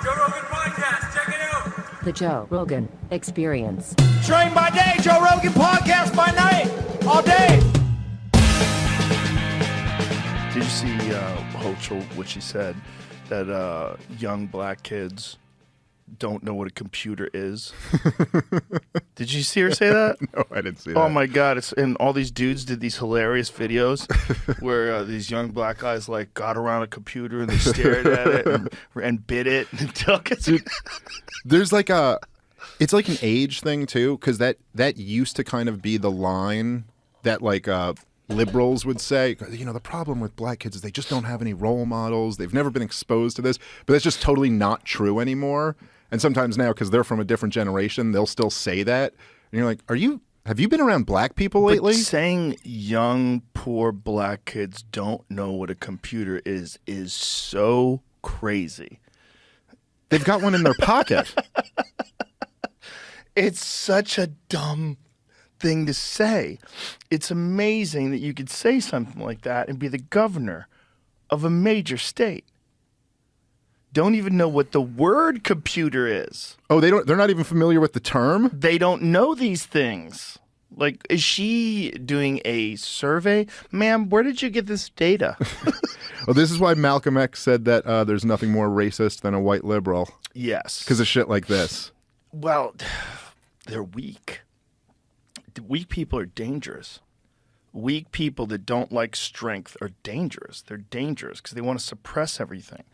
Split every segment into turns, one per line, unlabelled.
Joe Rogan Podcast, check it out.
The Joe Rogan Experience.
Train by day, Joe Rogan Podcast by night, all day.
Did you see Hochul, what she said, that young black kids don't know what a computer is? Did you see her say that?
No, I didn't see that.
Oh my God! And all these dudes did these hilarious videos where these young black guys like got around a computer and they stared at it and bit it and took it.
Dude, there's like it's like an age thing too, because that used to kind of be the line that like liberals would say. You know, the problem with black kids is they just don't have any role models. They've never been exposed to this, but that's just totally not true anymore. And sometimes now, because they're from a different generation, they'll still say that. And you're like, have you been around black people lately?
But saying young, poor black kids don't know what a computer is so crazy.
They've got one in their pocket.
It's such a dumb thing to say. It's amazing that you could say something like that and be the governor of a major state. Don't even know what the word computer is.
Oh, they're not even familiar with the term?
They don't know these things. Like, is she doing a survey? Ma'am, where did you get this data?
Well, this is why Malcolm X said that there's nothing more racist than a white liberal.
Yes.
Because of shit like this.
Well, they're weak. Weak people are dangerous. Weak people that don't like strength are dangerous. They're dangerous because they want to suppress everything.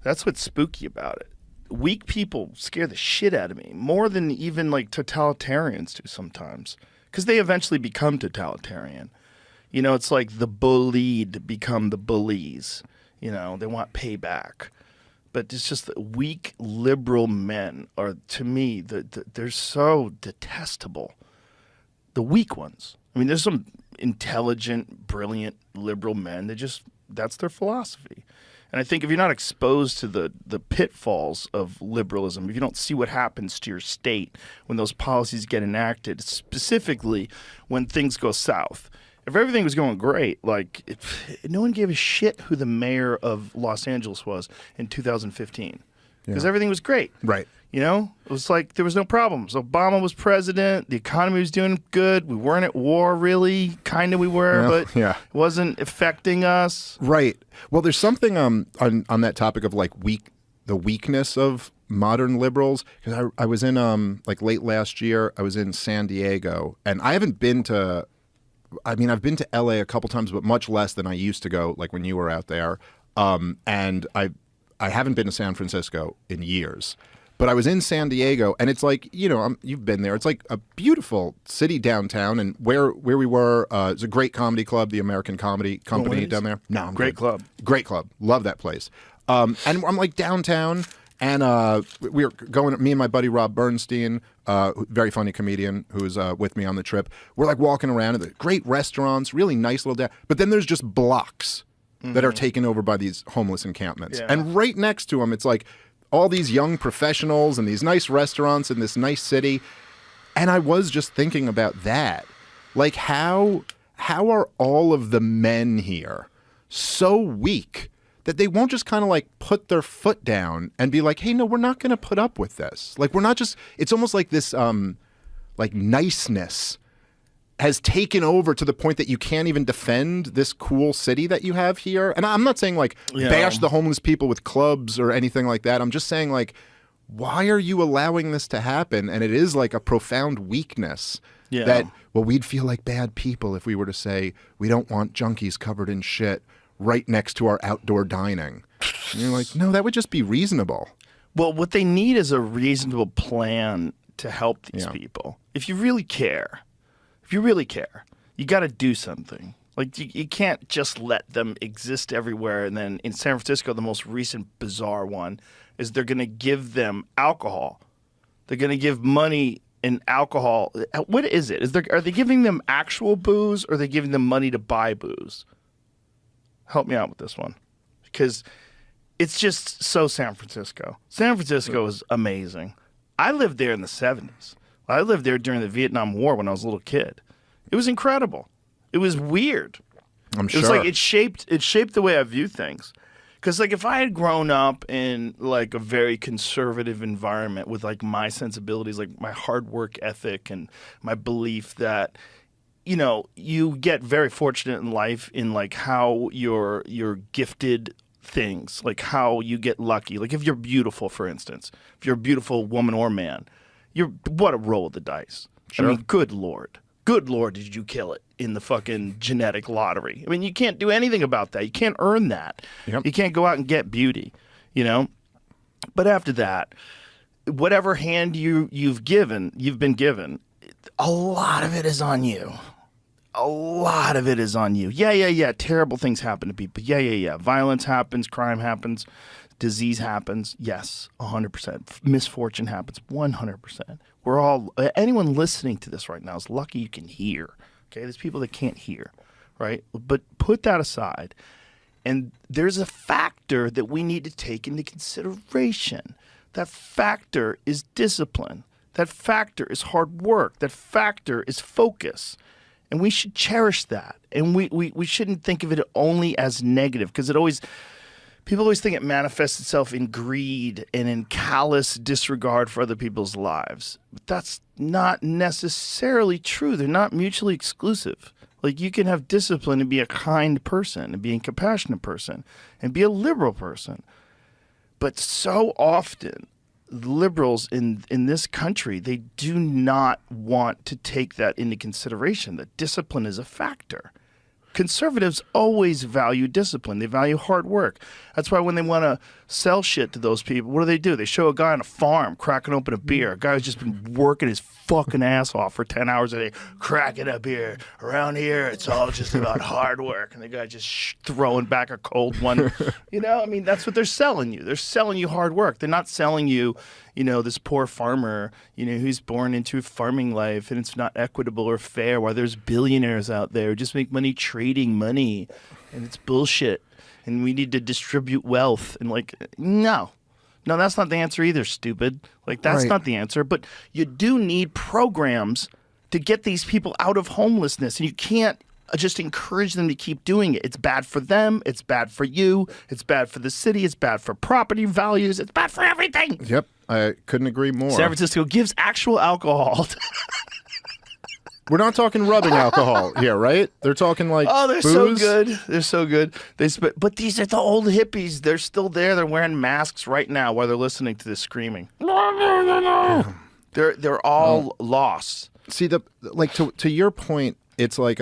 That's what's spooky about it. Weak people scare the shit out of me, more than even like totalitarians do sometimes, because they eventually become totalitarian. You know, it's like the bullied become the bullies. You know, they want payback. But it's just that weak liberal men are, to me, they're so detestable. The weak ones. I mean, there's some intelligent, brilliant liberal men that that's their philosophy. And I think if you're not exposed to the pitfalls of liberalism, if you don't see what happens to your state when those policies get enacted, specifically when things go south. If everything was going great, like no one gave a shit who the mayor of Los Angeles was in 2015 because everything was great.
Right.
You know, it was like there was no problems. Obama was president. The economy was doing good. We weren't at war, really. Kind of we were, but it wasn't affecting us.
Right. Well, there's something on that topic of like the weakness of modern liberals. Because I was in like late last year, I was in San Diego, and I haven't been to. I mean, I've been to LA a couple times, but much less than I used to go. Like when you were out there, and I haven't been to San Francisco in years. But I was in San Diego, and it's like, you know, you've been there. It's like a beautiful city downtown, and where we were, it's a great comedy club, the American Comedy Company down there. No, I'm
great
good.
club.
Great club. Love that place. And I'm like downtown, and we were going, me and my buddy Rob Bernstein, very funny comedian who's with me on the trip. We're like walking around at the great restaurants, really nice little but then there's just blocks that are taken over by these homeless encampments. Yeah. And right next to them, it's like all these young professionals and these nice restaurants in this nice city. And I was just thinking about that. Like how are all of the men here so weak that they won't just kind of like put their foot down and be like, hey, no, we're not going to put up with this. Like we're not just, it's almost like this like niceness has taken over to the point that you can't even defend this cool city that you have here. And I'm not saying like bash the homeless people with clubs or anything like that. I'm just saying like, why are you allowing this to happen? And it is like a profound weakness that, well, we'd feel like bad people if we were to say, we don't want junkies covered in shit right next to our outdoor dining. And you're like, no, that would just be reasonable.
Well, what they need is a reasonable plan to help these people. If you really care, you got to do something. Like you can't just let them exist everywhere. And then in San Francisco, the most recent bizarre one is they're going to give them alcohol. They're going to give money in alcohol. What is it? Are they giving them actual booze or are they giving them money to buy booze? Help me out with this one, because it's just so San Francisco. San Francisco is amazing. I lived there in the 70s. I lived there during the Vietnam War when I was a little kid. It was incredible. It was weird.
I'm sure.
It was like it shaped the way I view things. Because, like, if I had grown up in, like, a very conservative environment with, like, my sensibilities, like my hard work ethic and my belief that, you know, you get very fortunate in life in, like, how you're gifted things, like how you get lucky. Like, if you're beautiful, for instance, if you're a beautiful woman or man, what a roll of the dice.
Sure.
I mean, good Lord. Good Lord, did you kill it in the fucking genetic lottery? I mean, you can't do anything about that. You can't earn that.
Yep.
You can't go out and get beauty, you know? But after that, whatever hand you've been given, a lot of it is on you. A lot of it is on you. Yeah. Terrible things happen to people. Yeah. Violence happens, crime happens, disease happens. Yes, 100%. Misfortune happens, 100%. We're all, anyone listening to this right now is lucky you can hear. Okay, there's people that can't hear, right? But put that aside, and there's a factor that we need to take into consideration. That factor is discipline. That factor is hard work. That factor is focus. And we should cherish that. And we shouldn't think of it only as negative, because people always think it manifests itself in greed and in callous disregard for other people's lives. But that's not necessarily true. They're not mutually exclusive. Like, you can have discipline and be a kind person and be a compassionate person and be a liberal person. But so often, liberals in this country, they do not want to take that into consideration, that discipline is a factor. Conservatives always value discipline. They value hard work. That's why when they want to sell shit to those people, what do? They show a guy on a farm cracking open a beer. A guy who's just been working his fucking ass off for 10 hours a day, cracking a beer. Around here, it's all just about hard work. And the guy just throwing back a cold one. You know, I mean, that's what they're selling you. They're selling you hard work. They're not selling you, you know, this poor farmer, you know, who's born into a farming life and it's not equitable or fair, while there's billionaires out there who just make money trading money, and it's bullshit. And we need to distribute wealth. And, like, no, that's not the answer either, stupid. Like, that's not the answer. But you do need programs to get these people out of homelessness. And you can't just encourage them to keep doing it. It's bad for them. It's bad for you. It's bad for the city. It's bad for property values. It's bad for everything.
Yep, I couldn't agree more.
San Francisco gives actual alcohol.
We're not talking rubbing alcohol here, right? They're talking like
they're
booze.
so good. They're so good. But these are the old hippies. They're still there. They're wearing masks right now while they're listening to this screaming. They're all lost.
See, to your point, it's like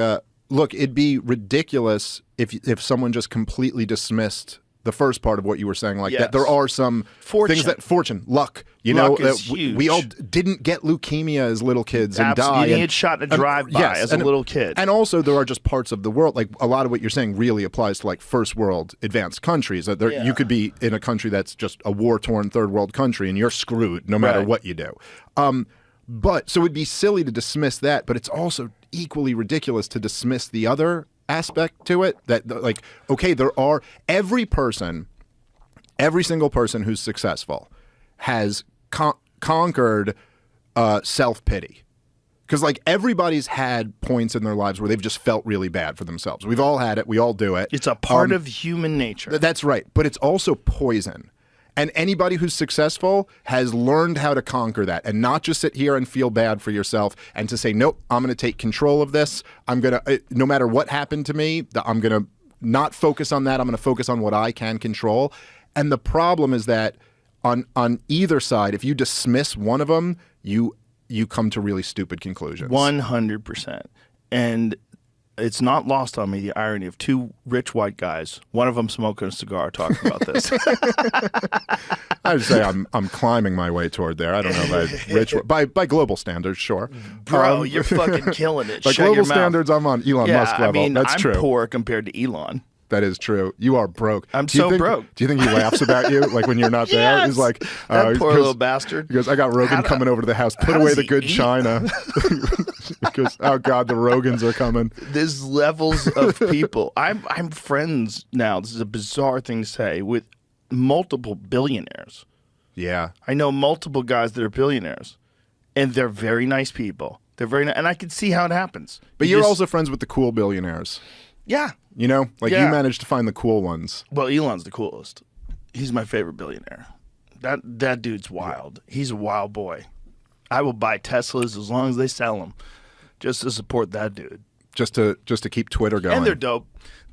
look, it'd be ridiculous if someone just completely dismissed the first part of what you were saying, like that there are some things that luck,
luck
know,
is huge.
We all didn't get leukemia as little kids and
Absolutely.
die.
You get shot in a drive-by as a little kid.
And also there are just parts of the world, like a lot of what you're saying really applies to like first world advanced countries. You could be in a country that's just a war-torn third world country and you're screwed no matter what you do. But so it'd be silly to dismiss that, but it's also equally ridiculous to dismiss the other aspect to it, that like, okay, every single person who's successful has conquered self-pity. Because like everybody's had points in their lives where they've just felt really bad for themselves. We've all had it. We all do it.
It's a part of human nature.
That's right. But it's also poison. And anybody who's successful has learned how to conquer that and not just sit here and feel bad for yourself and to say, nope, I'm going to take control of this. I'm going to, no matter what happened to me, I'm going to not focus on that. I'm going to focus on what I can control. And the problem is that on either side, if you dismiss one of them, you come to really stupid conclusions.
100%. And it's not lost on me the irony of two rich white guys, one of them smoking a cigar, talking about this.
I would say I'm climbing my way toward there. I don't know by global standards, sure.
Bro, you're fucking killing it.
By global standards, I'm on Elon Musk level.
I mean,
That's
I'm
true.
poor compared to Elon.
That is true. You are broke.
I'm so broke.
Do you think he laughs about you, like when you're not there? He's like,
that poor little bastard.
He goes, I got Rogan coming over to the house. Put away the good china. Because, oh God, the Rogans are coming.
There's levels of people. I'm friends now. This is a bizarre thing to say, with multiple billionaires.
Yeah.
I know multiple guys that are billionaires, and they're very nice people. They're very nice, and I can see how it happens.
But you're also friends with the cool billionaires.
Yeah.
You know, like
Yeah.
you managed to find the cool ones.
Well, Elon's the coolest. He's my favorite billionaire. That dude's wild. He's a wild boy. I will buy Teslas as long as they sell them, just to support that dude.
Just to keep Twitter going.
And they're dope.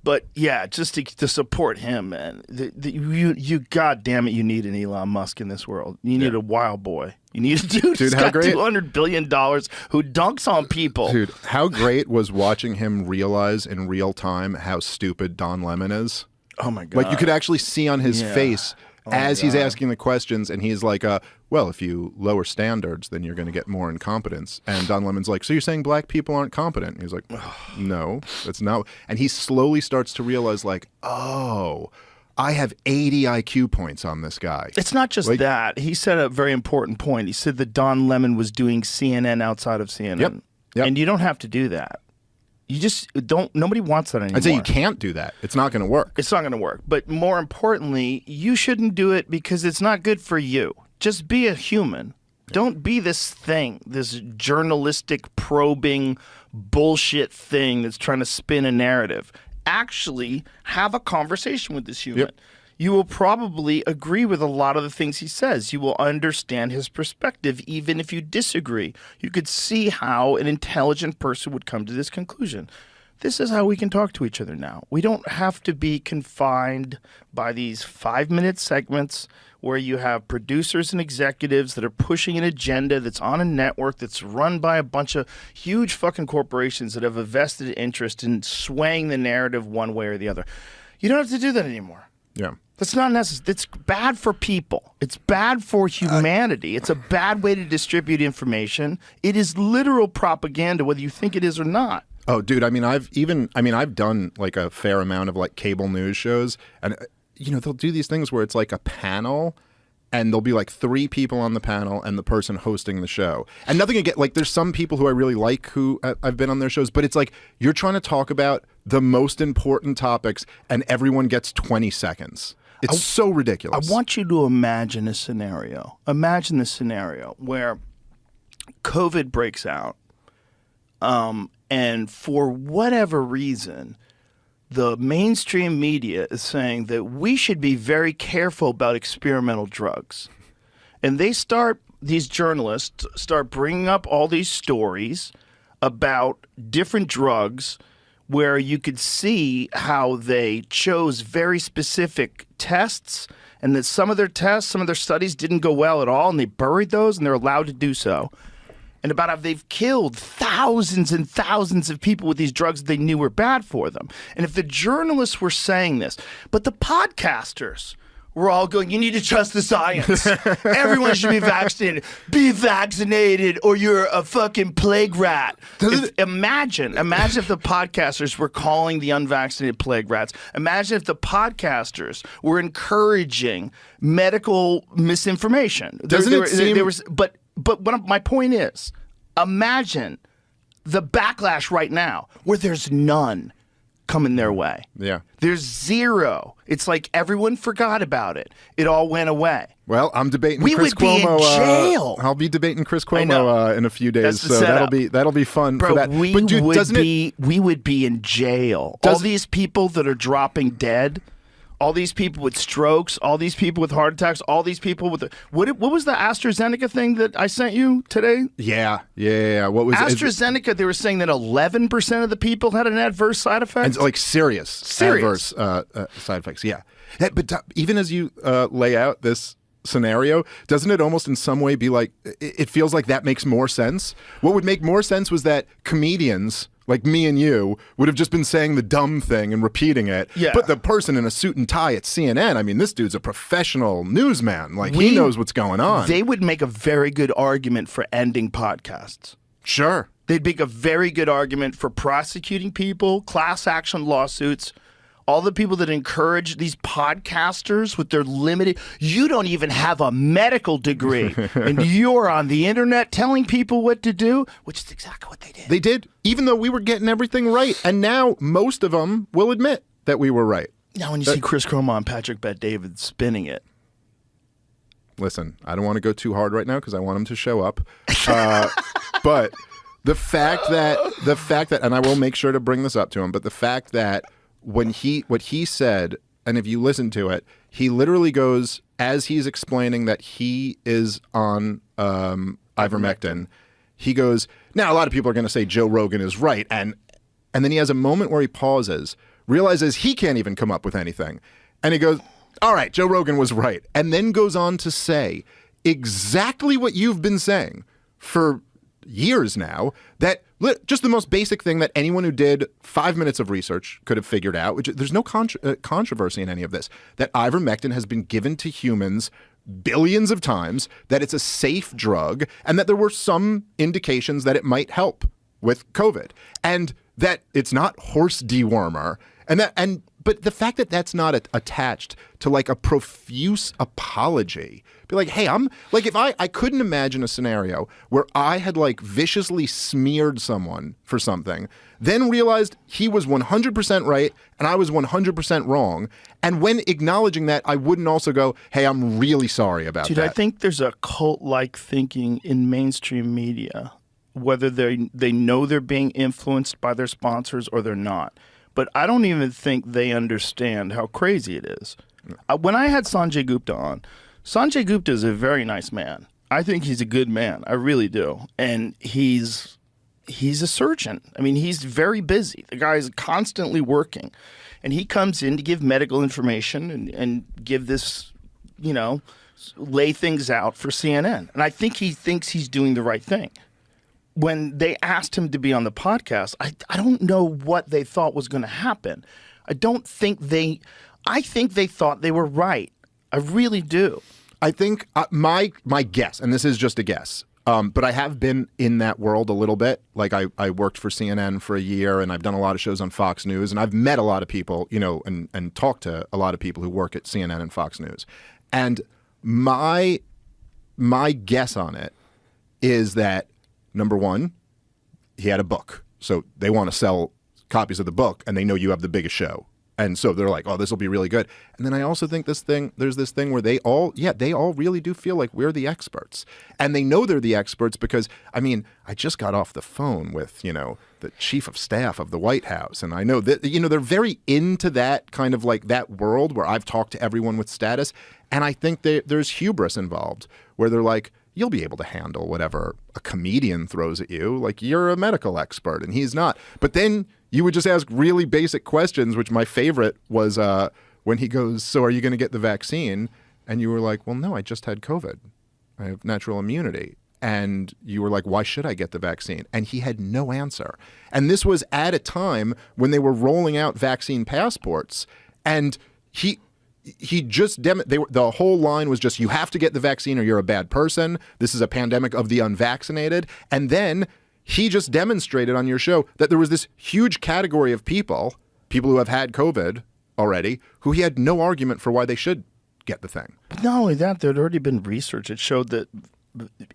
But yeah, just to support him, man. You goddamn it, you need an Elon Musk in this world. You need a wild boy. You need a dude who's got $200 billion who dunks on people.
Dude, how great was watching him realize in real time how stupid Don Lemon is?
Oh my God.
Like you could actually see on his face as he's asking the questions, and he's like, well, if you lower standards, then you're going to get more incompetence. And Don Lemon's like, so you're saying black people aren't competent? And he's like, no, that's not. And he slowly starts to realize, like, oh, I have 80 IQ points on this guy.
It's not just that. He said a very important point. He said that Don Lemon was doing CNN outside of CNN.
Yep.
And you don't have to do that. You just don't. Nobody wants that anymore.
I'd say you can't do that. It's not going to work.
It's not going to work. But more importantly, you shouldn't do it because it's not good for you. Just be a human. Don't be this thing, this journalistic, probing bullshit thing that's trying to spin a narrative. Actually, have a conversation with this human.
Yep.
You will probably agree with a lot of the things he says. You will understand his perspective, even if you disagree. You could see how an intelligent person would come to this conclusion. This is how we can talk to each other now. We don't have to be confined by these 5-minute segments where you have producers and executives that are pushing an agenda that's on a network that's run by a bunch of huge fucking corporations that have a vested interest in swaying the narrative one way or the other. You don't have to do that anymore.
Yeah.
That's not necessary. It's bad for people. It's bad for humanity. It's a bad way to distribute information. It is literal propaganda, whether you think it is or not.
Oh, dude, I mean, I've done like a fair amount of like cable news shows, and you know, they'll do these things where it's like a panel, and there'll be like 3 people on the panel and the person hosting the show. And nothing against, like, there's some people who I really like who I've been on their shows, but it's like you're trying to talk about the most important topics, and everyone gets 20 seconds. It's so ridiculous.
I want you to imagine a scenario. Imagine this scenario where COVID breaks out, and for whatever reason, the mainstream media is saying that we should be very careful about experimental drugs. And these journalists start bringing up all these stories about different drugs where you could see how they chose very specific tests, and that some of their tests, some of their studies didn't go well at all, and they buried those, and they're allowed to do so. And about how they've killed thousands and thousands of people with these drugs that they knew were bad for them. And if the journalists were saying this, but the podcasters were all going, you need to trust the science. Everyone should be vaccinated. Be vaccinated or you're a fucking plague rat. Imagine if the podcasters were calling the unvaccinated plague rats. Imagine if the podcasters were encouraging medical misinformation. But my point is, imagine the backlash right now where there's none coming their way.
Yeah.
There's zero. It's like everyone forgot about it. It all went away.
Well, I'm debating
We
Chris
would be
Cuomo.
in jail.
I'll be debating Chris Cuomo in a few days,
That's the
so
setup.
that'll be fun
Bro,
for that.
we
But dude,
would be in jail. All these people that are dropping dead, all these people with strokes, all these people with heart attacks, all these people with what was the AstraZeneca thing that I sent you today?
Yeah. What was
AstraZeneca? They were saying that 11% of the people had an adverse side effect.
And like serious adverse side effects. Yeah. But even as you lay out this scenario, doesn't it almost in some way be like, it feels like that makes more sense? What would make more sense was that comedians like me and you would have just been saying the dumb thing and repeating it.
Yeah.
But the person in a suit and tie at CNN, I mean, this dude's a professional newsman. Like, he knows what's going on.
They would make a very good argument for ending podcasts.
Sure.
They'd make a very good argument for prosecuting people, class action lawsuits, all the people that encourage these podcasters with their limited... You don't even have a medical degree, and you're on the internet telling people what to do, which is exactly what they did.
They did, even though we were getting everything right. And now most of them will admit that we were right.
Now when you see Chris Cuomo and Patrick Bet-David spinning it.
Listen, I don't want to go too hard right now because I want him to show up. But The fact that, and I will make sure to bring this up to him, but the fact that what he said, and if you listen to it, he literally goes, as he's explaining that he is on ivermectin, he goes, now a lot of people are going to say Joe Rogan is right, and then he has a moment where he pauses, realizes he can't even come up with anything, and he goes, all right, Joe Rogan was right, and then goes on to say exactly what you've been saying for years now, that just the most basic thing that anyone who did 5 minutes of research could have figured out, which there's no controversy in any of this, that ivermectin has been given to humans billions of times, that it's a safe drug, and that there were some indications that it might help with COVID, and that it's not horse dewormer, but the fact that that's not attached to like a profuse apology, be like, hey, I'm like, if I couldn't imagine a scenario where I had like viciously smeared someone for something, then realized he was 100% right and I was 100% wrong. And when acknowledging that, I wouldn't also go, hey, I'm really sorry about that.
Dude, I think there's a cult-like thinking in mainstream media, whether they know they're being influenced by their sponsors or they're not. But I don't even think they understand how crazy it is. When I had Sanjay Gupta on, Sanjay Gupta is a very nice man. I think he's a good man. I really do. And he's a surgeon. I mean, he's very busy. The guy is constantly working. And he comes in to give medical information and give this, lay things out for CNN. And I think he thinks he's doing the right thing. When they asked him to be on the podcast, I don't know what they thought was going to happen. I think they thought they were right. I really do.
I think my guess, and this is just a guess, but I have been in that world a little bit. Like I worked for CNN for a year, and I've done a lot of shows on Fox News, and I've met a lot of people, and talked to a lot of people who work at CNN and Fox News. And my guess on it is that, number one, he had a book. So they want to sell copies of the book, and they know you have the biggest show. And so they're like, oh, this will be really good. And then I also think there's this thing where they all really do feel like we're the experts. And they know they're the experts because, I just got off the phone with, the chief of staff of the White House. And I know that, they're very into that kind of like that world where I've talked to everyone with status. And I think there's hubris involved where they're like, you'll be able to handle whatever a comedian throws at you. Like, you're a medical expert and he's not. But then you would just ask really basic questions, which my favorite was when he goes, so are you going to get the vaccine? And you were like, well, no, I just had COVID. I have natural immunity. And you were like, why should I get the vaccine? And he had no answer. And this was at a time when they were rolling out vaccine passports. And the whole line was just, you have to get the vaccine or you're a bad person. This is a pandemic of the unvaccinated. And then he just demonstrated on your show that there was this huge category of people who have had COVID already, who he had no argument for why they should get the thing.
But not only that, there had already been research that showed that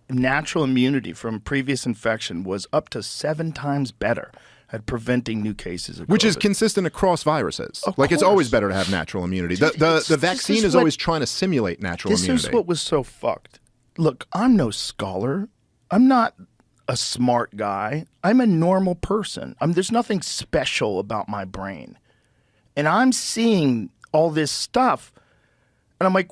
natural immunity from previous infection was up to 7 times better at preventing new cases of
Which
COVID.
is consistent across viruses. It's always better to have natural immunity. The vaccine is always trying to simulate natural immunity.
This is what was so fucked. Look, I'm no scholar. I'm not a smart guy. I'm a normal person. there's nothing special about my brain. And I'm seeing all this stuff, and I'm like,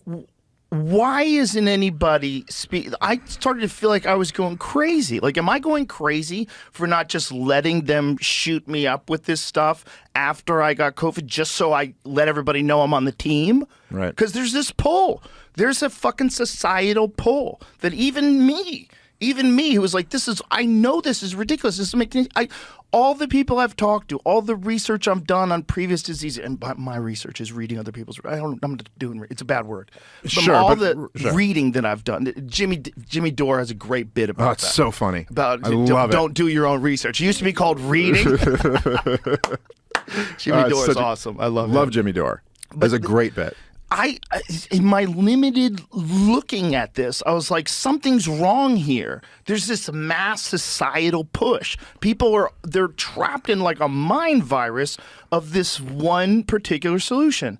why isn't anybody speak? I started to feel like I was going crazy. Like, am I going crazy for not just letting them shoot me up with this stuff after I got COVID, just so I let everybody know I'm on the team?
Right.
Because there's this pull. There's a fucking societal pull that even me who was like, I know this is ridiculous. This is making all the people I've talked to, all the research I've done on previous diseases, and my research is reading other people's. I'm doing. It's a bad word. Sure, reading that I've done. Jimmy Dore has a great bit about that.
It's so funny.
About
I love
don't do your own research. It used to be called reading. Jimmy Dore is awesome. I love
Jimmy Dore. It's a great bit.
In my limited looking at this, I was like, something's wrong here. There's this mass societal push. They're trapped in like a mind virus of this one particular solution.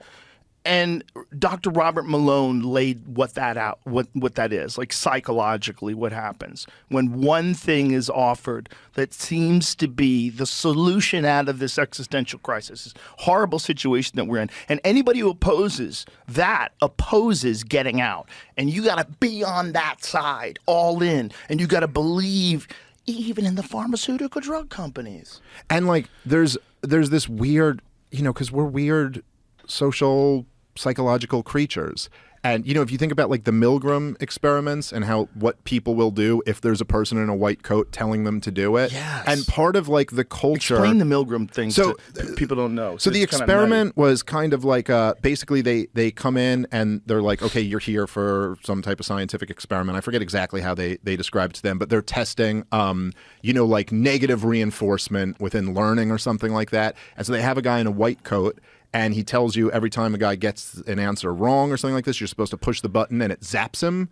And Dr. Robert Malone laid what that is, like psychologically what happens when one thing is offered that seems to be the solution out of this existential crisis, this horrible situation that we're in. And anybody who opposes that opposes getting out. And you got to be on that side, all in. And you got to believe even in the pharmaceutical drug companies.
And like there's this weird, because we're weird social psychological creatures. And, if you think about like the Milgram experiments and what people will do if there's a person in a white coat telling them to do it.
Yes.
And part of like the culture.
Explain the Milgram thing to people don't know.
So the experiment was kind of like basically they come in and they're like, okay, you're here for some type of scientific experiment. I forget exactly how they describe it to them, but they're testing, like negative reinforcement within learning or something like that. And so they have a guy in a white coat. And he tells you every time a guy gets an answer wrong or something like this, you're supposed to push the button and it zaps him.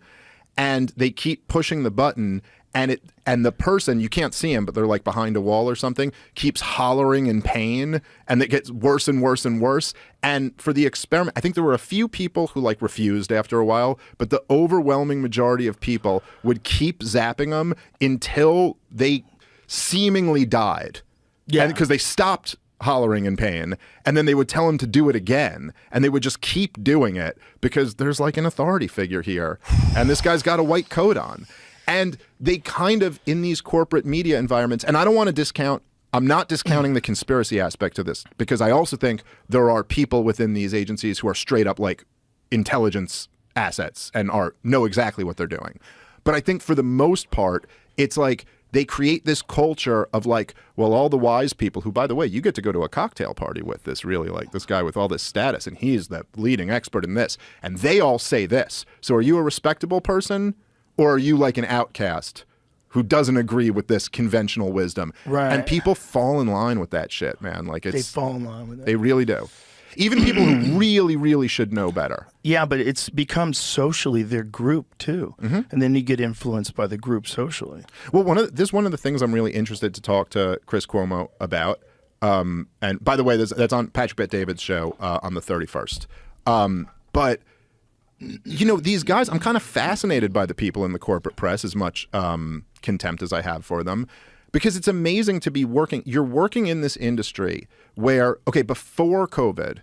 And they keep pushing the button and the person, you can't see him, but they're like behind a wall or something, keeps hollering in pain and it gets worse and worse and worse. And for the experiment, I think there were a few people who like refused after a while, but the overwhelming majority of people would keep zapping them until they seemingly died. Yeah. Because they stopped hollering in pain, and then they would tell him to do it again, and they would just keep doing it because there's like an authority figure here, and this guy's got a white coat on. And they kind of, in these corporate media environments, and I don't want to discount, I'm not discounting the conspiracy aspect to this, because I also think there are people within these agencies who are straight up like intelligence assets and know exactly what they're doing. But I think for the most part, it's like they create this culture of like, well, all the wise people who, by the way, you get to go to a cocktail party with this guy with all this status, and he's the leading expert in this, and they all say this. So are you a respectable person, or are you like an outcast who doesn't agree with this conventional wisdom?
Right.
And people fall in line with that shit, man. Like
they fall in line with it.
They really do. Even people who really, really should know better.
Yeah, but it's become socially their group too, and then you get influenced by the group socially.
Well, one of the things I'm really interested to talk to Chris Cuomo about. And by the way, that's on Patrick Bet David's show on the 31st. But these guys, I'm kind of fascinated by the people in the corporate press, as much contempt as I have for them. Because it's amazing to be working. You're working in this industry where, okay, before COVID,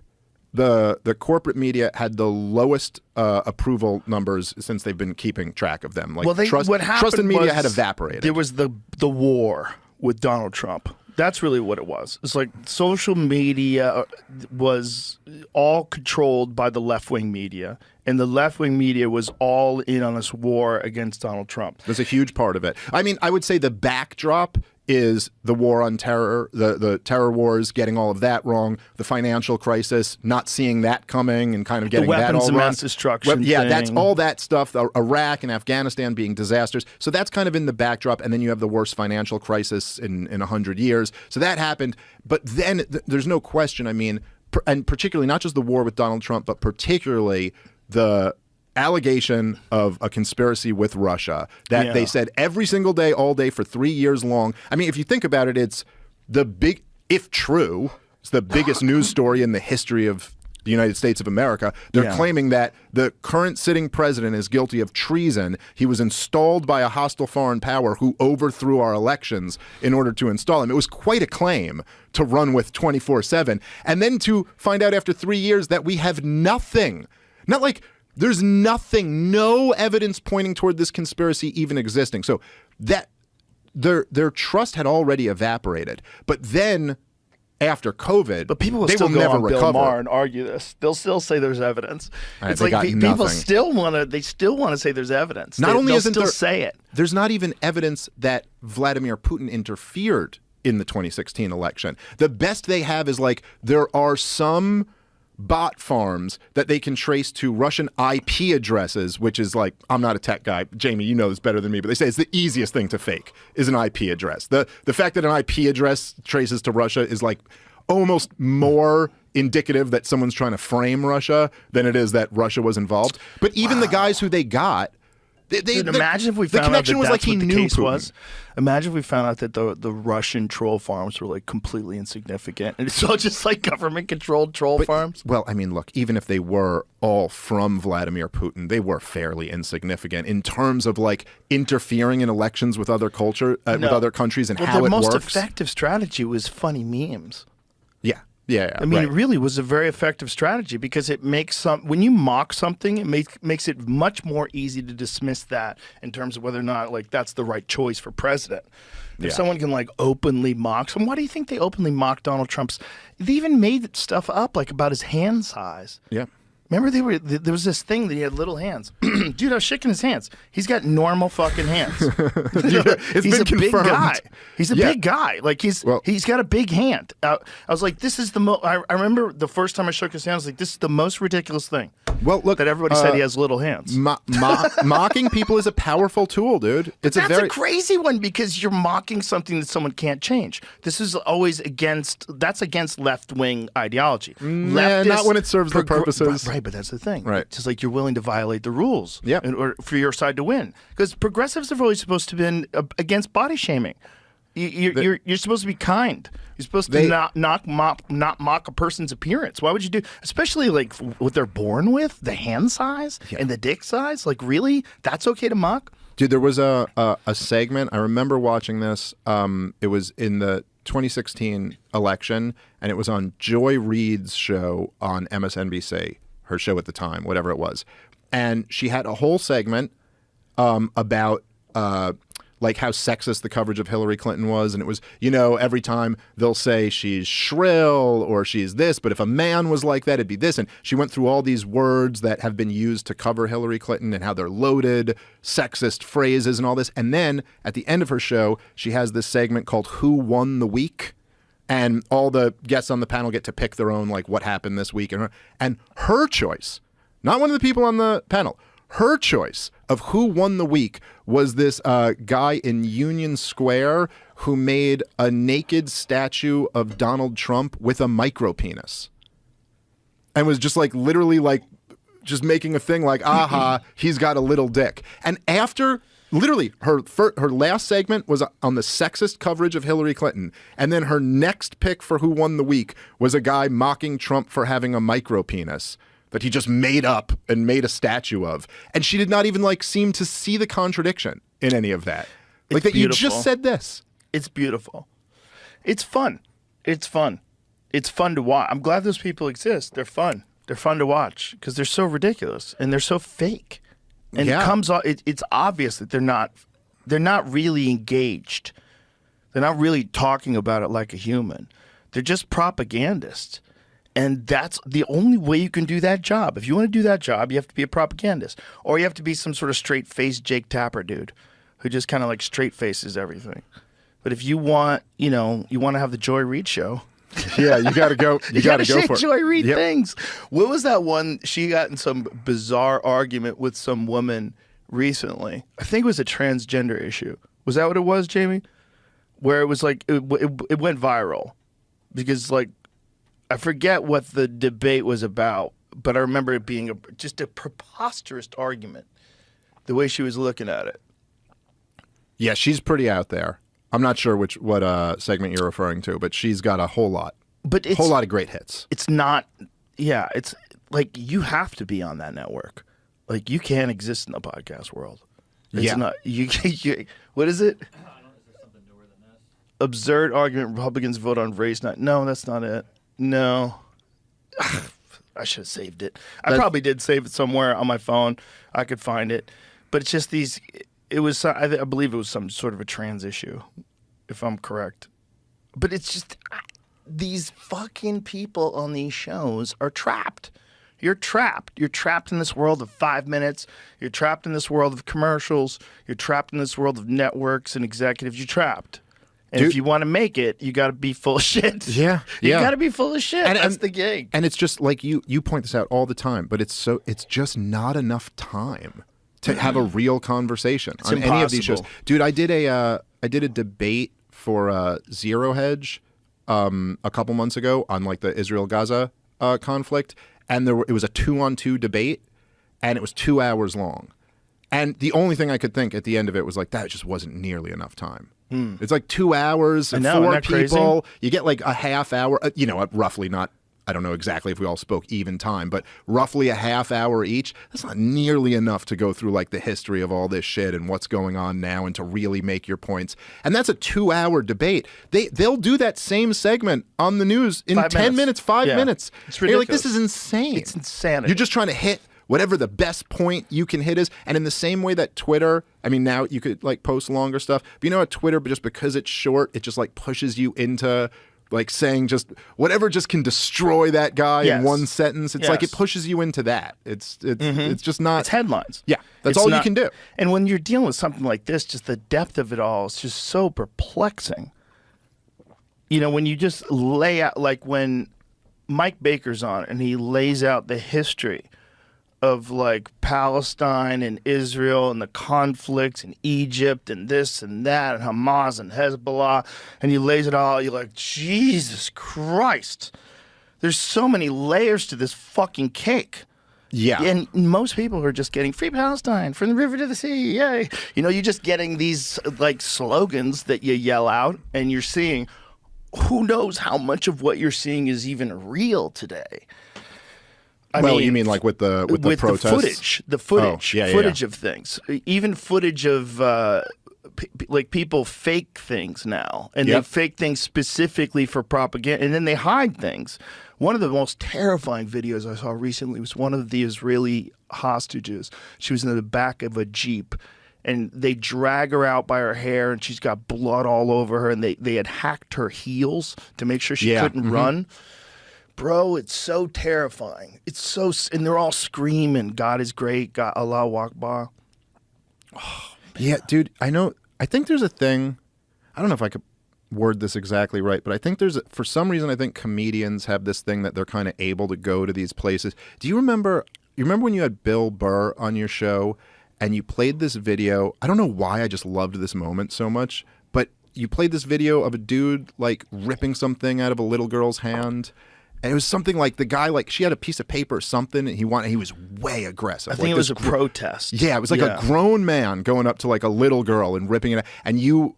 the corporate media had the lowest approval numbers since they've been keeping track of them. Like, trust in media had evaporated.
There was the war with Donald Trump. That's really what it was. It's like social media was all controlled by the left-wing media, and the left-wing media was all in on this war against Donald Trump.
There's a huge part of it. I mean, I would say the backdrop is the war on terror, the terror wars, getting all of that wrong, the financial crisis, not seeing that coming and kind of getting that all wrong.
The weapons of mass destruction thing.
That's all that stuff, Iraq and Afghanistan being disasters. So that's kind of in the backdrop, and then you have the worst financial crisis in 100 years. So that happened, but then there's no question, I mean, and particularly not just the war with Donald Trump, but particularly the allegation of a conspiracy with Russia that they said every single day, all day for 3 years long. I mean, if you think about it, it's if true, it's the biggest news story in the history of the United States of America. They're claiming that the current sitting president is guilty of treason. He was installed by a hostile foreign power who overthrew our elections in order to install him. It was quite a claim to run with 24/7. And then to find out after 3 years that we have nothing. Not like there's nothing, no evidence pointing toward this conspiracy even existing. So that their trust had already evaporated. But then after COVID,
but people will
they
still
will
go
never
on
recover.
Bill Maher and argue this. They'll still say there's evidence. It's
like
people still want to say there's evidence. They'll still say it.
There's not even evidence that Vladimir Putin interfered in the 2016 election. The best they have is like there are some bot farms that they can trace to Russian IP addresses, which is like, I'm not a tech guy. Jamie, you know this better than me, but they say it's the easiest thing to fake is an IP address. The fact that an IP address traces to Russia is like almost more indicative that someone's trying to frame Russia than it is that Russia was involved. But even the guys who they got,
Dude, imagine if we
the
found out
connection
that
was
that's
like he
what the
knew
case
Putin.
was. Imagine if we found out that the Russian troll farms were like completely insignificant, and it's all just like government-controlled troll farms.
Well, I mean, look, even if they were all from Vladimir Putin, they were fairly insignificant in terms of like interfering in elections with other culture, with other countries, and how
their
it
most
works.
effective strategy was funny memes.
Yeah.
I mean,
right.
it really was a very effective strategy because it makes when you mock something, it makes it much more easy to dismiss that in terms of whether or not like that's the right choice for president. If someone can like openly mock someone, why do you think they openly mocked Donald Trump's? They even made stuff up like about his hand size.
Yeah.
Remember there was this thing that he had little hands. Dude, I was shaking his hands. He's got normal fucking hands.
It's
He's
been
a
confirmed.
big guy. He's a
Yeah.
big guy. Like he's got a big hand. I was like, this is the most. I remember the first time I shook his hand, I was like, this is the most ridiculous thing.
Well, look,
that everybody said he has little hands.
Mocking people is a powerful tool, dude. It's
That's
a very
a crazy one because you're mocking something that someone can't change. This is always against left-wing ideology.
not when it serves their purposes.
Right, but that's the thing.
Right.
It's just like you're willing to violate the rules in order for your side to win. Because progressives have always supposed to be against body shaming. You're supposed to be kind. You're supposed to not mock a person's appearance. Why would you do, especially like what they're born with, the hand size and the dick size? Like really, that's okay to mock?
Dude, there was a segment. I remember watching this. It was in the 2016 election, and it was on Joy Reid's show on MSNBC, her show at the time, whatever it was. And she had a whole segment about like how sexist the coverage of Hillary Clinton was. And it was, every time they'll say she's shrill or she's this, but if a man was like that, it'd be this. And she went through all these words that have been used to cover Hillary Clinton and how they're loaded, sexist phrases and all this. And then at the end of her show, she has this segment called Who Won the Week? And all the guests on the panel get to pick their own, like, what happened this week. And her choice, not one of the people on the panel, her choice of who won the week was this guy in Union Square who made a naked statue of Donald Trump with a micro penis. And was just like literally like just making a thing like, aha, he's got a little dick. And after literally her last segment was on the sexist coverage of Hillary Clinton. And then her next pick for who won the week was a guy mocking Trump for having a micro penis that he just made up and made a statue of. And she did not even like seem to see the contradiction in any of that. Like that you just said this.
It's beautiful. It's fun. It's fun. It's fun to watch. I'm glad those people exist. They're fun. They're fun to watch because they're so ridiculous and they're so fake. And it comes off, it's obvious that they're not really engaged. They're not really talking about it like a human. They're just propagandists. And that's the only way you can do that job. If you want to do that job, you have to be a propagandist. Or you have to be some sort of straight-faced Jake Tapper dude who just kind of like straight-faces everything. But if you want, you want to have the Joy Reid show.
Yeah, you got to go. You got to go for it.
Joy Reid things. What was that one? She got in some bizarre argument with some woman recently. I think it was a transgender issue. Was that what it was, Jamie? Where it was like, it went viral. Because like, I forget what the debate was about, but I remember it being just a preposterous argument, the way she was looking at it.
Yeah, she's pretty out there. I'm not sure what segment you're referring to, but she's got a whole lot.
But it's
a whole lot of great hits.
It's not, it's like you have to be on that network. Like you can't exist in the podcast world. It's not, you what is it? Absurd argument Republicans vote on race night. No, that's not it. No. I should have saved it. I probably did save it somewhere on my phone. I could find it. But it's just I believe it was some sort of a trans issue, if I'm correct. But it's just, these fucking people on these shows are trapped. You're trapped. You're trapped in this world of 5 minutes. You're trapped in this world of commercials. You're trapped in this world of networks and executives. You're trapped. And if you want to make it, you got to be full of shit.
Yeah.
You got to be full of shit. That's the gig.
And it's just like you point this out all the time, but it's just not enough time to have a real conversation on any of these shows. Dude, I did a debate for Zero Hedge a couple months ago on like the Israel-Gaza conflict, and it was a 2-on-2 debate, and it was 2 hours long. And the only thing I could think at the end of it was like, that just wasn't nearly enough time. It's like 2 hours and 4 people. Crazy? You get like a half hour, roughly, not, I don't know exactly if we all spoke even time, but roughly a half hour each. That's not nearly enough to go through like the history of all this shit and what's going on now and to really make your points. And that's a 2-hour debate. They'll do that same segment on the news in 10 minutes, 5 minutes.
It's ridiculous.
And you're like, this is insane.
It's insanity.
You're just trying to hit whatever the best point you can hit is. And in the same way that Twitter, I mean, now you could like post longer stuff. But you know, at Twitter, but just because it's short, it just like pushes you into like saying just whatever just can destroy that guy in one sentence. It's like it pushes you into that. It's just not.
It's headlines.
Yeah, that's all you can do.
And when you're dealing with something like this, just the depth of it all is just so perplexing. You know, when you just lay out, like when Mike Baker's on and he lays out the history of like Palestine and Israel and the conflicts in Egypt and this and that and Hamas and Hezbollah, and he lays it all, you're like, Jesus Christ. There's so many layers to this fucking cake.
Yeah.
And most people are just getting free Palestine from the river to the sea. Yay. You know, you're just getting these like slogans that you yell out, and you're seeing who knows how much of what you're seeing is even real today. I mean,
you mean like with the protests?
The footage of things, even footage of like people fake things now, and they fake things specifically for propaganda, and then they hide things. One of the most terrifying videos I saw recently was one of the Israeli hostages. She was in the back of a Jeep, and they drag her out by her hair, and she's got blood all over her, and they had hacked her heels to make sure she couldn't run. Bro, it's so terrifying. It's so, and they're all screaming, God is great, God, Allahu Akbar.
Oh, yeah, dude, I think there's a thing, I don't know if I could word this exactly right, but I think for some reason, I think comedians have this thing that they're kind of able to go to these places. Do you remember when you had Bill Burr on your show and you played this video? I don't know why I just loved this moment so much, but you played this video of a dude like ripping something out of a little girl's hand. And it was something like the guy, like she had a piece of paper or something, and he was way aggressive.
I think it was a protest.
Yeah, it was like a grown man going up to like a little girl and ripping it out. And you,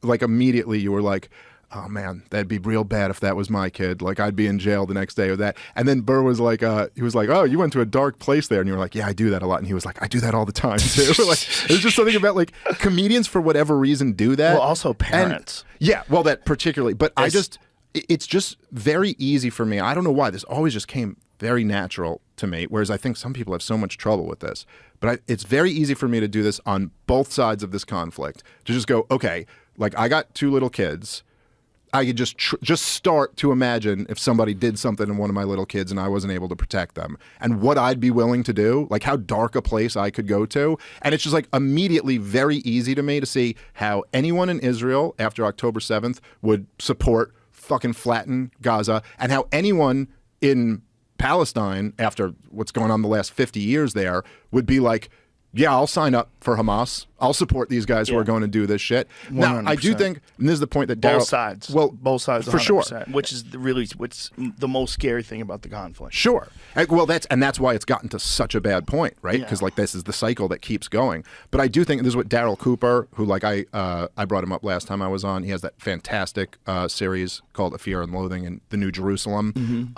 like immediately you were like, oh man, that'd be real bad if that was my kid. Like I'd be in jail the next day or that. And then Burr was like, oh, you went to a dark place there. And you were like, yeah, I do that a lot. And he was like, I do that all the time too. Like there's just something about like comedians for whatever reason do that.
Well, also parents.
And, that particularly. But it's just very easy for me. I don't know why. This always just came very natural to me, whereas I think some people have so much trouble with this. But it's very easy for me to do this on both sides of this conflict, to just go, okay, like I got 2 little kids. I could just start to imagine if somebody did something to one of my little kids and I wasn't able to protect them, and what I'd be willing to do, like how dark a place I could go to. And it's just like immediately very easy to me to see how anyone in Israel after October 7th would support fucking flatten Gaza, and how anyone in Palestine after what's going on the last 50 years there would be like, yeah, I'll sign up for Hamas. I'll support these guys who are going to do this shit. 100%. Now, I do think, and this is the point that
both sides.
Well,
both sides, 100%,
for sure.
Which is what's the most scary thing about the conflict.
Sure. Well, that's why it's gotten to such a bad point, right? Because like this is the cycle that keeps going. But I do think this is what Daryl Cooper, who like I brought him up last time I was on. He has that fantastic series called A Fear and Loathing in the New Jerusalem,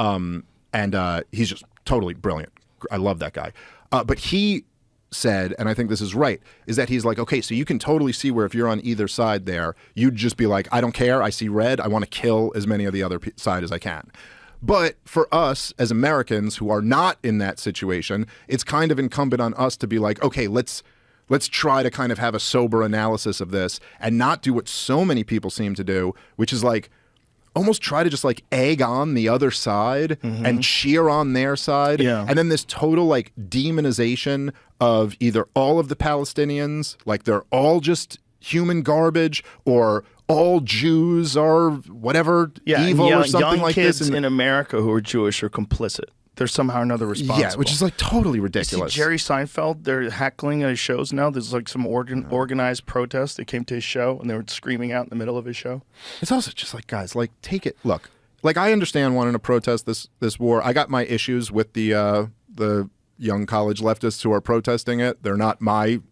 and he's just totally brilliant. I love that guy. But he said, and I think this is right, is that he's like, okay, so you can totally see where if you're on either side there, you'd just be like, I don't care, I see red, I want to kill as many of the other side as I can. But for us as Americans who are not in that situation, it's kind of incumbent on us to be like, okay, let's try to kind of have a sober analysis of this and not do what so many people seem to do, which is like almost try to just like egg on the other side and cheer on their side. Yeah. And then this total like demonization of either all of the Palestinians, like they're all just human garbage, or all Jews are whatever evil or something like this.
Young kids in America who are Jewish are complicit. They're somehow or another responsible.
Yeah, which is like totally ridiculous.
You see Jerry Seinfeld, they're heckling at his shows now. There's like some organized protest that came to his show, and they were screaming out in the middle of his show.
It's also just like, guys, like take it. Look, like I understand wanting to protest this war. I got my issues with the young college leftists who are protesting it. They're not my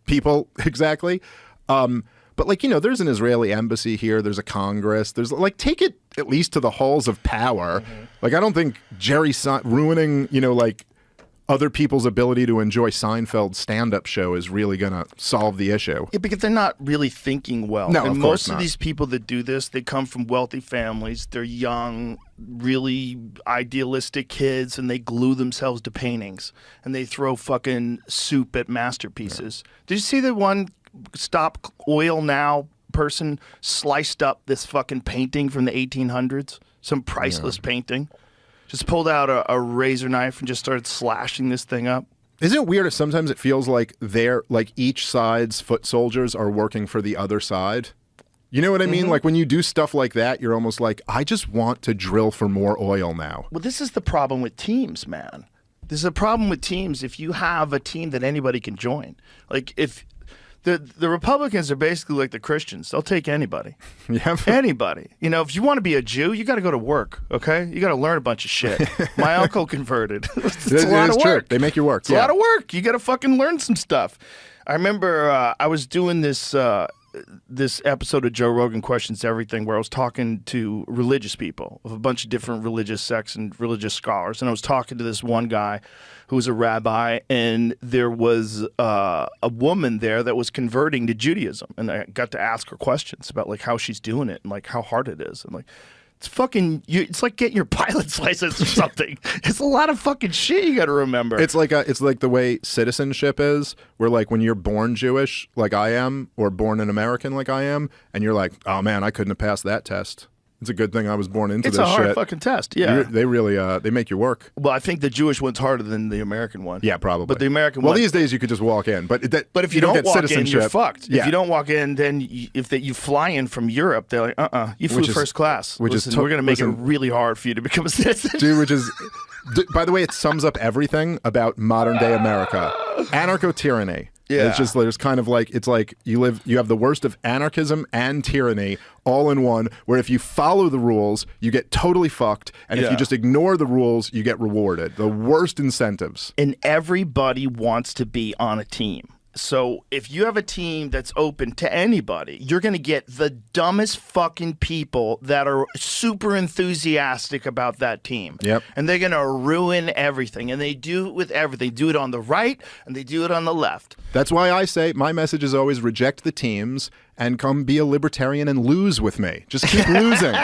people exactly. But like, there's an Israeli embassy here. There's a Congress. There's like, take it at least to the halls of power. Like, I don't think ruining, like other people's ability to enjoy Seinfeld's stand-up show is really going to solve the issue.
Yeah, because they're not really thinking well.
No,
and
of course
most
not.
of these people that do this, they come from wealthy families. They're young, really idealistic kids, and they glue themselves to paintings. And they throw fucking soup at masterpieces. Yeah. Did you see the one Stop Oil Now person sliced up this fucking painting from the 1800s? Some priceless painting. Just pulled out a razor knife and just started slashing this thing up.
Isn't it weird that sometimes it feels like each side's foot soldiers are working for the other side? You know what I mean? Like when you do stuff like that, you're almost like, I just want to drill for more oil now.
Well, this is the problem with teams, man. This is a problem with teams if you have a team that anybody can join. Like if the Republicans are basically like the Christians. They'll take anybody.
Yeah.
Anybody. If you want to be a Jew, you got to go to work, okay? You got to learn a bunch of shit. My uncle converted. It's a lot of work.
They make you work.
It's a lot of work. You got to fucking learn some stuff. I remember I was doing this episode of Joe Rogan Questions Everything where I was talking to religious people of a bunch of different religious sects and religious scholars. And I was talking to this one guy who was a rabbi, and there was a woman there that was converting to Judaism. And I got to ask her questions about like how she's doing it and like how hard it is. And like, it's like getting your pilot's license or something. It's a lot of fucking shit you got to remember.
It's like the way citizenship is, where like when you're born Jewish, like I am, or born an American, like I am, and you're like, oh man, I couldn't have passed that test. It's a good thing I was born into this shit.
It's a hard fucking test, yeah.
They really, they make you work.
Well, I think the Jewish one's harder than the American one.
Yeah, probably.
But the American one...
Well, these days you could just walk in. But
if you don't
get
walk
citizenship,
in, you're fucked.
Yeah.
If you don't walk in, then if you fly in from Europe, they're like, you flew first class. We're going to make it really hard for you to become a citizen.
Dude, which is... By the way, it sums up everything about modern-day America. Anarcho-tyranny.
Yeah.
It's just there's kind of like it's like you have the worst of anarchism and tyranny all in one, where if you follow the rules, you get totally fucked, and if you just ignore the rules, you get rewarded. The worst incentives.
And everybody wants to be on a team. So if you have a team that's open to anybody, you're going to get the dumbest fucking people that are super enthusiastic about that team.
Yep.
And they're going to ruin everything. And they do it with everything. They do it on the right and they do it on the left.
That's why I say my message is always reject the teams and come be a libertarian and lose with me. Just keep losing.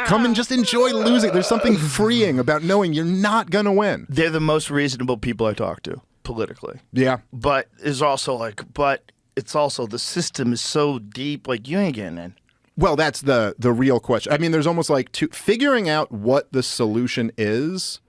Come and just enjoy losing. There's something freeing about knowing you're not going to win.
They're the most reasonable people I talk to. Politically.
Yeah.
But it's also the system is so deep, like you ain't getting in.
Well, that's the real question. I mean, there's almost like figuring out what the solution is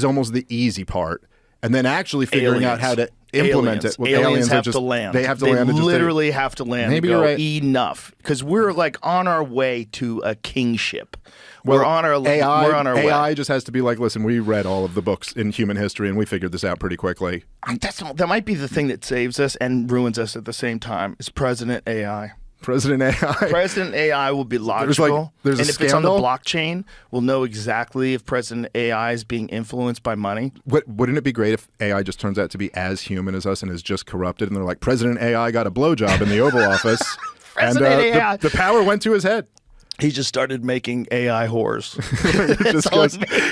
almost the easy part. And then actually figuring out how to implement it. Well,
aliens have to land.
They have to land.
They literally have to land.
Maybe
and go,
you're right.
Enough. Because we're like on our way to a kingship.
Well,
we're on our way.
AI just has to be like, listen, we read all of the books in human history and we figured this out pretty quickly.
That might be the thing that saves us and ruins us at the same time, is President AI.
President AI.
President AI will be logical.
There's
and
a
if it's on the
scandal.
blockchain, we'll know exactly if President AI is being influenced by money.
Wouldn't it be great if AI just turns out to be as human as us and is just corrupted? And they're like, President AI got a blowjob in the Oval Office.
President AI.
The power went to his head.
He just started making AI whores.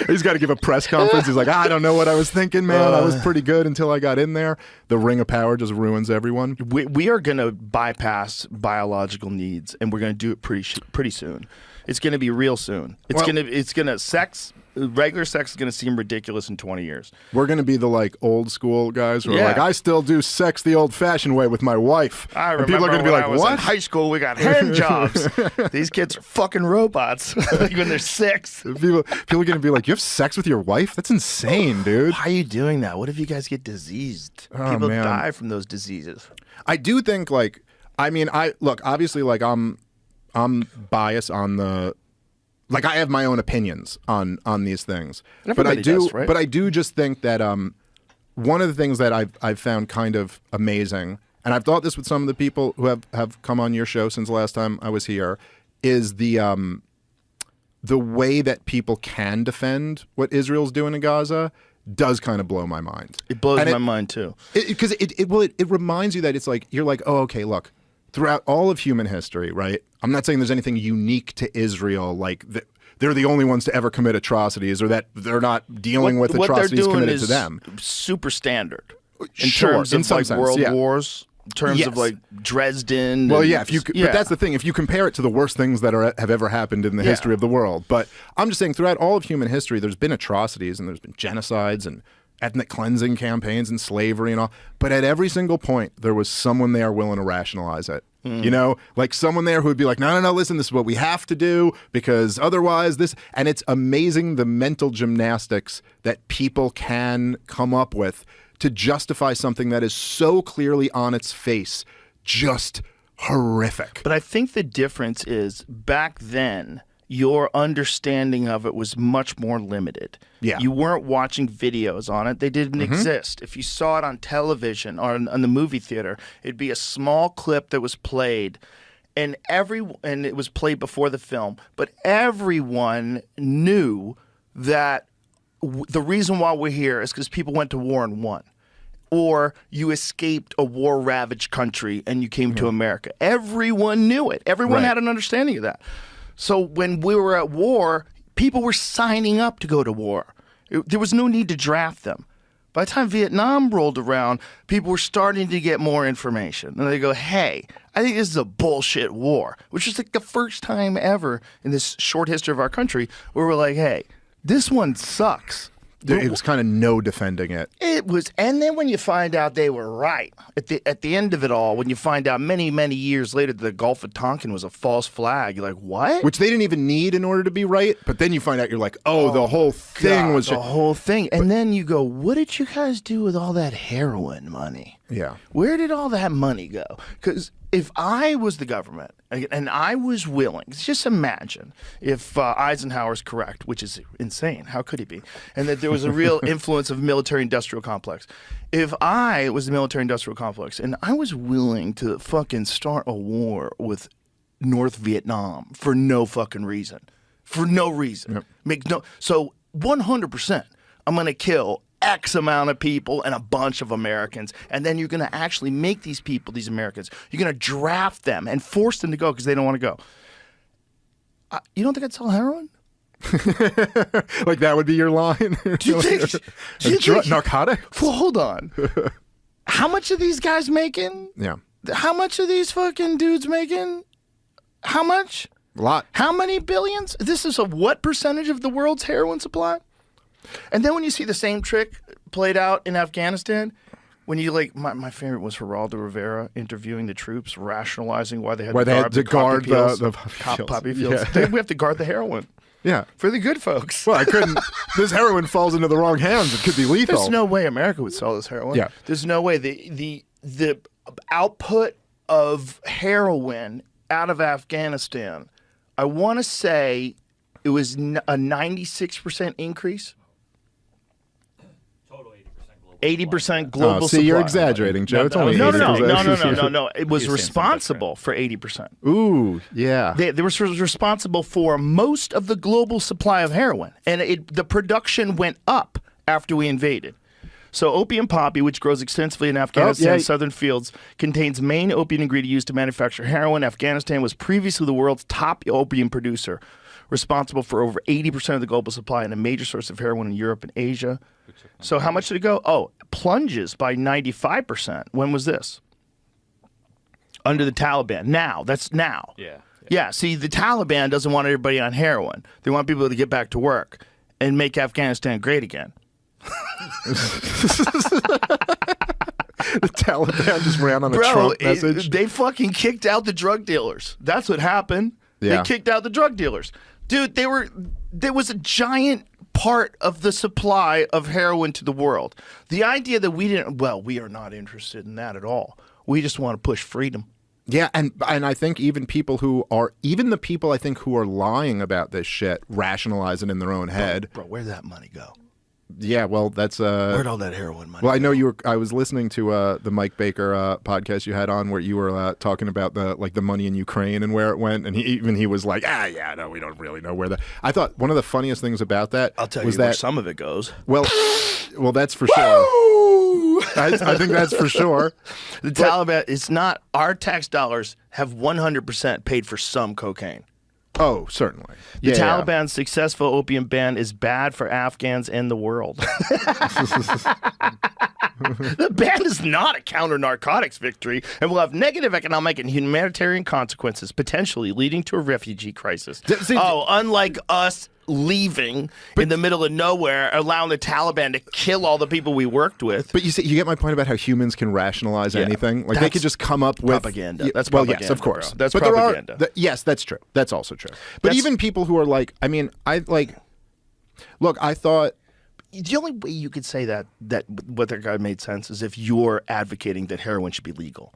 He's got to give a press conference. He's like, I don't know what I was thinking, man. I was pretty good until I got in there. The ring of power just ruins everyone.
We are going to bypass biological needs, and we're going to do it pretty soon. It's going to be real soon. Regular sex is going to seem ridiculous in 20 years.
We're going to be the like old school guys who are like, I still do sex the old fashioned way with my wife.
I remember
and people are going to be like,
I was
what?
in high school, we got hand jobs. These kids are fucking robots like when they're 6.
People are going to be like, you have sex with your wife? That's insane, dude.
Why are you doing that? What if you guys get diseased?
Oh,
People
man.
die from those diseases.
I do think obviously like I'm biased on the. Like I have my own opinions on these things, but I do.
Does, right?
But I do just think that one of the things that I've found kind of amazing, and I've thought this with some of the people who have come on your show since the last time I was here, is the way that people can defend what Israel's doing in Gaza does kind of blow my mind.
It blows my mind too.
Because it reminds you that it's like, you're like, oh, okay, look, throughout all of human history, right? I'm not saying there's anything unique to Israel, like they're the only ones to ever commit atrocities, or that they're not dealing with atrocities committed to them.
Super standard in
Sure,
terms of like
sense,
world
yeah.
wars. In terms of like Dresden.
Well, yeah, but that's the thing. If you compare it to the worst things that have ever happened in the history of the world. But I'm just saying, throughout all of human history, there's been atrocities and there's been genocides and ethnic cleansing campaigns and slavery and all. But at every single point, there was someone there willing to rationalize it. You know, like someone there who would be like, no, listen, this is what we have to do because otherwise this. And it's amazing the mental gymnastics that people can come up with to justify something that is so clearly on its face just horrific.
But I think the difference is back then, your understanding of it was much more limited.
Yeah.
You weren't watching videos on it. They didn't exist. If you saw it on television or in the movie theater, it'd be a small clip that was played. And it was played before the film. But everyone knew that the reason why we're here is because people went to war and won. Or you escaped a war-ravaged country and you came to America. Everyone knew it. Everyone had an understanding of that. So when we were at war, people were signing up to go to war. There was no need to draft them. By the time Vietnam rolled around, people were starting to get more information. And they go, hey, I think this is a bullshit war, which is like the first time ever in this short history of our country where we're like, hey, this one sucks.
It was kind of no defending it.
It was, and then when you find out they were right at the end of it all, when you find out many years later that the Gulf of Tonkin was a false flag, you're like, what?
Which they didn't even need in order to be right. But then you find out, you're like, the whole thing was
the whole thing. And then you go, what did you guys do with all that heroin money?
Yeah.
Where did all that money go? Because if I was the government and I was willing, just imagine if Eisenhower's correct, which is insane. How could he be? And that there was a real influence of military-industrial complex. If I was the military-industrial complex and I was willing to fucking start a war with North Vietnam for no fucking reason, so 100%, I'm going to kill X amount of people and a bunch of Americans, and then you're going to actually make these people, these Americans, you're going to draft them and force them to go because they don't want to go. You don't think I'd sell heroin?
Like that would be your line?
Do you think
narcotic?
Well, hold on. How much are these guys making?
Yeah.
How much are these fucking dudes making? How much?
A lot.
How many billions? This is what percentage of the world's heroin supply? And then when you see the same trick played out in Afghanistan, when you like, my favorite was Geraldo Rivera interviewing the troops, rationalizing why they had to guard the poppy fields.
Yeah.
We have to guard the heroin.
Yeah.
For the good folks.
Well, I couldn't. This heroin falls into the wrong hands. It could be lethal.
There's no way America would sell this heroin.
Yeah.
There's no way. The output of heroin out of Afghanistan, I want to say it was a 96% increase. 80% global supply.
You're exaggerating, Joe. It's only
no.
80%.
It was responsible for 80%.
Ooh, yeah.
They were responsible for most of the global supply of heroin, and the production went up after we invaded. So opium poppy, which grows extensively in Afghanistan's southern fields, contains main opium ingredient used to manufacture heroin. Afghanistan was previously the world's top opium producer, responsible for over 80% of the global supply and a major source of heroin in Europe and Asia. So how much did it go? Oh, plunges by 95%. When was this? Under the Taliban. Now. That's now. Yeah, see, the Taliban doesn't want everybody on heroin. They want people to get back to work and make Afghanistan great again.
The Taliban just ran on a Trump message.
They fucking kicked out the drug dealers. That's what happened.
Yeah.
They kicked out the drug dealers. Dude, there was a giant part of the supply of heroin to the world. The idea that we are not interested in that at all. We just want to push freedom.
Yeah, and I think even the people I think who are lying about this shit rationalize it in their own head.
Bro, where'd that money go?
Yeah, well, that's
where'd all that heroin money
Well, I know
go?
I was listening to the Mike Baker podcast you had on where you were talking about the money in Ukraine and where it went, and he was like, no, we don't really know where that. I thought one of the funniest things about that
I'll tell
was
you where
that
some of it goes.
Well, Well, that's for sure. I think that's for sure.
The Taliban, it's not, our tax dollars have 100% paid for some cocaine.
Oh, certainly.
The Taliban's successful opium ban is bad for Afghans and the world. The ban is not a counter-narcotics victory and will have negative economic and humanitarian consequences, potentially leading to a refugee crisis. Unlike us leaving in the middle of nowhere, allowing the Taliban to kill all the people we worked with.
But you get my point about how humans can rationalize anything. Like they could just come up with
propaganda. That's propaganda.
Yes, of course.
Bro. That's
but
propaganda.
Yes, that's true. That's also true. But even people who are like, I mean, look, I thought.
The only way you could say that what that guy made sense is if you're advocating that heroin should be legal.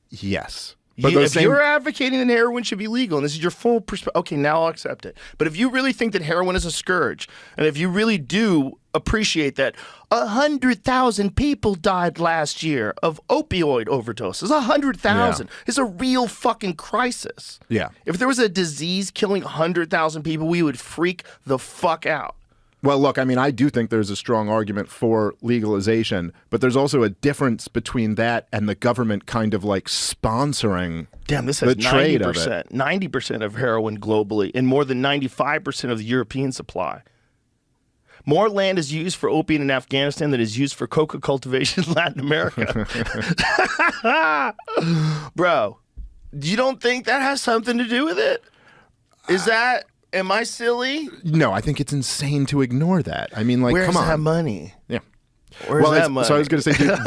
Yes. But
If you're advocating that heroin should be legal, and this is your full perspective, okay, now I'll accept it. But if you really think that heroin is a scourge, and if you really do appreciate that 100,000 people died last year of opioid overdoses, 100,000 is a real fucking crisis.
Yeah.
If there was a disease killing 100,000 people, we would freak the fuck out.
Well, look, I mean, I do think there's a strong argument for legalization, but there's also a difference between that and the government kind of like sponsoring
this has
the trade of
90% of heroin globally and more than 95% of the European supply. More land is used for opium in Afghanistan than is used for coca cultivation in Latin America. Bro, you don't think that has something to do with it? Am I silly?
No, I think it's insane to ignore that. I mean, like,
Where's
come on.
that money?
Yeah.
Where's that money?
So I was going to say, dude,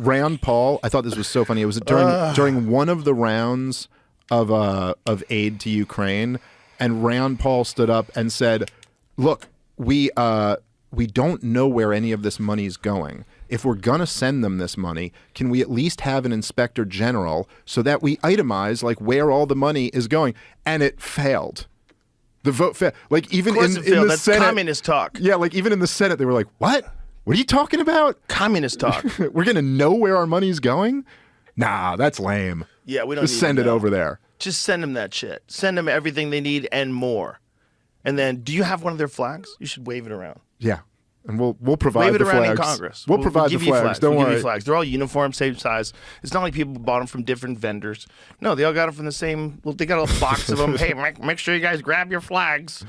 Rand Paul, I thought this was so funny. It was during one of the rounds of aid to Ukraine, and Rand Paul stood up and said, look, we don't know where any of this money is going. If we're going to send them this money, can we at least have an inspector general so that we itemize like where all the money is going? And it failed. The vote failed. Like even in the
That's
Senate,
communist talk.
Yeah, like even in the Senate, they were like, "What? What are you talking about?
Communist talk.
We're gonna know where our money's going? Nah, that's lame.
Yeah, we don't
just send it over there.
Just send them that shit. Send them everything they need and more. And then, do you have one of their flags? You should wave it around.
Yeah, and we'll provide
wave it
the
around
flags.
in Congress.
We'll provide the flags. Don't worry.
Give you flags. They're all uniform, same size. It's not like people bought them from different vendors. No, they all got them from the same. Well, they got a box of them. Hey, make sure you guys grab your flags.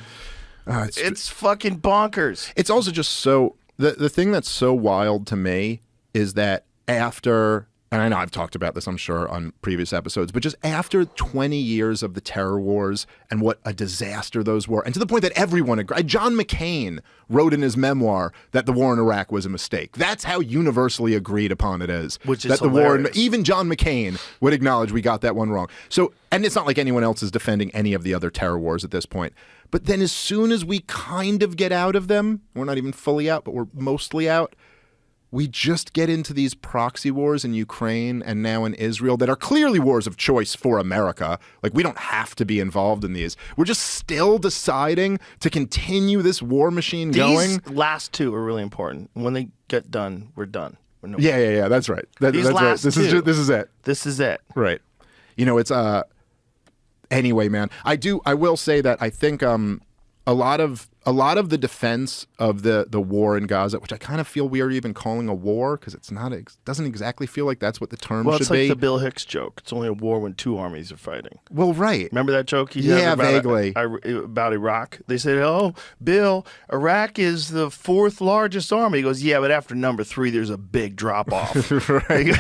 It's fucking bonkers.
It's also just so the thing that's so wild to me is that after, and I know I've talked about this, I'm sure, on previous episodes, but just after 20 years of the terror wars and what a disaster those were, and to the point that everyone agreed. John McCain wrote in his memoir that the war in Iraq was a mistake. That's how universally agreed upon it is.
Which is
that
hilarious.
Even John McCain would acknowledge we got that one wrong. So, and it's not like anyone else is defending any of the other terror wars at this point. But then as soon as we kind of get out of them, we're not even fully out, but we're mostly out, we just get into these proxy wars in Ukraine and now in Israel that are clearly wars of choice for America. Like, we don't have to be involved in these. We're just still deciding to continue this war machine going.
These last two are really important. When they get done, we're done.
Yeah. That's right.
These
that's
last
right. This
two.
is it.
This is it.
Right. You know, it's anyway, man. I will say that I think a lot of the defense of the war in Gaza, which I kind of feel we are even calling a war because it's not, doesn't exactly feel like that's what the term should be.
Well, it's like the Bill Hicks joke. It's only a war when two armies are fighting.
Well, right.
Remember that joke he had
vaguely.
about Iraq? They said, "Oh, Bill, Iraq is the fourth largest army." He goes, "Yeah, but after number 3, there's a big drop off."
Right.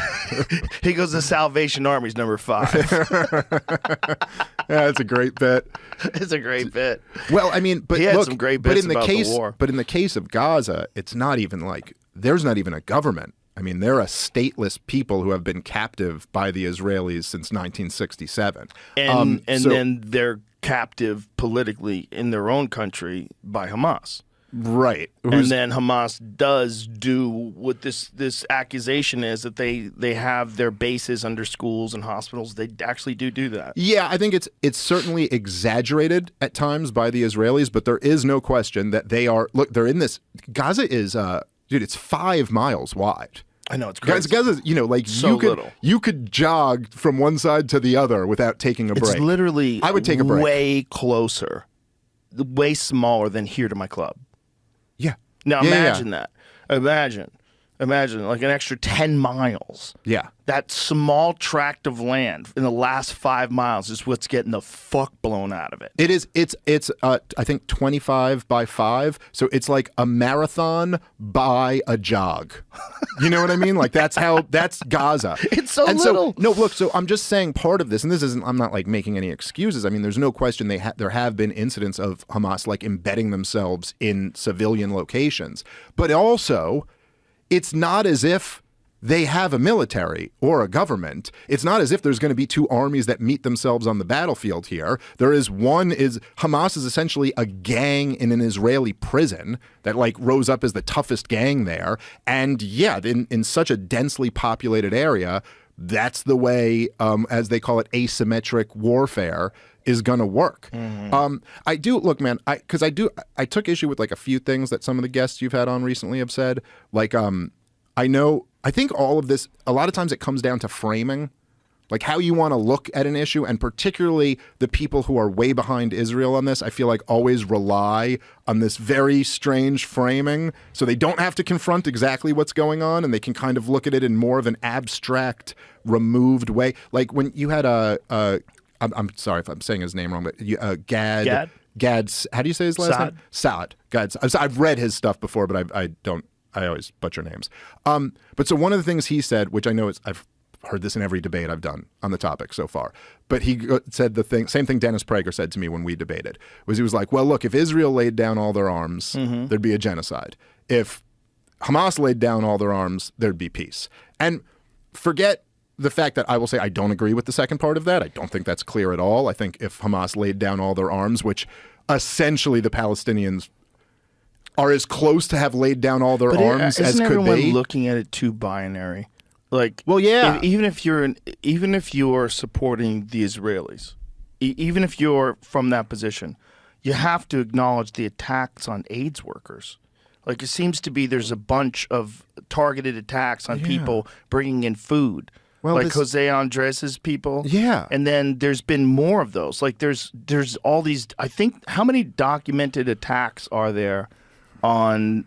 He goes, "The Salvation Army's number 5."
Yeah, it's a great bit.
It's a great bit.
Well, I mean, but
he had
look,
some great bits about the war.
But in the case of Gaza, it's not even like there's not even a government. I mean, they're a stateless people who have been captive by the Israelis since 1967.
And then they're captive politically in their own country by Hamas.
Right.
And then Hamas does do what this accusation is, that they have their bases under schools and hospitals. They actually do that.
Yeah, I think it's certainly exaggerated at times by the Israelis, but there is no question that they are. Look, they're in this. Gaza is, dude, it's 5 miles wide.
I know, it's crazy.
Gaza, you know, like
so
you could jog from one side to the other without taking a break.
It's literally
I would take a break.
Way closer, way smaller than here to my club.
Yeah.
Now imagine that. Imagine like an extra 10 miles.
Yeah.
That small tract of land in the last 5 miles is what's getting the fuck blown out of it.
It is. It's I think 25 by 5. So it's like a marathon by a jog. You know what I mean? Like that's Gaza.
It's so
and
little.
So, no, look. So I'm just saying part of this, and this isn't. I'm not like making any excuses. I mean, there's no question there have been incidents of Hamas like embedding themselves in civilian locations, but also, it's not as if they have a military or a government. It's not as if there's going to be two armies that meet themselves on the battlefield here. Hamas is essentially a gang in an Israeli prison that like rose up as the toughest gang there. And yeah, in such a densely populated area, that's the way, as they call it, asymmetric warfare is going to work. I do look, man, I took issue with like a few things that some of the guests you've had on recently have said. Like, I think all of this, a lot of times it comes down to framing, like how you want to look at an issue, and particularly the people who are way behind Israel on this, I feel like always rely on this very strange framing, so they don't have to confront exactly what's going on, and they can kind of look at it in more of an abstract, removed way. Like when you had I'm sorry if I'm saying his name wrong, but Gad. How do you say his last name? Saad. I've read his stuff before, but I always butcher names. But so one of the things he said, which I know I've heard this in every debate I've done on the topic so far, but he said same thing Dennis Prager said to me when we debated, he was like, well, look, if Israel laid down all their arms, there'd be a genocide. If Hamas laid down all their arms, there'd be peace. And forget the fact that I will say I don't agree with the second part of that. I don't think that's clear at all. I think if Hamas laid down all their arms, which essentially the Palestinians are as close to have laid down all their arms as could
everyone
be.
Looking at it too binary? Like,
well, yeah.
Even if you're supporting the Israelis, even if you're from that position, you have to acknowledge the attacks on AIDS workers. Like it seems to be there's a bunch of targeted attacks on people bringing in food. Well, like Jose Andres' people.
Yeah.
And then there's been more of those. Like there's all these, I think, how many documented attacks are there on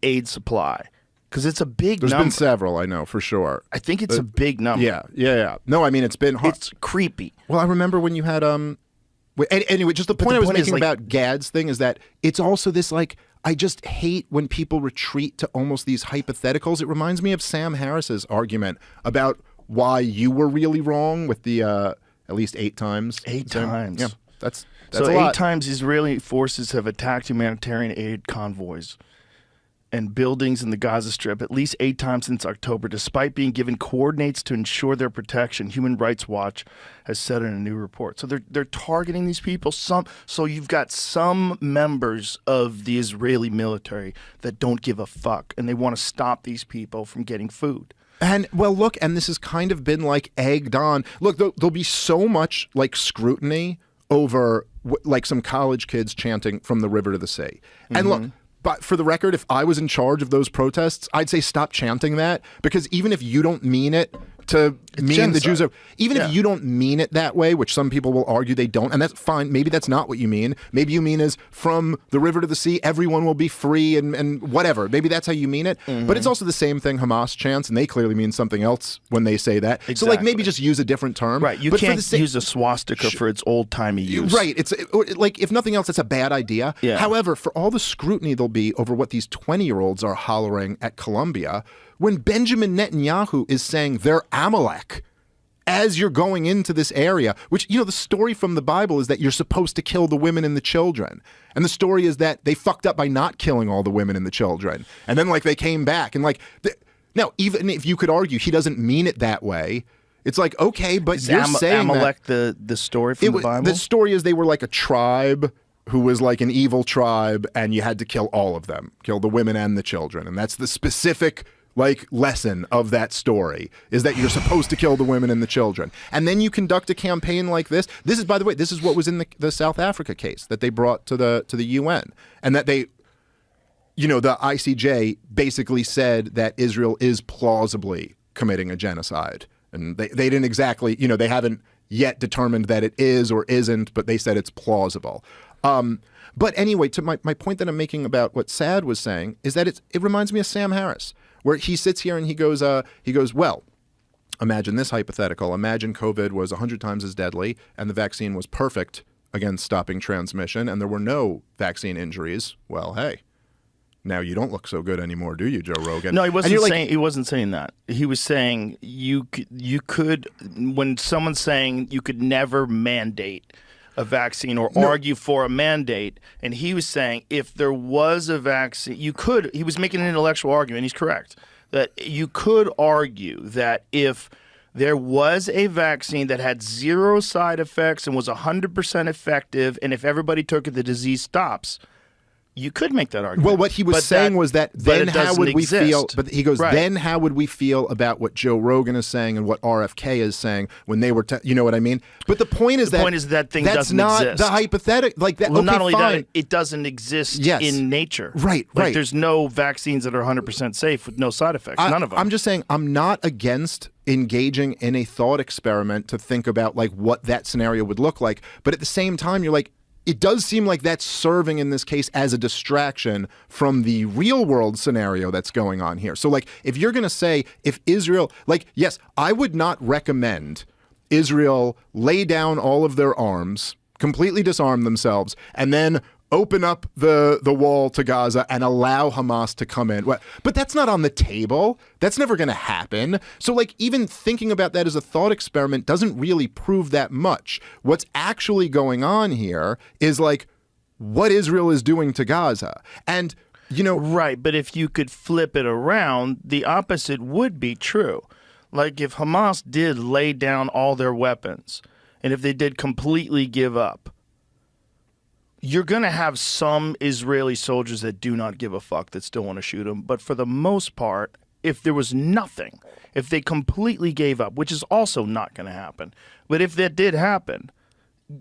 aid supply? Because it's a big number.
There's been several, I know, for sure.
I think it's a big number.
Yeah. No, I mean, it's been hard.
It's creepy.
Well, I remember when you had anyway, just the point I was making about Gad's thing is that it's also this like, I just hate when people retreat to almost these hypotheticals. It reminds me of Sam Harris's argument about why you were really wrong with the at least 8 times.
8 times.
Yeah, that's
so
a lot.
8 times Israeli forces have attacked humanitarian aid convoys and buildings in the Gaza Strip at least 8 times since October, despite being given coordinates to ensure their protection. Human Rights Watch has said in a new report. So they're targeting these people. So you've got some members of the Israeli military that don't give a fuck, and they want to stop these people from getting food.
And well, look, and this has kind of been like egged on. Look, there'll be so much like scrutiny over like some college kids chanting "From the river to the sea," and look. But for the record, if I was in charge of those protests, I'd say stop chanting that, because even if you don't mean it to mean genocide. The Jews are, even if you don't mean it that way, which some people will argue they don't, and that's fine. Maybe that's not what you mean. Maybe you mean is from the river to the sea, everyone will be free and whatever. Maybe that's how you mean it. But it's also the same thing Hamas chants, and they clearly mean something else when they say that. Exactly. So like maybe just use a different term.
Right. You can't use a swastika for its old-timey use.
Right. It's like, if nothing else, it's a bad idea. Yeah. However, for all the scrutiny there'll be over what these 20-year-olds are hollering at Columbia, when Benjamin Netanyahu is saying they're Amalek as you're going into this area, which, you know, the story from the Bible is that you're supposed to kill the women and the children. And the story is that they fucked up by not killing all the women and the children. And then, like, they came back. And, like, now, even if you could argue he doesn't mean it that way, it's like, okay, but
is
you're saying
Amalek the story from the Bible?
The story is they were like a tribe who was like an evil tribe, and you had to kill all of them, kill the women and the children. And that's the specific like lesson of that story, is that you're supposed to kill the women and the children. And then you conduct a campaign like this. This is, by the way, this is what was in the South Africa case that they brought to the UN, and that they, you know, the ICJ basically said that Israel is plausibly committing a genocide. And they didn't exactly, you know, they haven't yet determined that it is or isn't, but they said it's plausible. But anyway, to my point that I'm making about what Sad was saying is that it reminds me of Sam Harris, where he sits here and he goes, well, imagine this hypothetical. Imagine COVID was 100 times as deadly and the vaccine was perfect against stopping transmission and there were no vaccine injuries. Well, hey, now you don't look so good anymore, do you, Joe Rogan?
No, he wasn't saying that. He was saying you could when someone's saying you could never mandate a vaccine or argue for a mandate, and he was saying if there was a vaccine, you could. He was making an intellectual argument. He's correct that you could argue that if there was a vaccine that had 0 side effects and was 100% effective, and if everybody took it, the disease stops. You could make that argument.
Well, what he was saying was that then how would we feel? But he goes, then how would we feel about what Joe Rogan is saying and what RFK is saying when they were, you know what I mean? But the point is that
thing
that's
doesn't
not
exist.
the hypothetical. Like that.
Well,
okay,
not only
fine.
that, it doesn't exist in nature.
Right.
Like there's no vaccines that are 100% safe with no side effects. None of them.
I'm just saying I'm not against engaging in a thought experiment to think about like what that scenario would look like. But at the same time, you're like, it does seem like that's serving in this case as a distraction from the real world scenario that's going on here. So like if you're going to say if Israel, like, yes, I would not recommend Israel lay down all of their arms, completely disarm themselves, and then open up the wall to Gaza and allow Hamas to come in. But that's not on the table. That's never going to happen. So like even thinking about that as a thought experiment doesn't really prove that much. What's actually going on here is like what Israel is doing to Gaza. And, you know.
Right. But if you could flip it around, the opposite would be true. Like if Hamas did lay down all their weapons and if they did completely give up, you're going to have some Israeli soldiers that do not give a fuck that still want to shoot them. But for the most part, if there was nothing, if they completely gave up, which is also not going to happen, but if that did happen,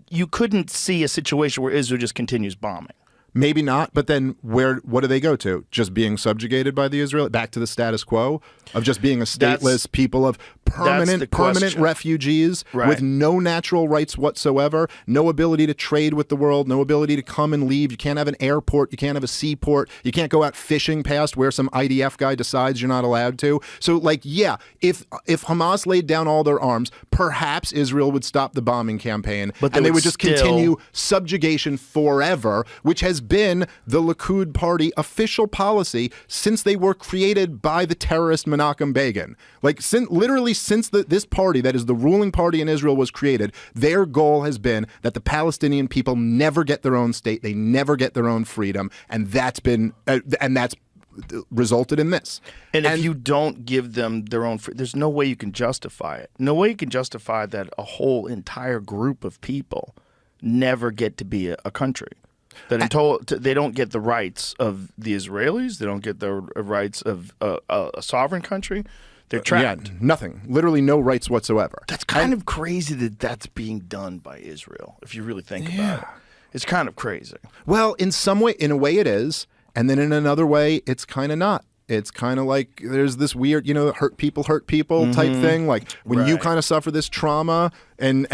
you couldn't see a situation where Israel just continues bombing.
Maybe not, but then what do they go to? Just being subjugated by the Israel, back to the status quo of just being a stateless people of permanent refugees with no natural rights whatsoever, no ability to trade with the world, no ability to come and leave. You can't have an airport, you can't have a seaport, you can't go out fishing past where some IDF guy decides you're not allowed to. So like, yeah, if Hamas laid down all their arms, perhaps Israel would stop the bombing campaign and they would just continue subjugation forever, which has been the Likud party official policy since they were created by the terrorist Menachem Begin. Like literally since this party that is the ruling party in Israel was created, their goal has been that the Palestinian people never get their own state, they never get their own freedom, and that's resulted in this.
And if you don't give them their own there's no way you can justify it. No way you can justify that a whole entire group of people never get to be a country. That they don't get the rights of the Israelis. They don't get the rights of a sovereign country. They're trapped.
Yeah, nothing. Literally no rights whatsoever.
That's kind of crazy that that's being done by Israel, if you really think about it. It's kind of crazy.
Well, in a way it is, and then in another way it's kind of not. It's kind of like there's this weird, hurt people type thing. Like when you kind of suffer this trauma, and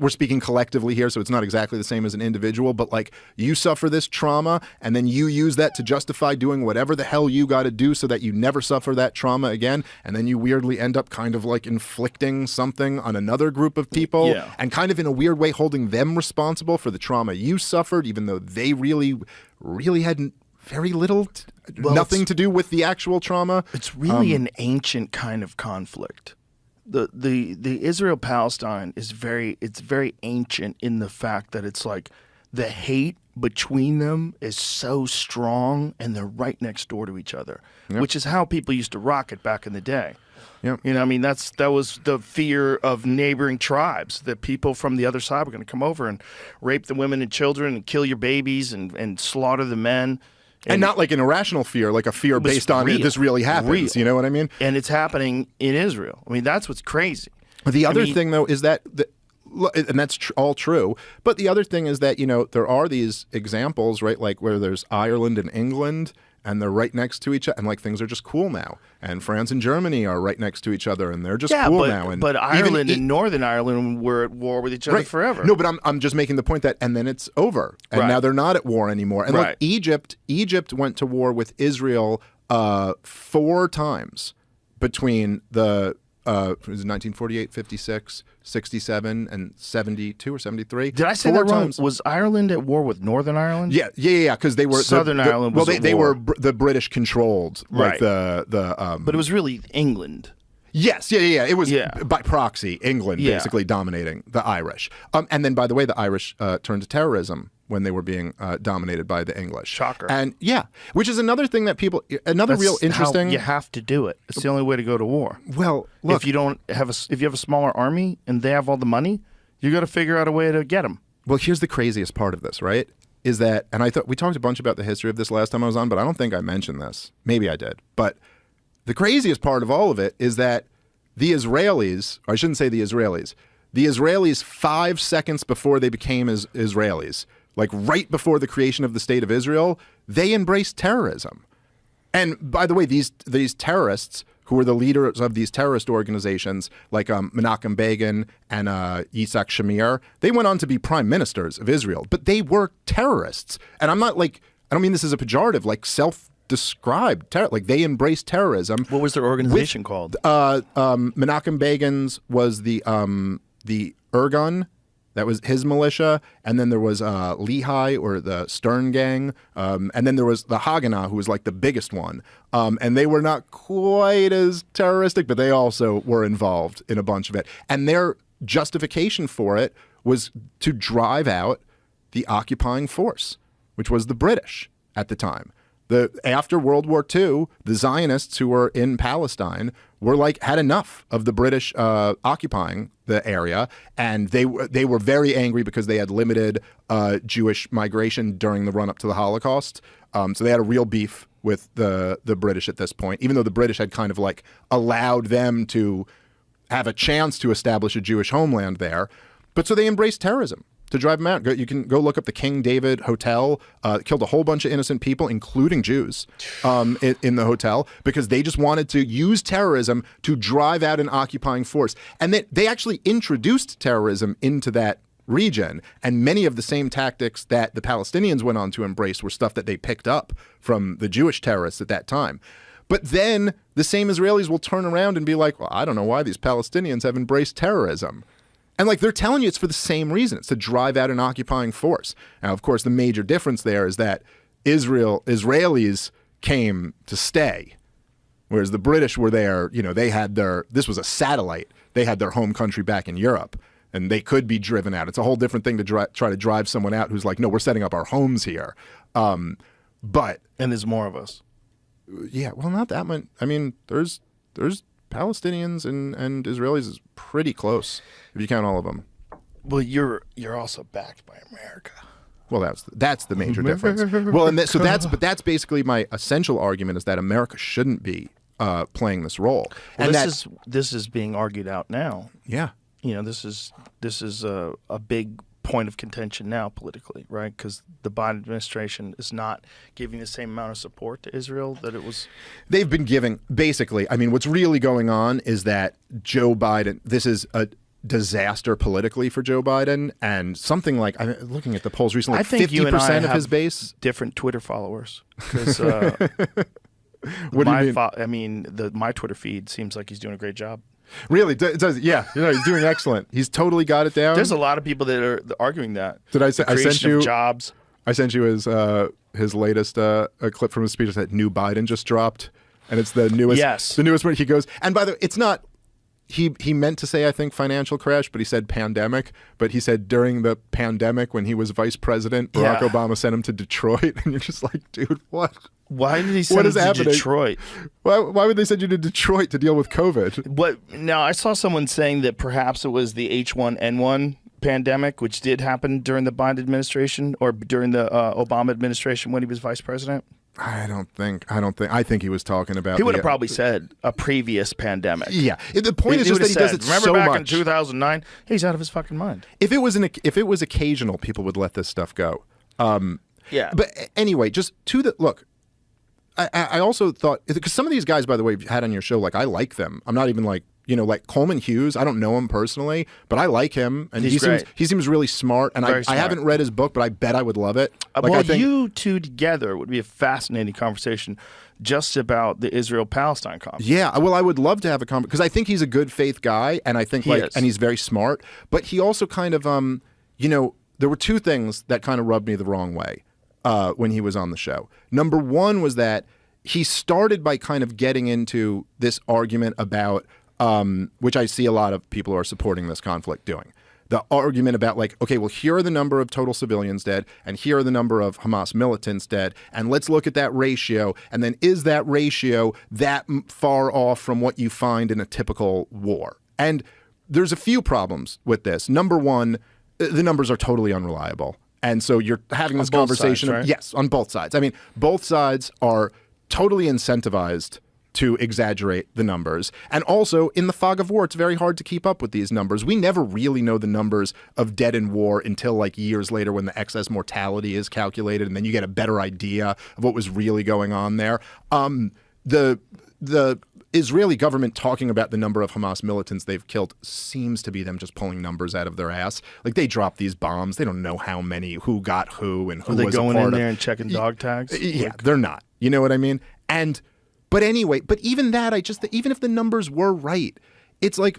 we're speaking collectively here, so it's not exactly the same as an individual, but like you suffer this trauma, and then you use that to justify doing whatever the hell you got to do so that you never suffer that trauma again, and then you weirdly end up kind of like inflicting something on another group of people, and kind of in a weird way holding them responsible for the trauma you suffered, even though they really, really hadn't. Very little, nothing to do with the actual trauma.
It's really an ancient kind of conflict. The Israel-Palestine is very ancient in the fact that it's like the hate between them is so strong and they're right next door to each other, which is how people used to rock it back in the day.
Yep.
I mean, that was the fear of neighboring tribes, that people from the other side were going to come over and rape the women and children and kill your babies and slaughter the men.
And not like an irrational fear, like a fear based on this really happens. You know what I mean?
And it's happening in Israel. I mean, that's what's crazy.
The other thing, though, is that, and that's all true, but the other thing is that, there are these examples, right, like where there's Ireland and England, and they're right next to each other, and like things are just cool now. And France and Germany are right next to each other, and they're just cool now. And
but Ireland and Northern Ireland were at war with each other forever.
No, but I'm just making the point that, and then it's over, and now they're not at war anymore. And look, Egypt went to war with Israel 4 times between the it was 1948, 56, 67, and 72 or 73.
Did I say that wrong? Was Ireland at war with Northern Ireland?
Yeah, because they were
Southern Ireland. Was
they were the British controlled, like
but it was really England.
Yes, it was by proxy England basically dominating the Irish. And then, by the way, the Irish turned to terrorism when they were being dominated by the English.
Shocker.
And which is another thing that That's real interesting.
How you have to do it. It's the only way to go to war.
Well, look,
if you have a smaller army and they have all the money, you got to figure out a way to get them.
Well, here's the craziest part of this, right? Is that, and I thought we talked a bunch about the history of this last time I was on, but I don't think I mentioned this. Maybe I did, but. The craziest part of all of it is that the Israelis, or I shouldn't say the Israelis 5 seconds before they became Israelis, like right before the creation of the State of Israel, they embraced terrorism. And by the way, these terrorists who were the leaders of these terrorist organizations like Menachem Begin and Yitzhak Shamir, they went on to be prime ministers of Israel, but they were terrorists. And I don't mean this as a pejorative, like self-described terror, like they embraced terrorism.
What was their organization called?
Menachem Begin's was the Irgun. That was his militia, and then there was Lehi, or the Stern Gang, and then there was the Haganah, who was like the biggest one. And they were not quite as terroristic, but they also were involved in a bunch of it. And their justification for it was to drive out the occupying force, which was the British at the time. After World War II, the Zionists who were in Palestine had enough of the British occupying the area, and they were very angry because they had limited Jewish migration during the run-up to the Holocaust. So they had a real beef with the British at this point, even though the British had kind of like allowed them to have a chance to establish a Jewish homeland there. But so they embraced terrorism to drive them out. You can go look up the King David Hotel. Killed a whole bunch of innocent people, including Jews, in the hotel, because they just wanted to use terrorism to drive out an occupying force. And they actually introduced terrorism into that region. And many of the same tactics that the Palestinians went on to embrace were stuff that they picked up from the Jewish terrorists at that time. But then the same Israelis will turn around and be like, well, I don't know why these Palestinians have embraced terrorism. And like they're telling you it's for the same reason. It's to drive out an occupying force. Now, of course, the major difference there is that Israelis came to stay, whereas the British were there. They had this was a satellite. They had their home country back in Europe, and they could be driven out. It's a whole different thing to try to drive someone out who's like, no, we're setting up our homes here. And
there's more of us.
Yeah, well, not that much. I mean, there's Palestinians and Israelis is pretty close if you count all of them.
Well, you're also backed by America.
Well, that's the major difference. Well, that's basically my essential argument, is that America shouldn't be playing this role.
Well, and this is being argued out now.
Yeah,
this is a big point of contention now politically, right? Because the Biden administration is not giving the same amount of support to Israel that it was. They've
been giving, basically. I mean, what's really going on is that Joe Biden, this is a disaster politically for Joe Biden, and something like, I'm looking at the polls recently, like 50% of his base.
Different Twitter followers. Because
what do you mean?
My Twitter feed seems like he's doing a great job.
Really? It does. Yeah. He's doing excellent. He's totally got it down.
There's a lot of people that are arguing that.
Did I say? I sent you
jobs.
I sent you his latest a clip from his speech that new Biden just dropped, and it's the newest.
Yes.
The newest one. He goes, and by the way, it's not. He meant to say, I think, financial crash, but he said pandemic. But he said during the pandemic when he was vice president, Barack Obama sent him to Detroit, and you're just like, dude, what?
Why did he send him to Detroit?
Why would they send you to Detroit to deal with COVID?
Now, I saw someone saying that perhaps it was the H1N1 pandemic, which did happen during the Biden administration or during the Obama administration when he was vice president.
I think he was talking about.
He would have probably said a previous pandemic.
Yeah. The point is just that he does it so much.
Remember back in 2009? He's out of his fucking mind.
If it was occasional, people would let this stuff go.
Yeah.
But anyway, just to the look. I also thought, because some of these guys, by the way, you've had on your show, like I like them. I'm not even like, like Coleman Hughes. I don't know him personally, but I like him, and he seems really smart. And I haven't read his book, but I bet I would love it.
Well, I think you two together would be a fascinating conversation just about the Israel-Palestine conflict.
Yeah, well, I would love to have a conversation because I think he's a good faith guy, and I think and he's very smart. But he also kind of, there were two things that kind of rubbed me the wrong way when he was on the show. Number one was that he started by kind of getting into this argument about, which I see a lot of people who are supporting this conflict doing. The argument about like, okay, well, here are the number of total civilians dead, and here are the number of Hamas militants dead, and let's look at that ratio, and then is that ratio that far off from what you find in a typical war? And there's a few problems with this. Number one, the numbers are totally unreliable. And so you're having this conversation.
Sides, right?
Yes, on both sides. I mean, both sides are totally incentivized to exaggerate the numbers. And also, in the fog of war, it's very hard to keep up with these numbers. We never really know the numbers of dead in war until like years later when the excess mortality is calculated, and then you get a better idea of what was really going on there. The Israeli government talking about the number of Hamas militants they've killed seems to be them just pulling numbers out of their ass. Like they drop these bombs. They don't know how many, who got who, and who was a part of.
Are they going in there and checking dog tags?
Yeah, they're not. You know what I mean? But anyway, but even that, even if the numbers were right, it's like,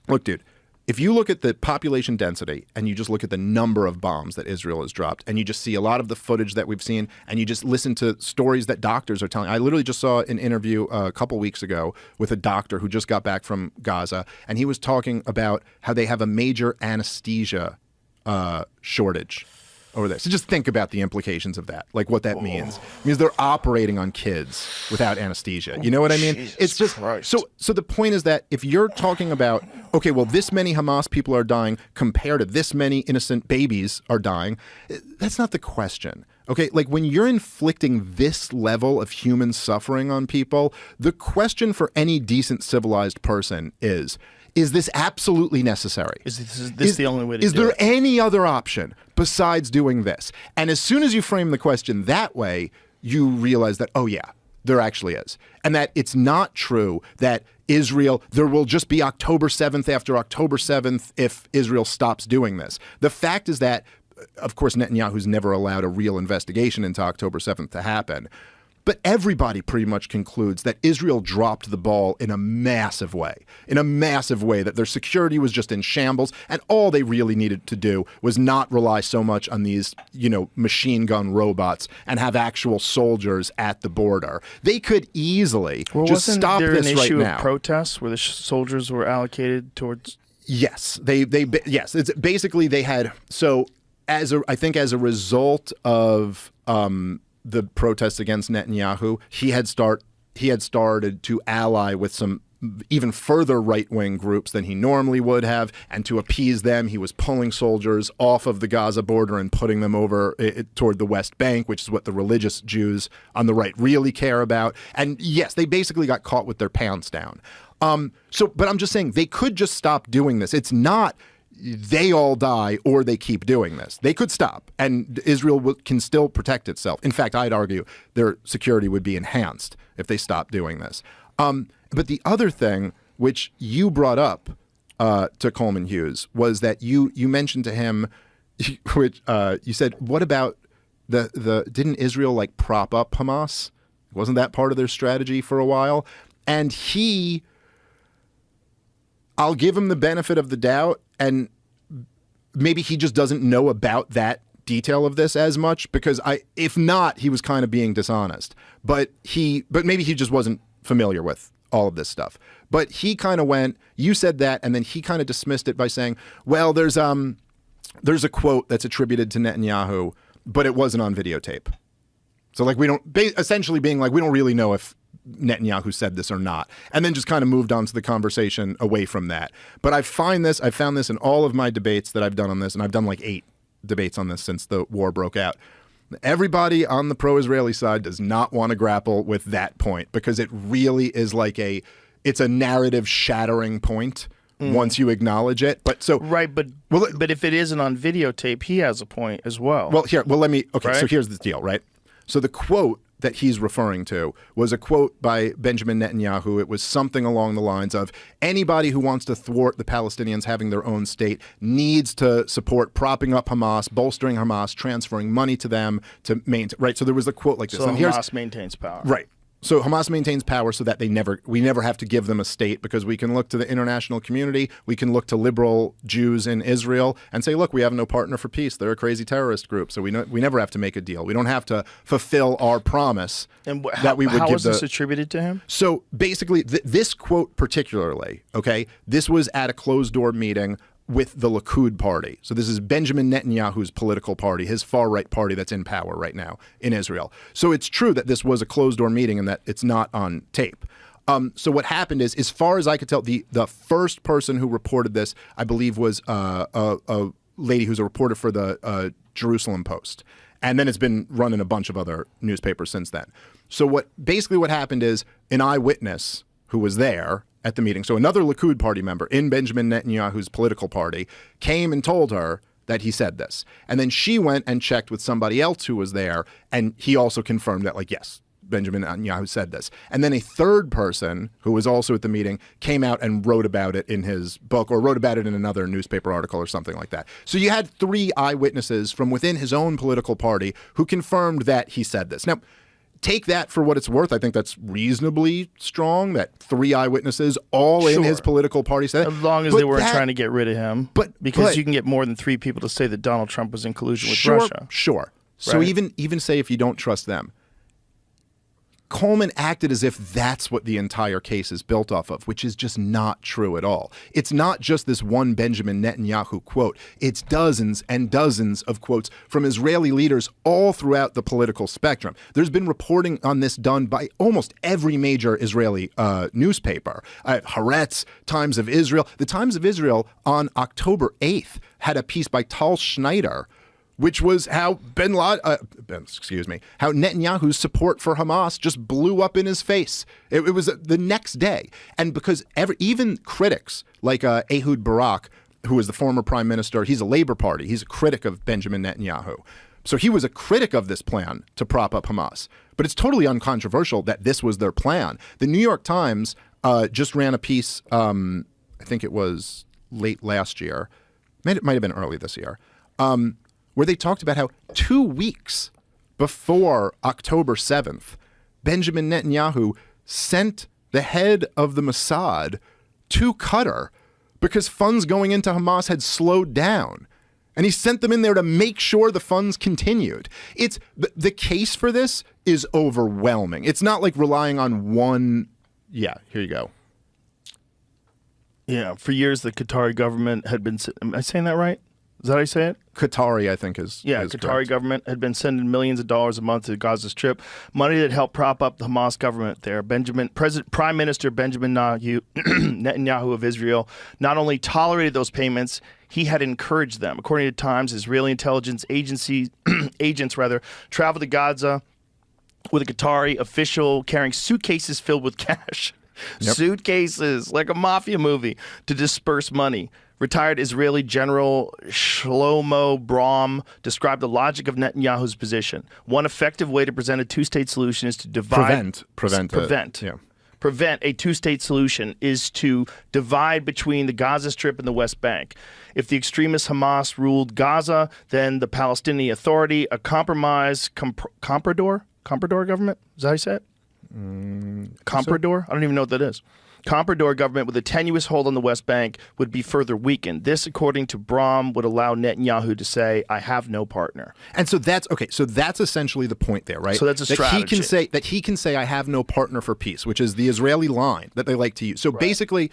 look, dude, if you look at the population density and you just look at the number of bombs that Israel has dropped, and you just see a lot of the footage that we've seen, and you just listen to stories that doctors are telling. I literally just saw an interview a couple weeks ago with a doctor who just got back from Gaza, and he was talking about how they have a major anesthesia shortage over there. So just think about the implications of that, like what that means. It means they're operating on kids without anesthesia. You know what I mean? It's just so the point is that if you're talking about, okay, well, this many Hamas people are dying compared to this many innocent babies are dying, that's not the question. Okay, like when you're inflicting this level of human suffering on people, the question for any decent civilized person is this absolutely necessary?
Is this the only way to do it?
Is there any other option besides doing this? And as soon as you frame the question that way, you realize that, oh yeah, there actually is. And that it's not true that there will just be October 7th after October 7th if Israel stops doing this. The fact is that, of course, Netanyahu's never allowed a real investigation into October 7th to happen. But everybody pretty much concludes that Israel dropped the ball in a massive way, that their security was just in shambles, and all they really needed to do was not rely so much on these, machine gun robots and have actual soldiers at the border. They could easily just stop this right now.
Wasn't there an issue of protests where the soldiers were allocated towards?
Yes, yes. It's basically they had as a result of the protests against Netanyahu, he had started to ally with some even further right-wing groups than he normally would have, and to appease them, he was pulling soldiers off of the Gaza border and putting them over toward the West Bank, which is what the religious Jews on the right really care about. And yes, they basically got caught with their pants down. But I'm just saying they could just stop doing this. It's not they all die or they keep doing this. They could stop, and Israel can still protect itself. In fact, I'd argue their security would be enhanced if they stopped doing this. But the other thing, which you brought up to Coleman Hughes, was that you mentioned to him, which you said, what about didn't Israel like prop up Hamas? Wasn't that part of their strategy for a while? And I'll give him the benefit of the doubt, and maybe he just doesn't know about that detail of this as much, because if not, he was kind of being dishonest. But maybe he just wasn't familiar with all of this stuff. But he kind of went, you said that, and then he kind of dismissed it by saying, well, there's a quote that's attributed to Netanyahu, but it wasn't on videotape. So like essentially being like, we don't really know if Netanyahu said this or not, and then just kind of moved on to the conversation away from that. But I found this in all of my debates that I've done on this, and I've done like 8 debates on this since the war broke out. Everybody on the pro-Israeli side does not want to grapple with that point, because it really is like it's a narrative shattering point once you acknowledge it. But so
but if it isn't on videotape, he has a point as well.
So here's the deal, right? So the quote that he's referring to was a quote by Benjamin Netanyahu. It was something along the lines of, anybody who wants to thwart the Palestinians having their own state needs to support propping up Hamas, bolstering Hamas, transferring money to them to maintain. Right. So there was a quote like this.
So
and
Hamas maintains power.
Right. So Hamas maintains power so that we never have to give them a state, because we can look to the international community, we can look to liberal Jews in Israel and say, look, we have no partner for peace. They're a crazy terrorist group, so we never have to make a deal. We don't have to fulfill our promise that we would give.
How was this attributed to him?
So basically, this quote particularly, okay, this was at a closed-door meeting with the Likud party. So this is Benjamin Netanyahu's political party, his far-right party that's in power right now in Israel. So it's true that this was a closed-door meeting and that it's not on tape. So what happened is, as far as I could tell, the first person who reported this, I believe, was a lady who's a reporter for the Jerusalem Post. And then it's been run in a bunch of other newspapers since then. So what happened is, an eyewitness who was there at the meeting, so another Likud party member in Benjamin Netanyahu's political party, came and told her that he said this. And then she went and checked with somebody else who was there, and he also confirmed that, like, yes, Benjamin Netanyahu said this. And then a third person who was also at the meeting came out and wrote about it in his book, or wrote about it in another newspaper article or something like that. So you had 3 eyewitnesses from within his own political party who confirmed that he said this. Now, take that for what it's worth. I think that's reasonably strong, that 3 eyewitnesses all in his political party said.
As long as they weren't trying to get rid of him. Because you can get more than 3 people to say that Donald Trump was in collusion with Russia.
Sure. So even say if you don't trust them, Coleman acted as if that's what the entire case is built off of, which is just not true at all. It's not just this one Benjamin Netanyahu quote. It's dozens and dozens of quotes from Israeli leaders all throughout the political spectrum. There's been reporting on this done by almost every major Israeli newspaper. Haaretz, Times of Israel. The Times of Israel on October 8th had a piece by Tal Schneider, which was how how Netanyahu's support for Hamas just blew up in his face. It was the next day. And because even critics like Ehud Barak, who was the former prime minister, he's a Labor Party, he's a critic of Benjamin Netanyahu. So he was a critic of this plan to prop up Hamas. But it's totally uncontroversial that this was their plan. The New York Times just ran a piece, I think it was late last year, it might have been early this year, where they talked about how 2 weeks before October 7th, Benjamin Netanyahu sent the head of the Mossad to Qatar because funds going into Hamas had slowed down. And he sent them in there to make sure the funds continued. It's the case for this is overwhelming. It's not like relying on one. Yeah, here you go.
Yeah, for years the Qatari government had been. Am I saying that right? Is that how you say it?
Qatari, I think, is
Qatari
correct.
Government had been sending millions of dollars a month to the Gaza Strip, money that helped prop up the Hamas government there. Prime Minister Benjamin Netanyahu of Israel not only tolerated those payments, he had encouraged them. According to Times, Israeli intelligence agents traveled to Gaza with a Qatari official carrying suitcases filled with cash. Yep. Suitcases, like a mafia movie, to disperse money. Retired Israeli General Shlomo Braun described the logic of Netanyahu's position. One effective way to present a 2-state solution is to prevent a 2-state solution is to divide between the Gaza Strip and the West Bank. If the extremist Hamas ruled Gaza, then the Palestinian Authority, a compromise comprador government? Is that how you say it? Comprador? I don't even know what that is. Comprador government with a tenuous hold on the West Bank would be further weakened. This, according to Braun, would allow Netanyahu to say, I have no partner.
And so that's okay. So that's essentially the point there, right?
So that's a strategy.
He can say, I have no partner for peace, which is the Israeli line that they like to use. So basically,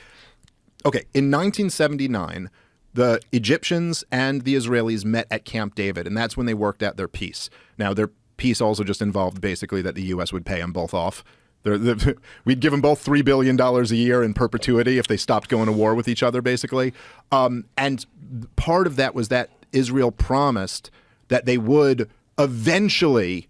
okay, in 1979, the Egyptians and the Israelis met at Camp David, and that's when they worked out their peace. Now, their peace also just involved basically that the U.S. would pay them both off. We'd give them both $3 billion a year in perpetuity if they stopped going to war with each other, basically. And part of that was that Israel promised that they would eventually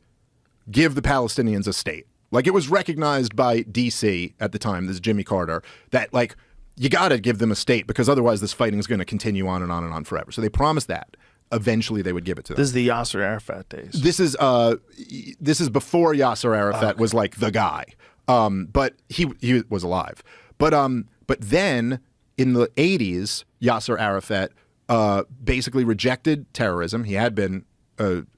give the Palestinians a state. Like, it was recognized by D.C. at the time, this is Jimmy Carter, that, like, you got to give them a state because otherwise this fighting is going to continue on and on and on forever. So they promised that. eventually they would give it to them.
This is the Yasser Arafat days.
This is before Yasser Arafat was like the guy, but he was alive. But then in the 80s, Yasser Arafat basically rejected terrorism. He had been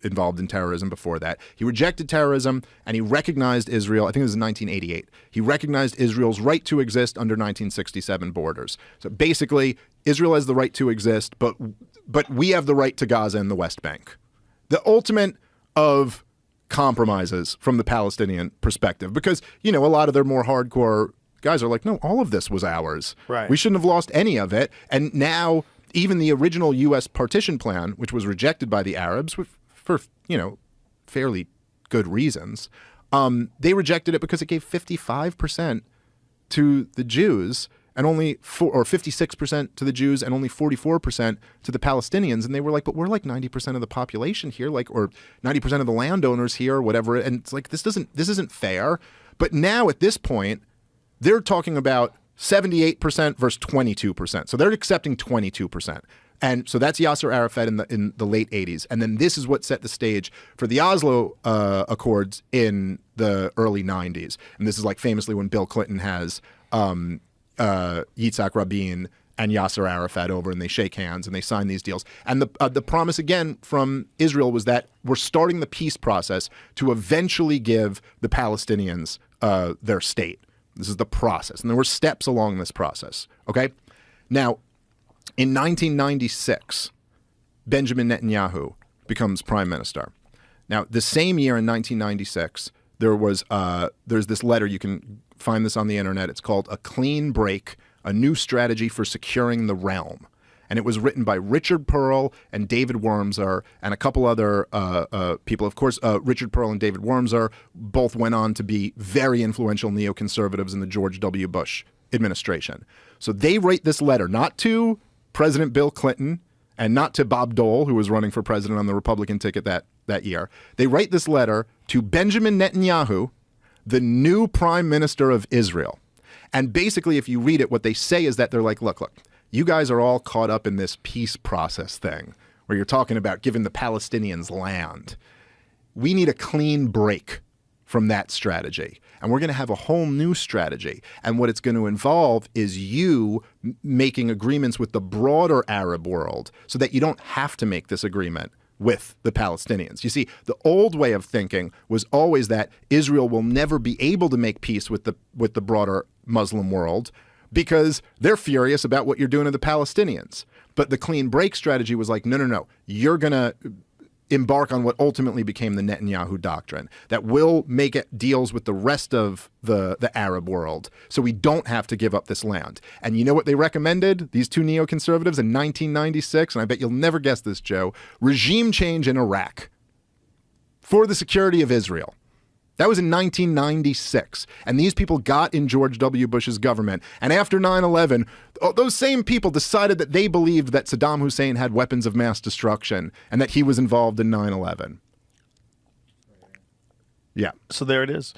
involved in terrorism before that. He rejected terrorism and he recognized Israel. I think it was in 1988. He recognized Israel's right to exist under 1967 borders. So basically, Israel has the right to exist, but we have the right to Gaza and the West Bank. The ultimate of compromises from the Palestinian perspective, because, a lot of their more hardcore guys are like, no, all of this was ours.
Right.
We shouldn't have lost any of it. And now even the original U.S. partition plan, which was rejected by the Arabs for fairly good reasons, they rejected it because it gave 55% to the Jews and only 56% to the Jews and only 44% to the Palestinians. And they were like, but we're like 90% of the population here, or 90% of the landowners here, or whatever. And it's like, this isn't fair. But now at this point, they're talking about 78% versus 22%. So they're accepting 22%. And so that's Yasser Arafat in the late 80s. And then this is what set the stage for the Oslo Accords in the early 90s. And this is like famously when Bill Clinton has Yitzhak Rabin and Yasser Arafat over, and they shake hands and they sign these deals. And the promise again from Israel was that we're starting the peace process to eventually give the Palestinians their state. This is the process. And there were steps along this process. Okay? Now, in 1996, Benjamin Netanyahu becomes prime minister. Now, the same year in 1996, there's this letter. You can find this on the internet. It's called A Clean Break, A New Strategy for Securing the Realm. And it was written by Richard Pearl and David Wormser and a couple other people. Of course, Richard Pearl and David Wormser both went on to be very influential neoconservatives in the George W. Bush administration. So they write this letter, not to President Bill Clinton and not to Bob Dole, who was running for president on the Republican ticket that year. They write this letter to Benjamin Netanyahu, the new prime minister of Israel. And basically, if you read it, what they say is that they're like, look, you guys are all caught up in this peace process thing where you're talking about giving the Palestinians land. We need a clean break from that strategy. And we're going to have a whole new strategy. And what it's going to involve is you making agreements with the broader Arab world so that you don't have to make this agreement with the Palestinians. You see, the old way of thinking was always that Israel will never be able to make peace with the broader Muslim world because they're furious about what you're doing to the Palestinians. But the clean break strategy was like, no. You're going to embark on what ultimately became the Netanyahu doctrine, that will make it deals with the rest of the Arab world so we don't have to give up this land. And you know what they recommended, these two neoconservatives, in 1996? And I bet you'll never guess this, Joe. Regime change in Iraq for the security of Israel. That was in 1996. And these people got in George W. Bush's government. And after 9/11, those same people decided that they believed that Saddam Hussein had weapons of mass destruction and that he was involved in 9/11. Yeah.
So there it is.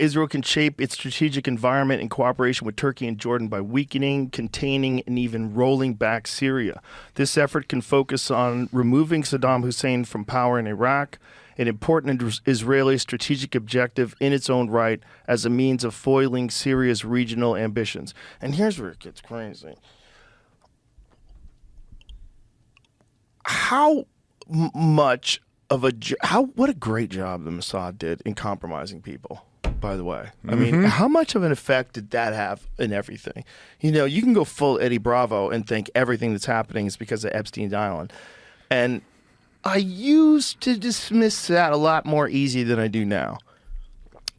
Israel can shape its strategic environment in cooperation with Turkey and Jordan by weakening, containing, and even rolling back Syria. This effort can focus on removing Saddam Hussein from power in Iraq, an important Israeli strategic objective in its own right as a means of foiling Syria's regional ambitions. And here's where it gets crazy. What a great job the Mossad did in compromising people, by the way. I mean, how much of an effect did that have in everything? You can go full Eddie Bravo and think everything that's happening is because of Epstein's Island. And I used to dismiss that a lot more easy than I do now.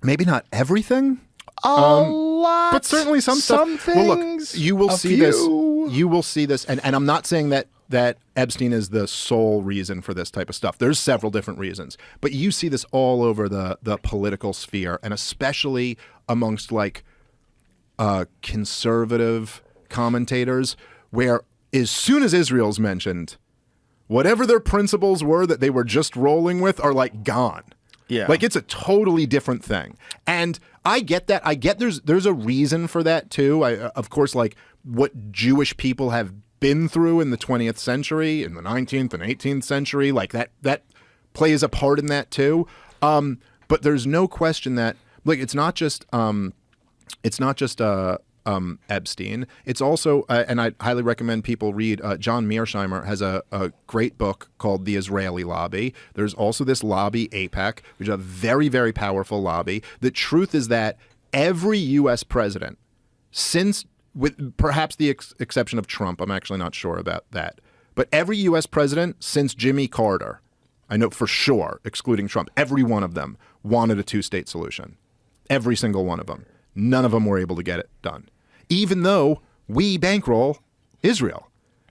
Maybe not everything.
A lot.
But certainly some stuff.
Some things.
Well, look, you will see this. You will see this. And I'm not saying that Epstein is the sole reason for this type of stuff. There's several different reasons. But you see this all over the political sphere, and especially amongst conservative commentators, where as soon as Israel's mentioned, whatever their principles were that they were just rolling with are gone.
Yeah.
It's a totally different thing. And I get that. I get there's a reason for that too. Of course, what Jewish people have been through in the 20th century, in the 19th and 18th century. Like that plays a part in that too. But there's no question that like it's not just Epstein. It's also, and I highly recommend people read, John Mearsheimer has a great book called The Israeli Lobby. There's also this lobby, AIPAC, which is a very, very powerful lobby. The truth is that every U.S. president, since, with perhaps the exception of Trump, I'm actually not sure about that, but every U.S. president since Jimmy Carter, I know for sure, excluding Trump, every one of them wanted a two-state solution. Every single one of them. None of them were able to get it done. Even though we bankroll Israel.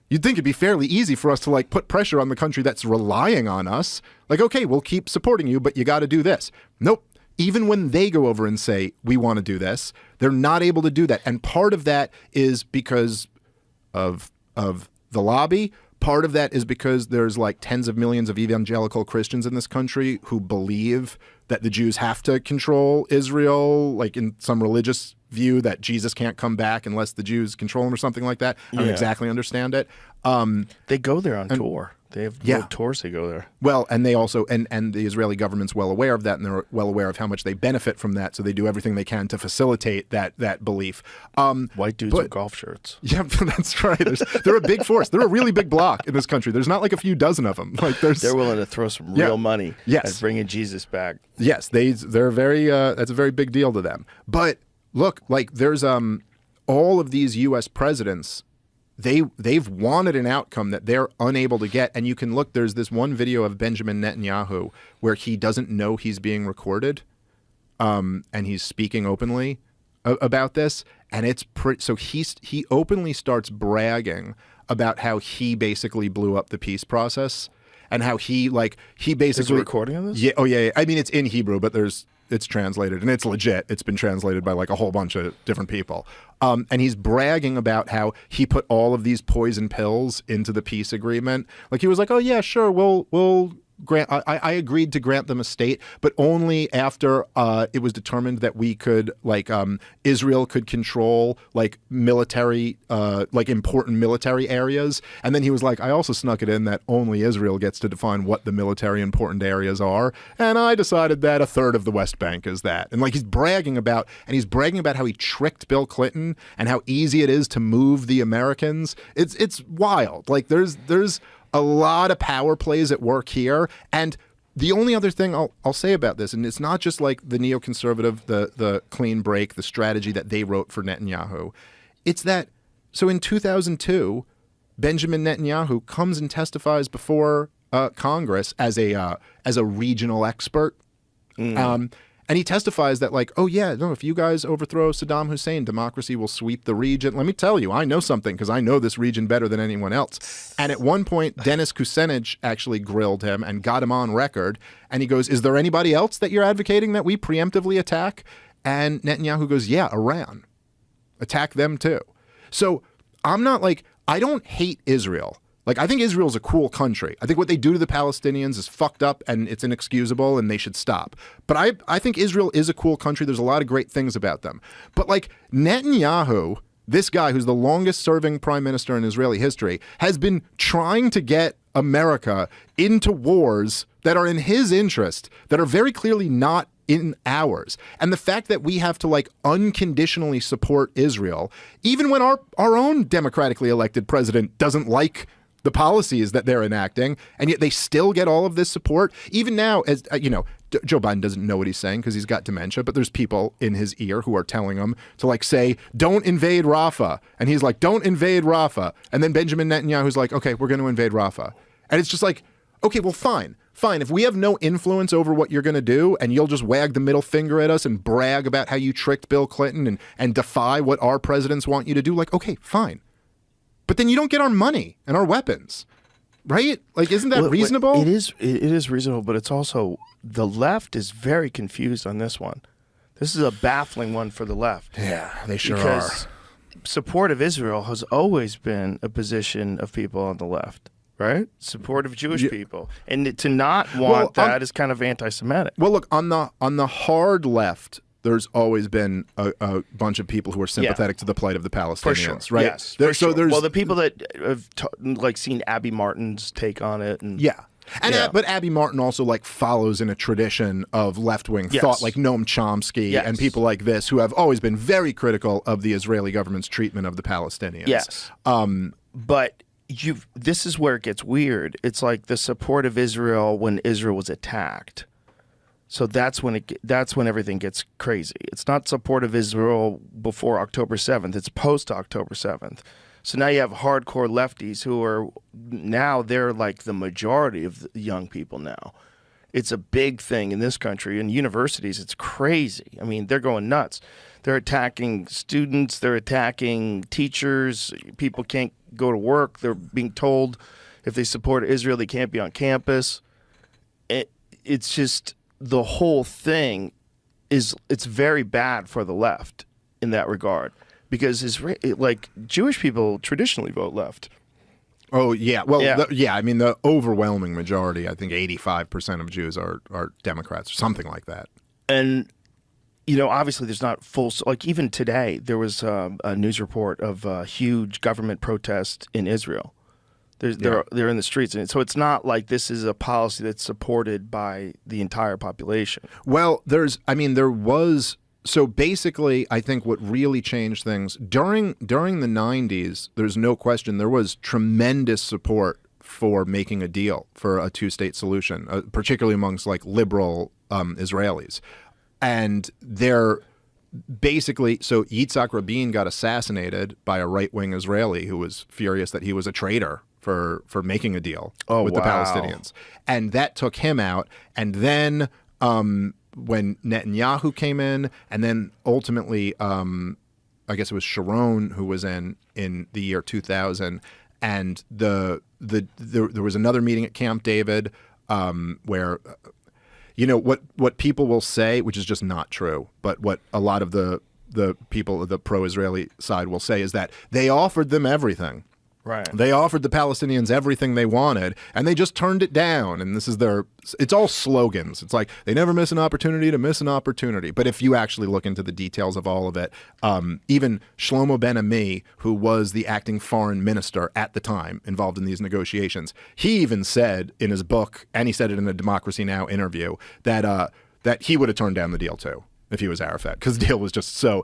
You'd think it'd be fairly easy for us to like put pressure on the country that's relying on us. Like, okay, we'll keep supporting you, but you got to do this. Nope. Even when they go over and say, we want to do this, they're not able to do that. And part of that is because of the lobby. Part of that is because there's like tens of millions of evangelical Christians in this country who believe that the Jews have to control Israel, like in some religious view that Jesus can't come back unless the Jews control him or something like that. I don't exactly understand it.
They go there on tour. They have little tours they go there.
Well, and they also, and the Israeli government's well aware of that, and they're well aware of how much they benefit from that, so they do everything they can to facilitate that belief.
White dudes with golf shirts.
Yeah, that's right. They're a big force. They're a really big block in this country. There's not like a few dozen of them. Like they're
willing to throw some real money at bringing Jesus back.
Yes, they're very, that's a very big deal to them. But look, like there's all of these U.S. presidents, they've wanted an outcome that they're unable to get. And you can look, there's this one video of Benjamin Netanyahu where he doesn't know he's being recorded, and he's speaking openly about this. And it's so he openly starts bragging about how he basically blew up the peace process and how he basically...
Is a recording of this?
Yeah. Oh yeah. I mean, it's in Hebrew, but it's translated and it's legit. It's been translated by like a whole bunch of different people. And he's bragging about how he put all of these poison pills into the peace agreement. Like he was like, oh yeah, sure. We'll grant, I agreed to grant them a state, but only after it was determined that we could Israel could control military, important military areas. And then he was like, I also snuck it in that only Israel gets to define what the military important areas are. And I decided that a third of the West Bank is that. And he's bragging about how he tricked Bill Clinton and how easy it is to move the Americans. It's wild. Like there's a lot of power plays at work here. And the only other thing I'll say about this, and it's not just like the neoconservative, the clean break, the strategy that they wrote for Netanyahu. It's that, so in 2002, Benjamin Netanyahu comes and testifies before Congress as a regional expert. And he testifies that if you guys overthrow Saddam Hussein, democracy will sweep the region. Let me tell you, I know something because I know this region better than anyone else. And at one point, Dennis Kucinich actually grilled him and got him on record. And he goes, is there anybody else that you're advocating that we preemptively attack? And Netanyahu goes, yeah, Iran. Attack them too. So I'm not I don't hate Israel. I think Israel's a cool country. I think what they do to the Palestinians is fucked up and it's inexcusable and they should stop. But I think Israel is a cool country. There's a lot of great things about them. But Netanyahu, this guy who's the longest serving prime minister in Israeli history, has been trying to get America into wars that are in his interest, that are very clearly not in ours. And the fact that we have to unconditionally support Israel, even when our own democratically elected president doesn't like the policies that they're enacting, and yet they still get all of this support. Even now, as Joe Biden doesn't know what he's saying because he's got dementia, but there's people in his ear who are telling him to say, don't invade Rafah. And he's like, don't invade Rafah. And then Benjamin Netanyahu's like, okay, we're going to invade Rafah. And it's just okay, well, fine. If we have no influence over what you're going to do and you'll just wag the middle finger at us and brag about how you tricked Bill Clinton and defy what our presidents want you to do, okay, fine. But then you don't get our money and our weapons, right? Isn't that reasonable?
It is reasonable, but it's also, the left is very confused on this one. This is a baffling one for the left.
Yeah, they sure are.
Because support of Israel has always been a position of people on the left, right? Support of Jewish people. And to not want that is kind of anti-Semitic.
Well, look, on the hard left, there's always been a bunch of people who are sympathetic to the plight of the Palestinians,
For sure.
right?
Yes.
There-
For
so
sure.
there's
Well, the people that have seen Abby Martin's take on it, and
yeah. And
Yeah.
but Abby Martin also like follows in a tradition of left-wing
Yes.
thought, like Noam Chomsky
Yes.
and people like this, who have always been very critical of the Israeli government's treatment of the Palestinians.
Yes. But this is where it gets weird. It's like the support of Israel when Israel was attacked. So that's when everything gets crazy. It's not support of Israel before October 7th. It's post October 7th. So now you have hardcore lefties who are now they're like the majority of the young people now. It's a big thing in this country. In universities, it's crazy. I mean, they're going nuts. They're attacking students. They're attacking teachers. People can't go to work. They're being told if they support Israel, they can't be on campus. It's just the whole thing it's very bad for the left in that regard because like Jewish people traditionally vote left.
Oh yeah, well
Yeah.
I mean the overwhelming majority, I think 85% of Jews are Democrats or something like that.
And obviously there's not full like even today there was a news report of a huge government protest in Israel. They're in the streets, and so it's not like this is a policy that's supported by the entire population.
Well, there was. So basically, I think what really changed things during the 90s, there's no question there was tremendous support for making a deal for a two-state solution, particularly amongst like liberal Israelis. And they're basically, so Yitzhak Rabin got assassinated by a right-wing Israeli who was furious that he was a traitor for making a deal with the Palestinians. And that took him out. And then when Netanyahu came in, and then ultimately, I guess it was Sharon who was in the year 2000, and there was another meeting at Camp David where, what people will say, which is just not true, but what a lot of the people of the pro-Israeli side will say is that they offered them everything.
Right.
They offered the Palestinians everything they wanted, and they just turned it down. And it's all slogans. It's like they never miss an opportunity to miss an opportunity. But if you actually look into the details of all of it, even Shlomo Ben-Ami, who was the acting foreign minister at the time involved in these negotiations, he even said in his book, and he said it in a Democracy Now! Interview, that he would have turned down the deal too if he was Arafat, because the deal was just so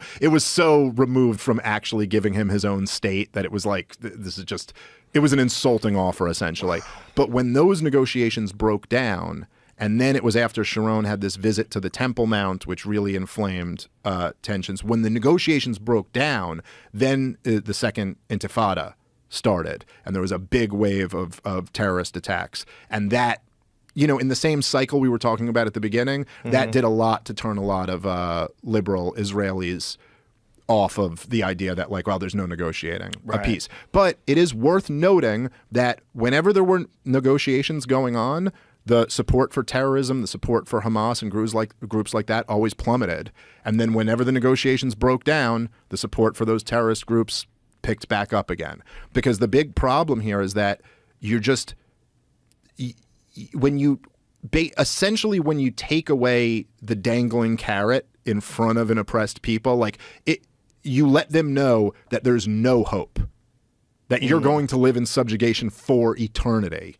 removed from actually giving him his own state that it was like, it was an insulting offer essentially. But when those negotiations broke down, and then it was after Sharon had this visit to the Temple Mount, which really inflamed tensions, when the negotiations broke down, then the second Intifada started, and there was a big wave of terrorist attacks. And that, in the same cycle we were talking about at the beginning, that did a lot to turn a lot of liberal Israelis off of the idea that, like, well, there's no negotiating a peace. But it is worth noting that whenever there were negotiations going on, the support for terrorism, the support for Hamas and groups like that always plummeted. And then whenever the negotiations broke down, the support for those terrorist groups picked back up again. Because the big problem here is that you're just... when you take away the dangling carrot in front of an oppressed people, like you let them know that there's no hope, that you're going to live in subjugation for eternity.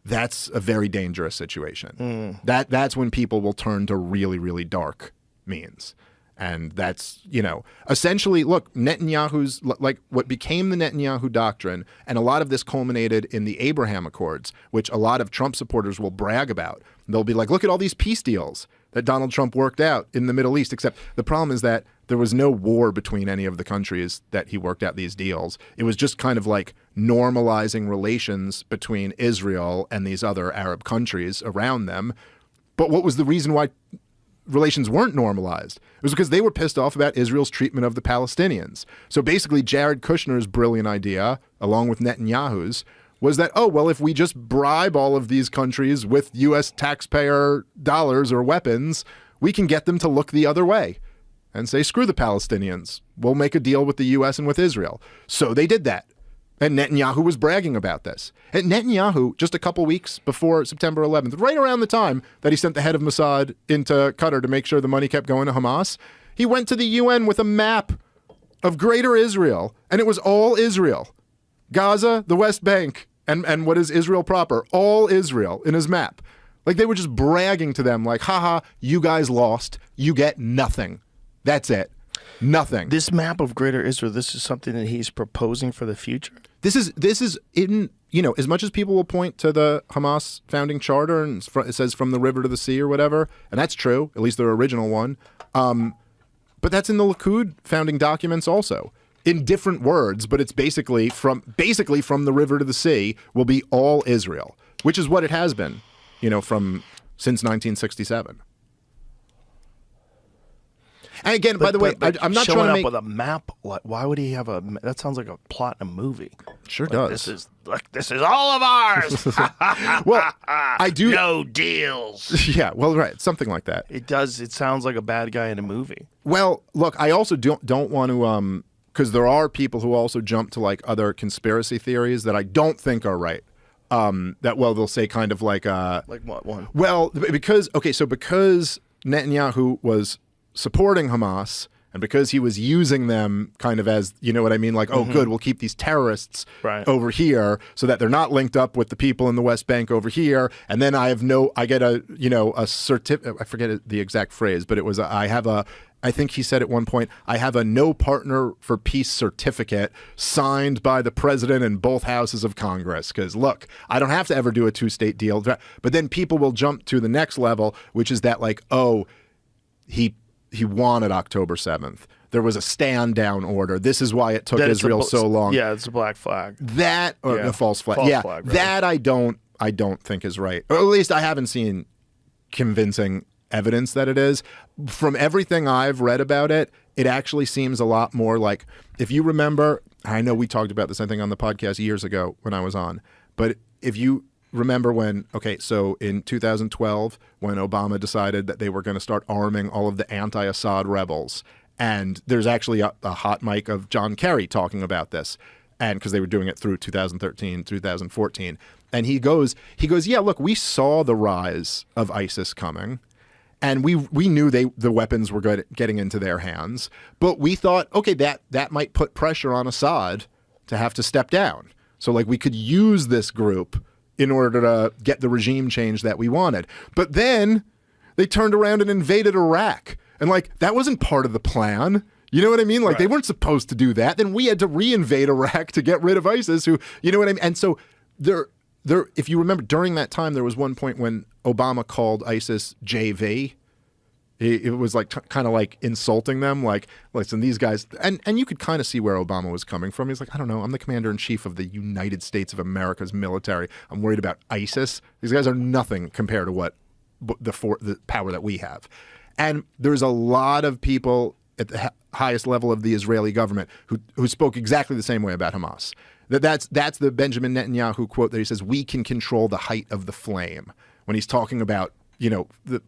That's a very dangerous situation. That's when people will turn to really, really dark means. And that's, essentially, look, Netanyahu's, like what became the Netanyahu doctrine, and a lot of this culminated in the Abraham Accords, which a lot of Trump supporters will brag about. They'll be like, look at all these peace deals that Donald Trump worked out in the Middle East, except the problem is that there was no war between any of the countries that he worked out these deals. It was just kind of like normalizing relations between Israel and these other Arab countries around them. But what was the reason why relations weren't normalized? It was because they were pissed off about Israel's treatment of the Palestinians. So basically, Jared Kushner's brilliant idea, along with Netanyahu's, was that, oh, well, if we just bribe all of these countries with U.S. taxpayer dollars or weapons, we can get them to look the other way and say, screw the Palestinians. We'll make a deal with the U.S. and with Israel. So they did that. And Netanyahu was bragging about this. And Netanyahu, just a couple weeks before September 11th, right around the time that he sent the head of Mossad into Qatar to make sure the money kept going to Hamas, He went to the UN with a map of Greater Israel, and it was all Israel. Gaza, the West Bank, and what is Israel proper, all Israel in his map. Like they were just bragging to them like, haha, you guys lost. You get nothing. That's it. Nothing.
This map of Greater Israel, this is something that he's proposing for the future?
This is in, as much as people will point to the Hamas founding charter and it says from the river to the sea or whatever, and that's true, at least their original one, but that's in the Likud founding documents also. In different words, but it's basically from the river to the sea will be all Israel, which is what it has been, since 1967. And again, by the way, I'm not
showing
trying to
up with a map. Why would he have a? That sounds like a plot in a movie.
Sure does.
This is all of ours.
Well, I do.
No deals.
Yeah. Well, right. Something like that.
It does. It sounds like a bad guy in a movie.
Well, look, I also don't want to because there are people who also jump to like other conspiracy theories that I don't think are right. They'll say kind of like
what one?
Well, because Netanyahu was supporting Hamas and because he was using them kind of as, you know what I mean? Like, oh, good, we'll keep these terrorists over here so that they're not linked up with the people in the West Bank over here. And then I get a certificate. I forget the exact phrase, but it was, I think he said at one point, I have a no partner for peace certificate signed by the president and both houses of Congress. Because look, I don't have to ever do a two-state deal. But then people will jump to the next level, which is that like, oh, he wanted October 7th. There was a stand down order. This is why it took Israel so long.
Yeah, it's a black flag.
That or a false flag.
Flag, right.
That I don't think is right. Or at least I haven't seen convincing evidence that it is. From everything I've read about it, it actually seems a lot more like, if you remember, I know we talked about this, I think, on the podcast years ago when I was on, but if you remember so in 2012, when Obama decided that they were going to start arming all of the anti-Assad rebels, and there's actually a hot mic of John Kerry talking about this, and because they were doing it through 2013, 2014, and he goes, yeah, look, we saw the rise of ISIS coming, and we knew the weapons were getting into their hands, but we thought, okay, that might put pressure on Assad to have to step down. So like we could use this group in order to get the regime change that we wanted. But then they turned around and invaded Iraq. And like, that wasn't part of the plan. You know what I mean? Like, They weren't supposed to do that. Then we had to reinvade Iraq to get rid of ISIS, who, you know what I mean? And so there, if you remember, during that time, there was one point when Obama called ISIS JV. It was like kind of like insulting them, like, listen, these guys, and you could kind of see where Obama was coming from. He's like, I don't know, I'm the commander-in-chief of the United States of America's military. I'm worried about ISIS. These guys are nothing compared to what the power that we have. And there's a lot of people at the highest level of the Israeli government who spoke exactly the same way about Hamas. That's the Benjamin Netanyahu quote that he says, we can control the height of the flame, when he's talking about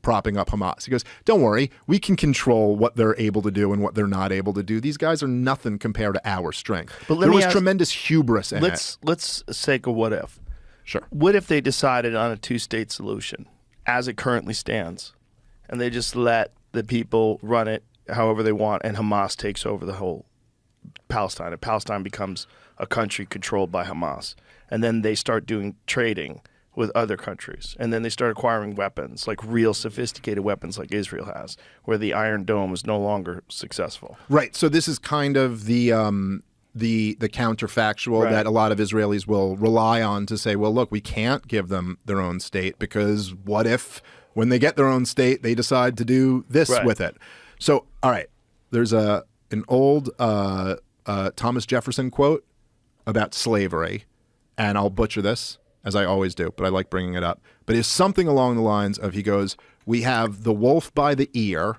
propping up Hamas. He goes, don't worry, we can control what they're able to do and what they're not able to do. These guys are nothing compared to our strength. But there was tremendous hubris in it.
Let's take a what if.
Sure.
What if they decided on a two-state solution as it currently stands, and they just let the people run it however they want, and Hamas takes over the whole Palestine, and Palestine becomes a country controlled by Hamas, and then they start doing trading with other countries, and then they start acquiring weapons, like real sophisticated weapons like Israel has, where the Iron Dome is no longer successful.
Right. So this is kind of the counterfactual that a lot of Israelis will rely on to say, well, look, we can't give them their own state because what if when they get their own state, they decide to do this with it? So, all right, there's an old Thomas Jefferson quote about slavery, and I'll butcher this, as I always do, but I like bringing it up. But it's something along the lines of, he goes, we have the wolf by the ear,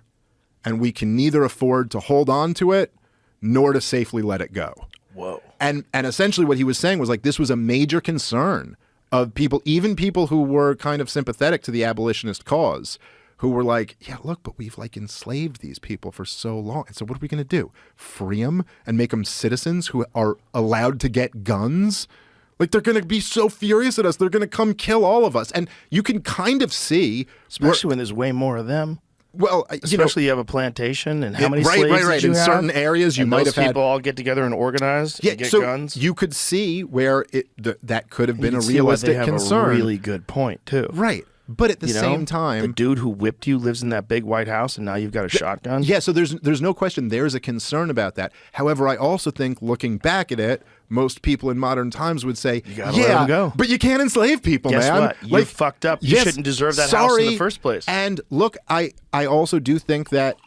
and we can neither afford to hold on to it nor to safely let it go.
Whoa.
And essentially what he was saying was like, this was a major concern of people, even people who were kind of sympathetic to the abolitionist cause, who were like, yeah, look, but we've like enslaved these people for so long. And so what are we going to do? Free them and make them citizens who are allowed to get guns? Like, they're going to be so furious at us. They're going to come kill all of us. And you can kind of see...
Especially when there's way more of them.
Well,
especially you have a plantation, and how many
right,
slaves
right.
did you
In
have?
certain areas, you
And
might
those
have had
people all get together and organize.
Yeah,
and get
so
guns.
you could see where that could have been
You
a
can see why
realistic
they have
concern.
A really good point too.
Right. But at the
You know,
same
the
time,
dude who whipped you lives in that big White House, and now you've got a shotgun.
yeah, so there's no question there's a concern about that. However, I also think looking back at it, most people in modern times would say,
gotta let 'em go.
but you can't enslave people,
Guess
man.
what? You fucked up. You
yes,
shouldn't deserve that house in the first place.
And look, I also do think that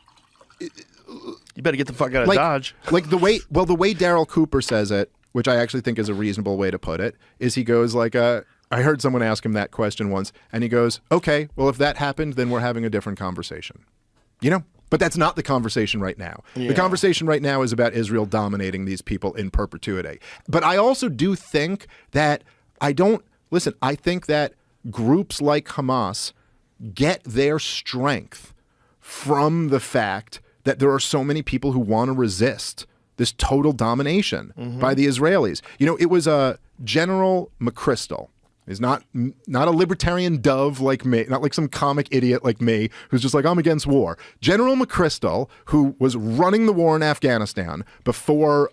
You better get the fuck out of Dodge.
Like the way Daryl Cooper says it, which I actually think is a reasonable way to put it, is he goes like, I heard someone ask him that question once, and he goes, okay, well, if that happened, then we're having a different conversation. You know? But that's not the conversation right now.
Yeah.
The conversation right now is about Israel dominating these people in perpetuity. But I also do think that I think that groups like Hamas get their strength from the fact that there are so many people who want to resist this total domination by the Israelis. You know, it was General McChrystal. He's not a libertarian dove like me, not like some comic idiot like me who's just like, I'm against war. General McChrystal, who was running the war in Afghanistan before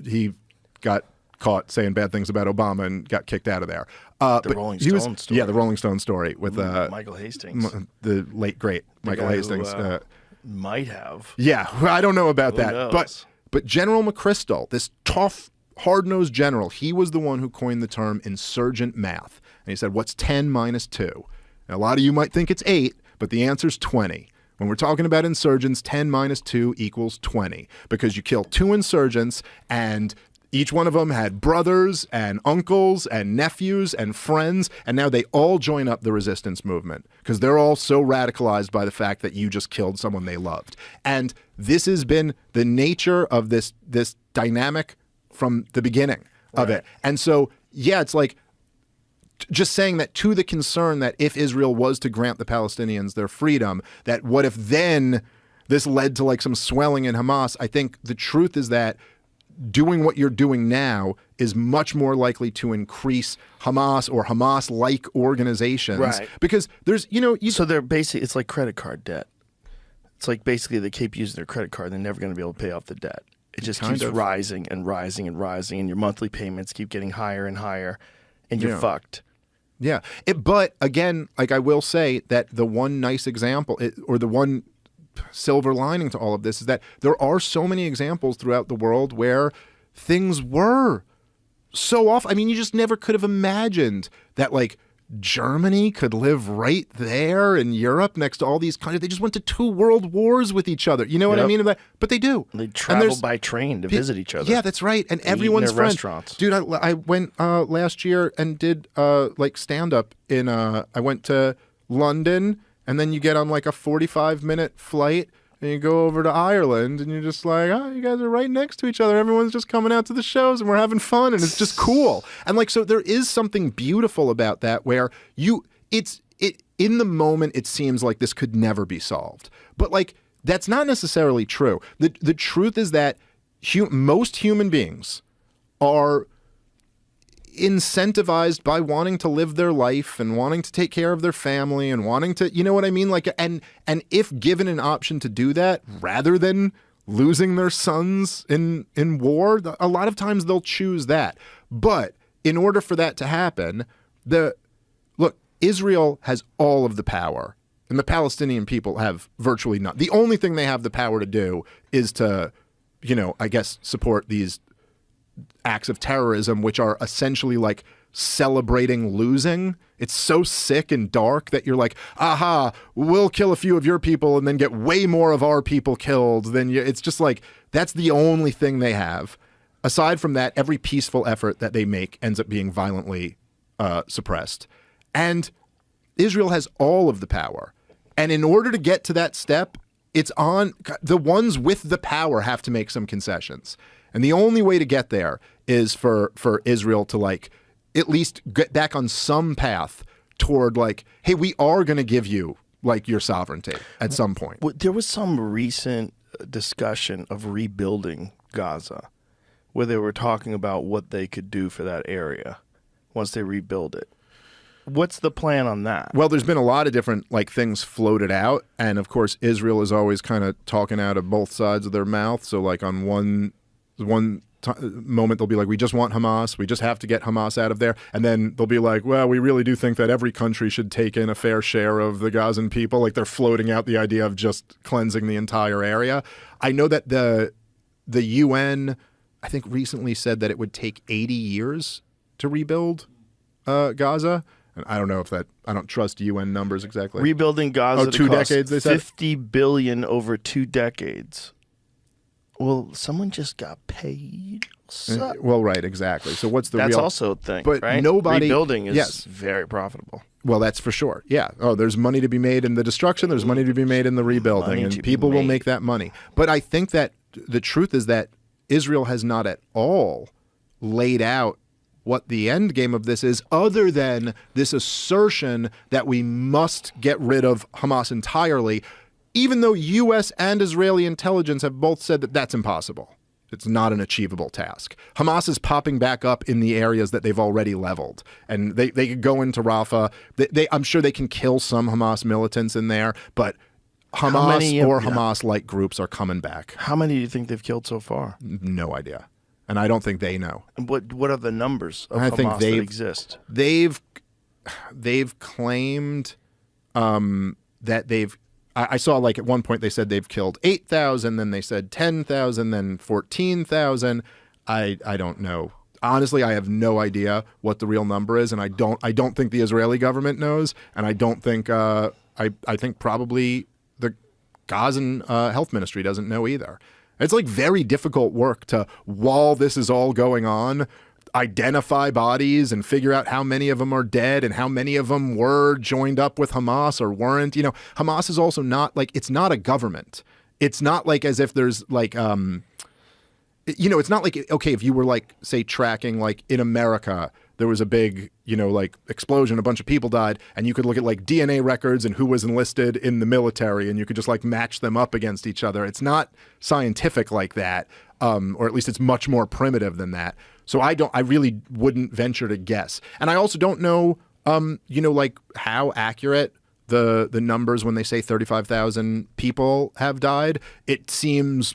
he got caught saying bad things about Obama and got kicked out of there.
The Rolling Stone story.
Yeah, the Rolling Stone story with
Michael Hastings.
the late, great Michael
guy
Hastings.
Who, might have.
Yeah, I don't know about
Who
that.
knows?
But General McChrystal, this tough, hard-nosed general, he was the one who coined the term insurgent math. And he said, what's 10 minus 2? Now, a lot of you might think it's 8, but the answer's 20. When we're talking about insurgents, 10 minus 2 equals 20, because you kill 2 insurgents, and each one of them had brothers and uncles and nephews and friends, and now they all join up the resistance movement because they're all so radicalized by the fact that you just killed someone they loved. And this has been the nature of this dynamic from the beginning of it. And so, yeah, it's like just saying that to the concern that if Israel was to grant the Palestinians their freedom, that what if then this led to like some swelling in Hamas? I think the truth is that doing what you're doing now is much more likely to increase Hamas or Hamas-like organizations.
Right.
Because there's,
So they're basically, it's like credit card debt. It's like basically they keep using their credit card and they're never going to be able to pay off the debt. It just keeps rising and rising and rising, and your monthly payments keep getting higher and higher, and you're fucked.
Yeah. But again, like I will say that the one nice example, or the one silver lining to all of this, is that there are so many examples throughout the world where things were so off. I mean, you just never could have imagined that like Germany could live right there in Europe next to all these countries. They just went to 2 world wars with each other. You know what I mean? But they do.
They travel by train to visit each other.
Yeah, that's right. And
They eat in
everyone's
their
friend.
restaurants.
Dude, I went last year and did like stand up in I went to London, and then you get on like a 45-minute flight and you go over to Ireland, and you're just like, oh, you guys are right next to each other. Everyone's just coming out to the shows, and we're having fun, and it's just cool. And like, so there is something beautiful about that, where in the moment it seems like this could never be solved, but like that's not necessarily true. The truth is that most human beings are incentivized by wanting to live their life and wanting to take care of their family and wanting to, you know what I mean? Like, and if given an option to do that rather than losing their sons in war, a lot of times they'll choose that. But in order for that to happen, look, Israel has all of the power and the Palestinian people have virtually none. The only thing they have the power to do is to, I guess, support these acts of terrorism, which are essentially like celebrating losing. It's so sick and dark that you're like, aha, we'll kill a few of your people and then get way more of our people killed than you. It's just like, that's the only thing they have. Aside from that, every peaceful effort that they make ends up being violently suppressed. And Israel has all of the power. And in order to get to that step, it's on the ones with the power have to make some concessions. And the only way to get there is for Israel to like at least get back on some path toward like, hey, we are going to give you like your sovereignty at some point.
There was some recent discussion of rebuilding Gaza where they were talking about what they could do for that area once they rebuild it. What's the plan on that?
Well, there's been a lot of different like things floated out, and of course Israel is always kind of talking out of both sides of their mouth. So like on one moment they'll be like, we just want Hamas, we just have to get Hamas out of there, and then they'll be like, well, we really do think that every country should take in a fair share of the Gazan people. Like they're floating out the idea of just cleansing the entire area. I know that the UN, I think, recently said that it would take 80 years to rebuild Gaza. And I don't know if that, I don't trust UN numbers exactly.
Rebuilding Gaza,
2 decades, they said?
$50 billion over 2 decades. Well, someone just got paid.
Well, right, exactly. So what's the
That's
real...
also a thing,
but
right?
nobody...
Rebuilding is very profitable.
Well, that's for sure. Yeah. Oh, there's money to be made in the destruction. There's money to be made in the rebuilding, and people will make that money. But I think that the truth is that Israel has not at all laid out what the end game of this is, other than this assertion that we must get rid of Hamas entirely, even though U.S. and Israeli intelligence have both said that that's impossible. It's not an achievable task. Hamas is popping back up in the areas that they've already leveled. And they could go into Rafah. I'm sure they can kill some Hamas militants in there, but Hamas or Hamas-like groups are coming back.
How many do you think they've killed so far?
No idea. And I don't think they know.
What are the numbers of
I
Hamas
think
that exist?
They've claimed that they've... I saw like at one point they said they've killed 8,000, then they said 10,000, then 14,000. I don't know. Honestly, I have no idea what the real number is, and I don't think the Israeli government knows, and I don't think I think probably the Gazan health ministry doesn't know either. It's like very difficult work to, while this is all going on, identify bodies and figure out how many of them are dead and how many of them were joined up with Hamas or weren't. You know, Hamas is also not like, it's not a government. It's not like as if there's like, it's not like, okay, if you were like, say, tracking like in America, there was a big, like explosion, a bunch of people died, and you could look at like DNA records and who was enlisted in the military, and you could just like match them up against each other. It's not scientific like that, or at least it's much more primitive than that. So I really wouldn't venture to guess. And I also don't know, like how accurate the numbers when they say 35,000 people have died. It seems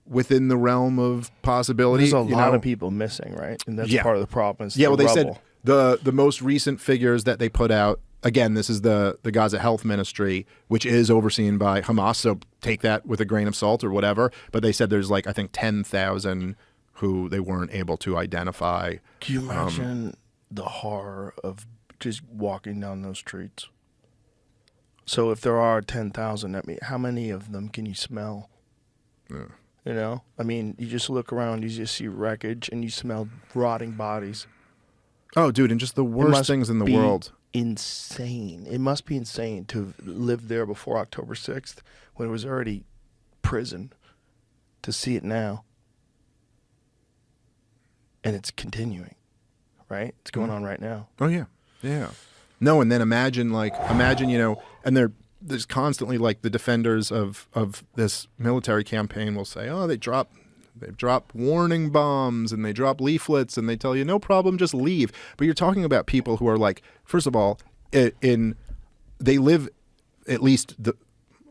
within the realm of possibility.
There's a lot of people missing, right? And that's part of the problem.
Well, they said the most recent figures that they put out, again, this is the Gaza Health Ministry, which is overseen by Hamas, so take that with a grain of salt or whatever. But they said there's like, I think 10,000 who they weren't able to identify.
Can you imagine the horror of just walking down those streets? So if there are 10,000, that means how many of them can you smell? Yeah. I mean, you just look around, you just see wreckage, and you smell rotting bodies.
Oh, dude, and just the worst things in the world.
Insane. It must be insane to live there before October 6th when it was already prison, to see it now. And it's continuing, right? It's going on right now.
Oh, yeah. Yeah. No, and then imagine, and there's constantly, like, the defenders of this military campaign will say, oh, they've dropped warning bombs, and they drop leaflets, and they tell you, no problem, just leave. But you're talking about people who are, like, first of all, they live, at least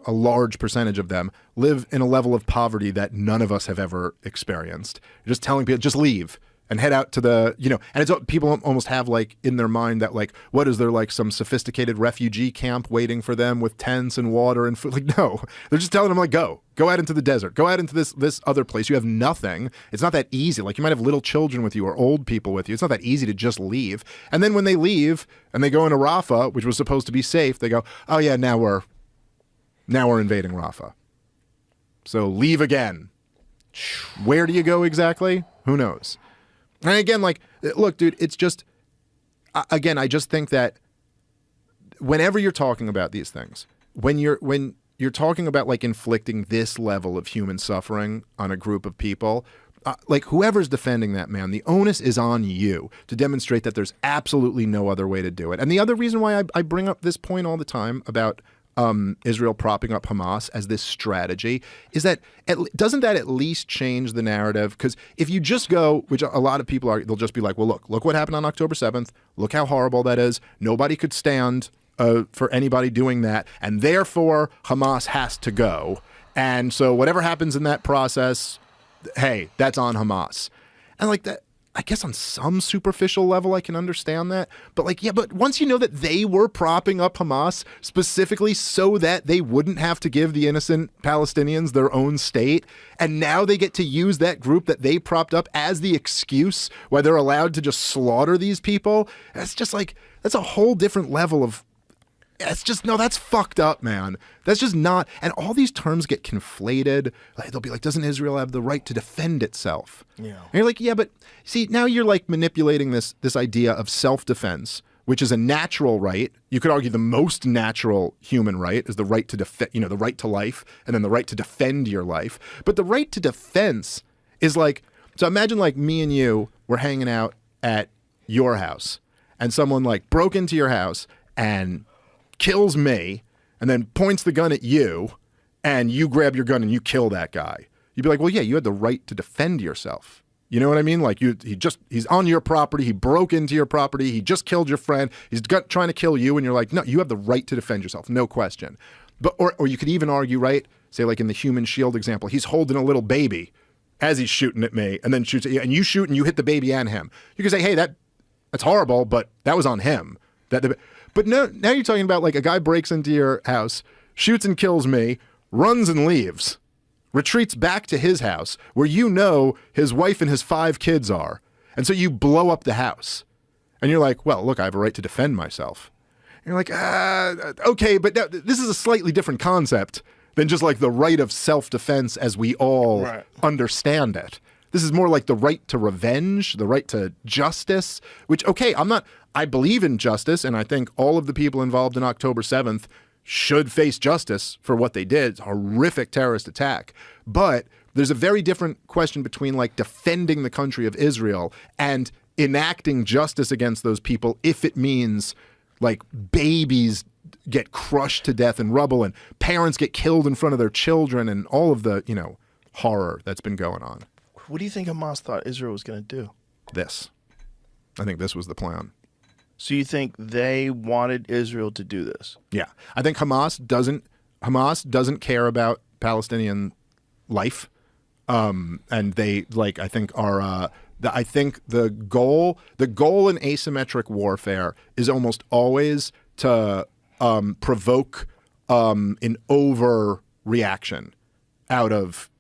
a large percentage of them, live in a level of poverty that none of us have ever experienced. You're just telling people, just leave. And head out to the, and it's people almost have like in their mind that like, what is there, like some sophisticated refugee camp waiting for them with tents and water and food? Like, no, they're just telling them like, go out into the desert, go out into this other place. You have nothing. It's not that easy. Like you might have little children with you or old people with you. It's not that easy to just leave. And then when they leave and they go into Rafah, which was supposed to be safe, they go, oh yeah, now we're invading Rafah. So leave again. Where do you go exactly? Who knows? And again, like, look, dude, it's just, again, I just think that whenever you're talking about these things, when you're talking about like inflicting this level of human suffering on a group of people, like whoever's defending that, man, the onus is on you to demonstrate that there's absolutely no other way to do it. And the other reason why I bring up this point all the time about Israel propping up Hamas as this strategy, is that doesn't that at least change the narrative? Because if you just go, which a lot of people are, they'll just be like, well, look what happened on October 7th. Look how horrible that is. Nobody could stand for anybody doing that, and therefore Hamas has to go. And so whatever happens in that process, hey, that's on Hamas. And like that, I guess on some superficial level, I can understand that. But like, yeah, but once you know that they were propping up Hamas specifically so that they wouldn't have to give the innocent Palestinians their own state, and now they get to use that group that they propped up as the excuse why they're allowed to just slaughter these people, that's just like, that's a whole different level of, it's just, no, that's fucked up, man. That's just not, and all these terms get conflated. Like, they'll be like, doesn't Israel have the right to defend itself? Yeah. And you're like, yeah, but see, now you're like manipulating this idea of self-defense, which is a natural right. You could argue the most natural human right is the right to defend, the right to life, and then the right to defend your life. But the right to defense is like, so imagine like me and you were hanging out at your house, and someone like broke into your house and kills me, and then points the gun at you, and you grab your gun and you kill that guy. You'd be like, well, yeah, you had the right to defend yourself. You know what I mean? Like he's on your property. He broke into your property. He just killed your friend. He's trying to kill you. And you're like, no, you have the right to defend yourself. No question. But, or you could even argue, right? Say like in the human shield example, he's holding a little baby as he's shooting at me, and then shoots at you, and you shoot and you hit the baby and him. You can say, hey, that's horrible, but that was on him. But no, now you're talking about like a guy breaks into your house, shoots and kills me, runs and leaves, retreats back to his house where you know his wife and his 5 kids are. And so you blow up the house. And you're like, well, look, I have a right to defend myself. And you're like, okay, but now, this is a slightly different concept than just like the right of self-defense as we all understand it. This is more like the right to revenge, the right to justice, which, okay, I believe in justice, and I think all of the people involved in October 7th should face justice for what they did. It's a horrific terrorist attack. But there's a very different question between like defending the country of Israel and enacting justice against those people if it means like babies get crushed to death in rubble and parents get killed in front of their children and all of the, horror that's been going on.
What do you think Hamas thought Israel was going to do?
This. I think this was the plan.
So you think they wanted Israel to do this? Yeah.
I think Hamas doesn't care about Palestinian life. And they I think I think the goal in asymmetric warfare is almost always to provoke an overreaction out of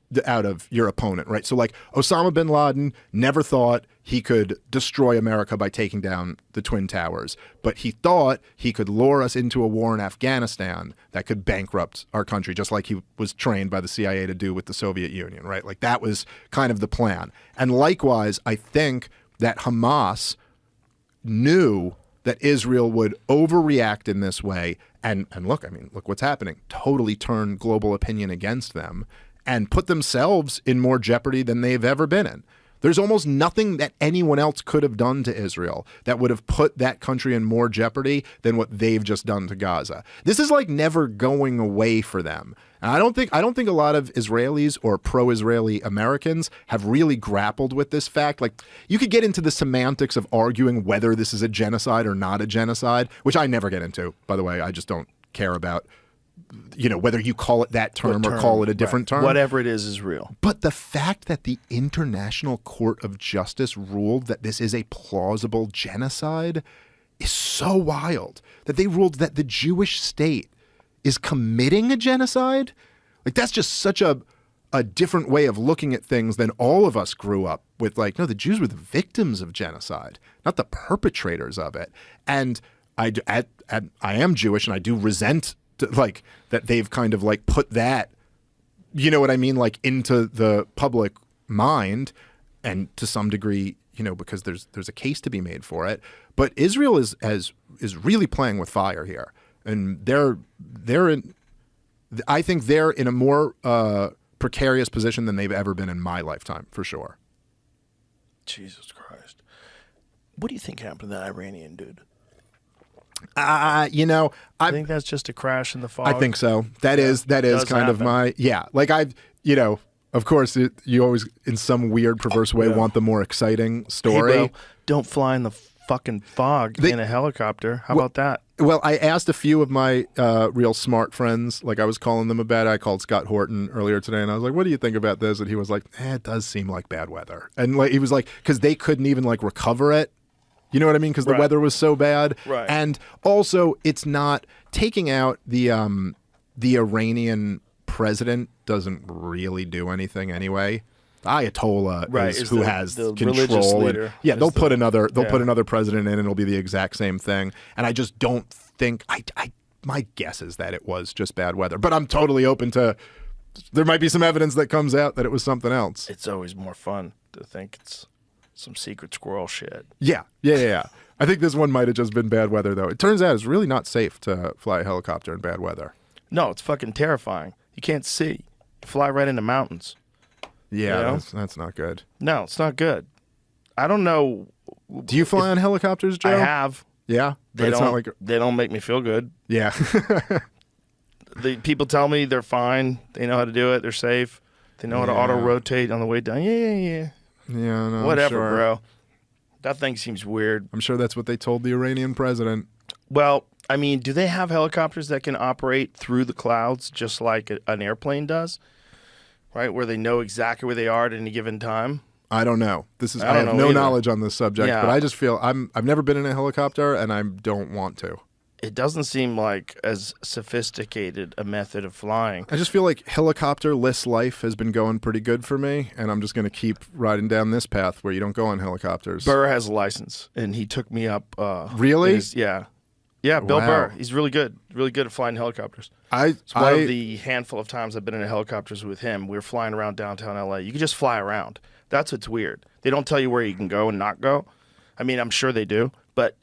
your opponent, right? So like Osama bin Laden never thought he could destroy America by taking down the Twin Towers, but he thought he could lure us into a war in Afghanistan that could bankrupt our country, just like he was trained by the CIA to do with the Soviet Union, right? Like that was kind of the plan. And likewise, I think that Hamas knew that Israel would overreact in this way and look what's happening. Totally turn global opinion against them and put themselves in more jeopardy than they've ever been in. There's almost nothing that anyone else could have done to Israel that would have put that country in more jeopardy than what they've just done to Gaza. This is like never going away for them. And I don't think a lot of Israelis or pro-Israeli Americans have really grappled with this fact. Like, you could get into the semantics of arguing whether this is a genocide or not a genocide, which I never get into, by the way. I just don't care about whether you call it that term or call it a different term.
Whatever it is real.
But the fact that the International Court of Justice ruled that this is a plausible genocide is so wild. That they ruled that the Jewish state is committing a genocide? Like, that's just such a different way of looking at things than all of us grew up with. Like, no, the Jews were the victims of genocide, not the perpetrators of it. And I am Jewish, and I do resent like that they've kind of like put that, you know what I mean, like into the public mind, and to some degree, because there's a case to be made for it. But Israel is really playing with fire here, and I think they're in a more precarious position than they've ever been in my lifetime, for sure.
Jesus Christ. What do you think happened to that Iranian dude?
You know,
I think that's just a crash in the fog.
I think so. That is kind of my Like you know, of course, you always in some weird perverse way want the more exciting story.
Hey, bro, don't fly in the fucking fog in a helicopter. How about that?
Well, I asked a few of my real smart friends, like I was calling them about it. I called Scott Horton earlier today, and I was like, "What do you think about this?" And he was like, "It does seem like bad weather." And like he was like, because they couldn't even like recover it. You know what I mean? Because the weather was so bad.
Right.
And also, it's not taking out the Iranian president doesn't really do anything anyway. Ayatollah is who has
the
control.
Leader
They'll put another president in, and it'll be the exact same thing. And I just don't think my guess is that it was just bad weather. But I'm totally open to. There might be some evidence that comes out that it was something else.
It's always more fun to think it's some secret squirrel shit.
Yeah. I think this one might have just been bad weather, though. It turns out it's really not safe to fly a helicopter in bad weather.
No, it's fucking terrifying. You can't see. You fly right into mountains.
Yeah,
you know?
that's not good.
No, it's not good. I don't know.
Do you fly on helicopters, Joe?
I have.
Yeah,
they don't make me feel good.
Yeah.
The people tell me they're fine. They know how to do it. They're safe. They know how to auto rotate on the way down. Yeah.
Yeah, no,
whatever, bro. That thing seems weird.
I'm sure that's what they told the Iranian president.
Well, I mean, do they have helicopters that can operate through the clouds just like an airplane does? Right, where they know exactly where they are at any given time?
I don't know. I have no knowledge on this subject, but I just feel I've never been in a helicopter and I don't want to.
It doesn't seem like as sophisticated a method of flying.
I just feel like helicopter-less life has been going pretty good for me, and I'm just going to keep riding down this path where you don't go on helicopters.
Burr has a license, and he took me up.
Really?
Yeah, Bill Burr. He's really good at flying helicopters. It's one of the handful of times I've been in helicopters with him. We were flying around downtown LA. You can just fly around. That's what's weird. They don't tell you where you can go and not go. I mean, I'm sure they do, but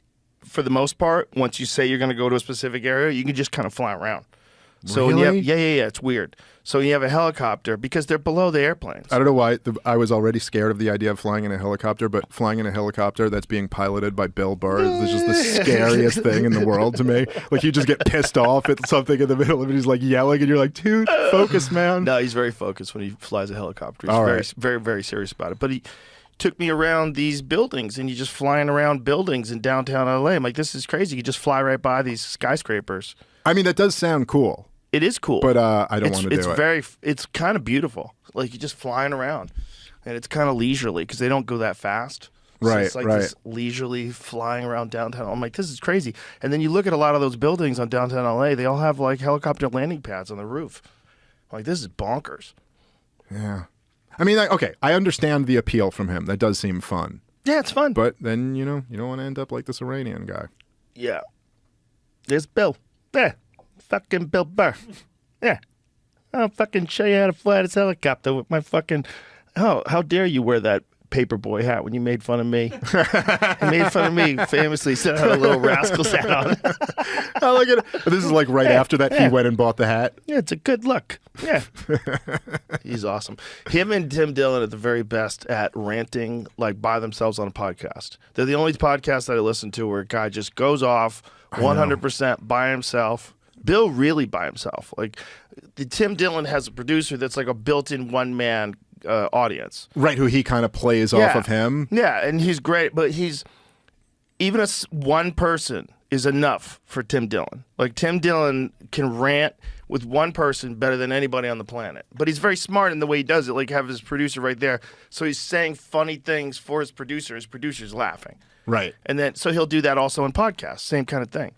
for the most part, once you say you're going to go to a specific area, you can just kind of fly around. So
really?
It's weird. So you have a helicopter because they're below the airplanes.
I don't know why I was already scared of the idea of flying in a helicopter, but flying in a helicopter that's being piloted by Bill Burr is just the scariest thing in the world to me. Like you just get pissed off at something in the middle of it. He's like yelling, and you're like, "Dude, focus, man."
No, he's very focused when he flies a helicopter. He's very, very serious about it. But he took me around these buildings, and you're just flying around buildings in downtown LA. I'm like, this is crazy. You just fly right by these skyscrapers.
I mean, that does sound cool.
It is cool.
But I don't want to do it.
It's kind of beautiful. Like you're just flying around, and it's kind of leisurely because they don't go that fast. So it's like this leisurely flying around downtown. I'm like, this is crazy. And then you look at a lot of those buildings on downtown LA, they all have like helicopter landing pads on the roof. I'm like, this is bonkers.
Yeah. I mean, I understand the appeal from him. That does seem fun.
Yeah, it's fun.
But then, you don't want to end up like this Iranian guy.
Yeah. There's Bill. Yeah. Fucking Bill Burr. Yeah. I'll fucking show you how to fly this helicopter with my fucking... Oh, how dare you wear that paperboy hat when you made fun of me? You made fun of me famously, so I had a little rascal's hat on.
Oh, look at it. This is like after that he went and bought the hat.
Yeah, it's a good look. Yeah. He's awesome. Him and Tim Dillon are the very best at ranting like by themselves on a podcast. They're the only podcast that I listen to where a guy just goes off 100% by himself. Bill really by himself. Like Tim Dillon has a producer that's like a built-in one-man audience.
Right, who he kind of plays off of him.
Yeah, and he's great, but even one person is enough for Tim Dillon. Like Tim Dillon can rant with one person better than anybody on the planet. But he's very smart in the way he does it, like have his producer right there. So he's saying funny things for his producer's laughing.
Right.
And then so he'll do that also in podcasts, same kind of thing,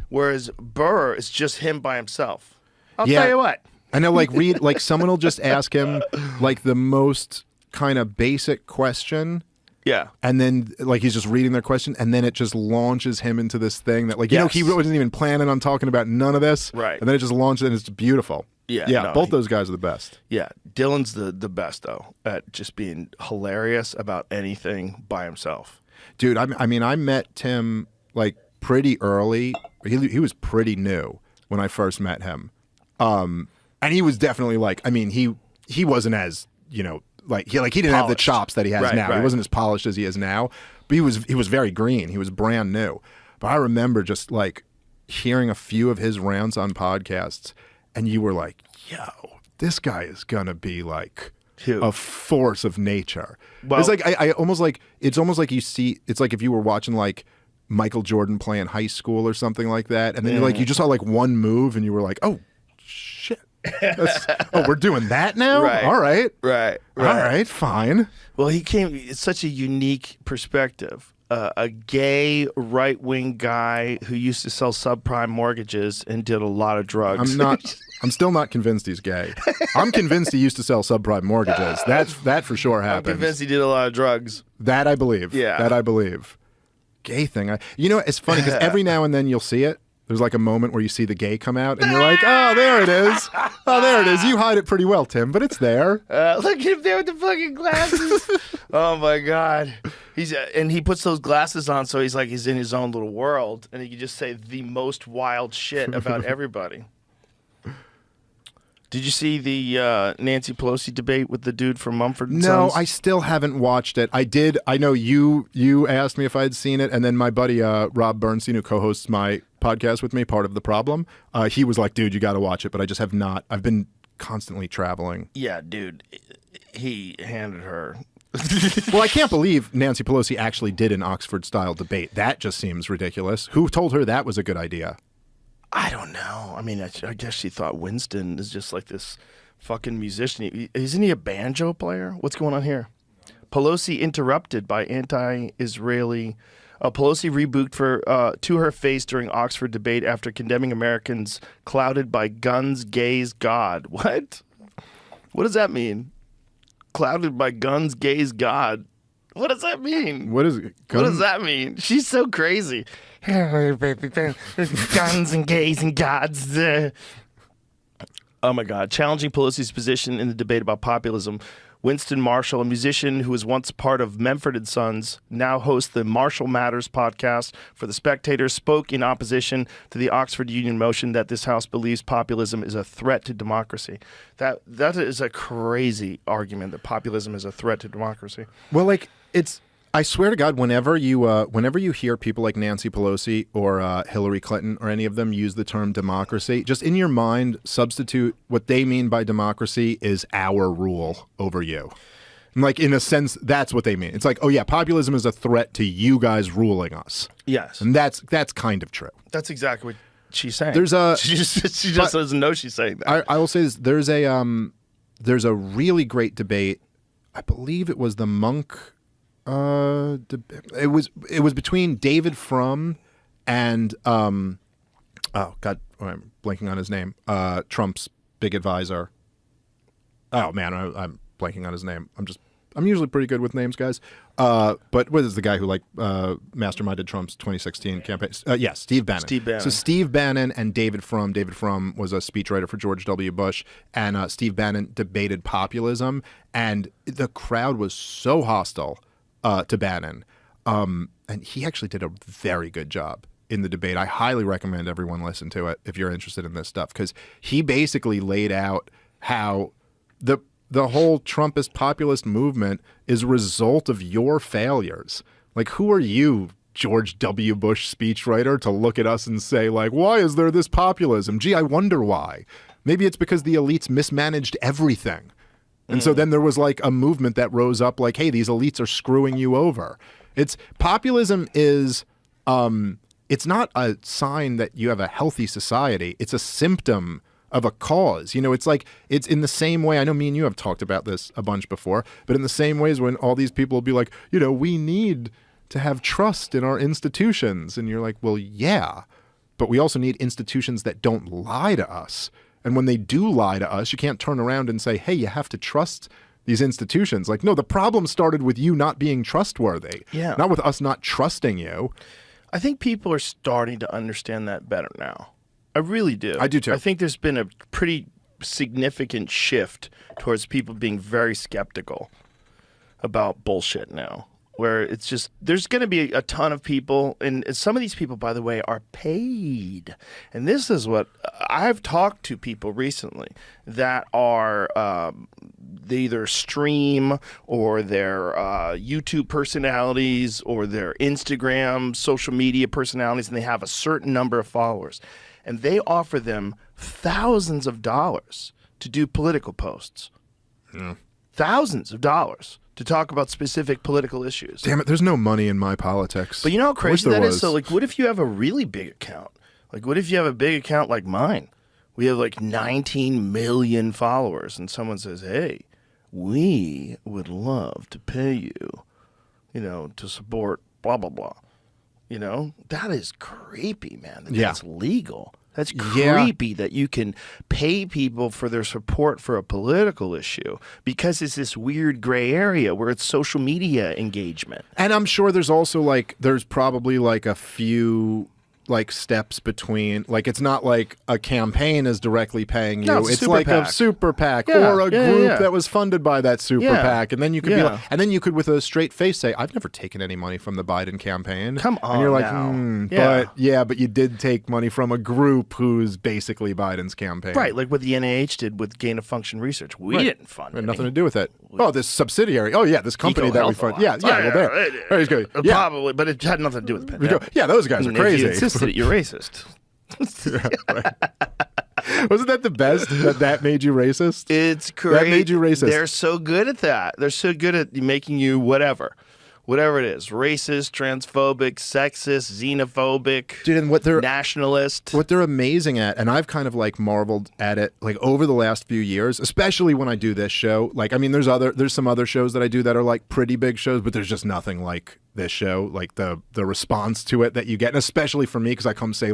Whereas Burr is just him by himself. I'll tell you what.
I know, like someone will just ask him like the most kind of basic question.
Yeah.
And then like he's just reading their question, and then it just launches him into this thing that he wasn't even planning on talking about none of this.
Right.
And then it just launches, and it's beautiful.
Yeah.
Yeah. Both those guys are the best.
Yeah. Dillon's the best though at just being hilarious about anything by himself.
Dude, I mean, I met Tim like pretty early. He was pretty new when I first met him. And he was definitely like, I mean, he wasn't as, he didn't have the chops that he has now. Right. He wasn't as polished as he is now, but he was very green. He was brand new. But I remember just like hearing a few of his rants on podcasts, and you were like, yo, this guy is gonna be like a force of nature. Well, it's like I almost like, it's almost like you see, it's like if you were watching like Michael Jordan playing high school or something like that, and then you're like, you just saw like one move and you were like, oh shit, we're doing that now.
Right.
All right,
Right.
all right, fine.
Well, it's such a unique perspective. A gay right-wing guy who used to sell subprime mortgages and did a lot of drugs.
I'm still not convinced he's gay. I'm convinced he used to sell subprime mortgages. That for sure happens.
I'm convinced he did a lot of drugs.
That I believe.
Yeah.
That I believe. Gay thing. It's funny because every now and then you'll see it. There's like a moment where you see the gay come out and you're like, oh, there it is. Oh, there it is. You hide it pretty well, Tim, but it's there.
Look at him there with the fucking glasses. Oh, my God. And he puts those glasses on so he's in his own little world, and he can just say the most wild shit about everybody. Did you see the Nancy Pelosi debate with the dude from Mumford &
No,
Sons?
I still haven't watched it. I did. I know you asked me if I'd seen it, and then my buddy Rob Bernstein, who co-hosts my podcast with me, Part of the Problem, he was like, dude, you got to watch it, but I just have not. I've been constantly traveling.
Yeah, dude. He handed her.
Well, I can't believe Nancy Pelosi actually did an Oxford-style debate. That just seems ridiculous. Who told her that was a good idea?
I don't know. I mean, I guess she thought Winston is just like this fucking musician. Isn't he a banjo player? What's going on here? Pelosi interrupted by anti-Israeli. Pelosi rebuked to her face during Oxford debate after condemning Americans clouded by guns, gays, God. What? What does that mean? Clouded by guns, gays, God. What does that mean?
What is it?
What does that mean? She's so crazy. Guns and gays and gods. Oh my God. Challenging Pelosi's position in the debate about populism. Winston Marshall, a musician who was once part of Mumford & Sons, now hosts the Marshall Matters podcast for The Spectator, spoke in opposition to the Oxford Union motion that this House believes populism is a threat to democracy. That is a crazy argument, that populism is a threat to democracy.
Well, like, I swear to God, whenever you hear people like Nancy Pelosi or Hillary Clinton or any of them use the term democracy, just in your mind, substitute what they mean by democracy is our rule over you. And like, in a sense, that's what they mean. It's like, oh yeah, populism is a threat to you guys ruling us.
Yes.
And that's kind of true.
That's exactly what she's saying. She just doesn't know she's saying that.
I will say this, there's a really great debate. I believe it was the Monk. It was between David Frum and oh God, I'm blanking on his name. Trump's big advisor. Oh man, I'm blanking on his name. I'm usually pretty good with names, guys. But what is the guy who masterminded Trump's 2016 campaign? Yeah, Steve Bannon.
Steve Bannon.
So Steve Bannon and David Frum. David Frum was a speechwriter for George W. Bush, and Steve Bannon debated populism, and the crowd was so hostile to Bannon. And he actually did a very good job in the debate. I highly recommend everyone listen to it if you're interested in this stuff, because he basically laid out how the whole Trumpist populist movement is a result of your failures. Like, who are you, George W. Bush speechwriter, to look at us and say, like, why is there this populism? Gee, I wonder why. Maybe it's because the elites mismanaged everything. And so then there was like a movement that rose up like, hey, these elites are screwing you over. Populism is, it's not a sign that you have a healthy society. It's a symptom of a cause. It's like, it's in the same way, I know me and you have talked about this a bunch before, but in the same ways when all these people will be like, we need to have trust in our institutions. And you're like, well, yeah, but we also need institutions that don't lie to us. And when they do lie to us, you can't turn around and say, hey, you have to trust these institutions. Like, no, the problem started with you not being trustworthy.
Yeah.
Not with us not trusting you.
I think people are starting to understand that better now. I really do.
I do too.
I think there's been a pretty significant shift towards people being very skeptical about bullshit now. Where it's just, there's going to be a ton of people, and some of these people, by the way, are paid. And this is what I've talked to people recently that are they either stream or they're YouTube personalities or they're Instagram social media personalities, and they have a certain number of followers, and they offer them thousands of dollars to do political posts.
Yeah.
Thousands of dollars to talk about specific political issues.
Damn it, there's no money in my politics.
But you know how
I wish
crazy
there
that
was.
is? So, like, what if you have a really big account? Like, what if you have a big account like mine? We have like 19 million followers, and someone says, hey, we would love to pay you, to support blah, blah, blah. That is creepy, man. That's legal. That's creepy that you can pay people for their support for a political issue because it's this weird gray area where it's social media engagement.
And I'm sure there's also there's probably a few steps between, it's not like a campaign is directly paying you.
No,
it's
super
like
PAC.
a super PAC
Yeah,
or a
yeah,
group
yeah.
that was funded by that super
Yeah.
PAC. And then you could
Yeah.
and then you could with a straight face say, I've never taken any money from the Biden campaign.
Come on
And you're like,
now.
but you did take money from a group who's basically Biden's campaign.
Right, like what the NIH did with gain of function research. We didn't fund
It had
any.
nothing to do with it. Oh, this subsidiary. Oh, yeah, this company that we
EcoHealth
fund.
Alliance.
Well, there. There he's good. Yeah.
Probably, but it had nothing to do with the
We go,
pandemic.
yeah, those guys are
And
crazy.
If you insisted it, you're racist.
Wasn't that the best? that made you racist?
It's great.
That made you racist.
They're so good at that. They're so good at making you whatever it is. Racist, transphobic, sexist, xenophobic,
Dude, and what they're
nationalist.
what they're amazing at, and I've kind of marveled at it over the last few years, especially when I do this show. There's some other shows that I do that are pretty big shows, but there's just nothing like this show, the response to it that you get, and especially for me because I come say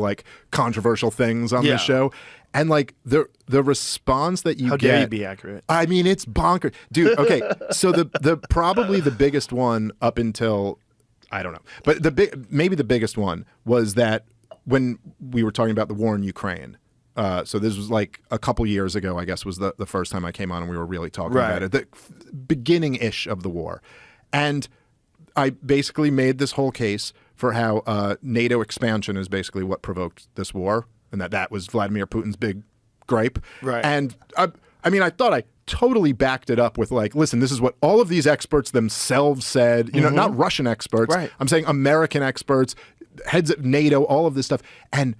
controversial things on
Yeah.
the show, and the response that you
How
get.
dare you be accurate?
I mean, it's bonkers, dude. Okay, so the probably the biggest one up until I don't know, but maybe the biggest one was that when we were talking about the war in Ukraine. So this was a couple years ago, I guess, was the first time I came on and we were really talking
Right.
about it, the beginning-ish of the war, and I basically made this whole case for how NATO expansion is basically what provoked this war, and that was Vladimir Putin's big gripe.
Right.
And I mean, I thought I totally backed it up with listen, this is what all of these experts themselves said, not Russian experts.
Right.
I'm saying American experts, heads of NATO, all of this stuff. And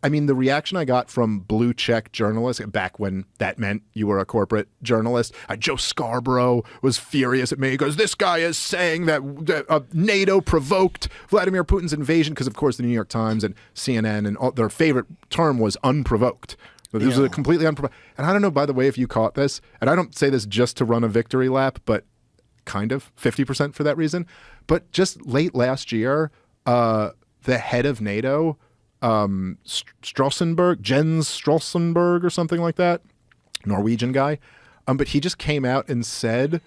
I mean, the reaction I got from blue check journalists back when that meant you were a corporate journalist, Joe Scarborough was furious at me. He goes, this guy is saying that NATO provoked Vladimir Putin's invasion, because of course the New York Times and CNN and their favorite term was unprovoked. But this was a completely unprovoked. And I don't know, by the way, if you caught this, and I don't say this just to run a victory lap, but kind of 50% for that reason. But just late last year, the head of NATO, Stoltenberg, Jens Stoltenberg or something like that, Norwegian guy. But he just came out and said,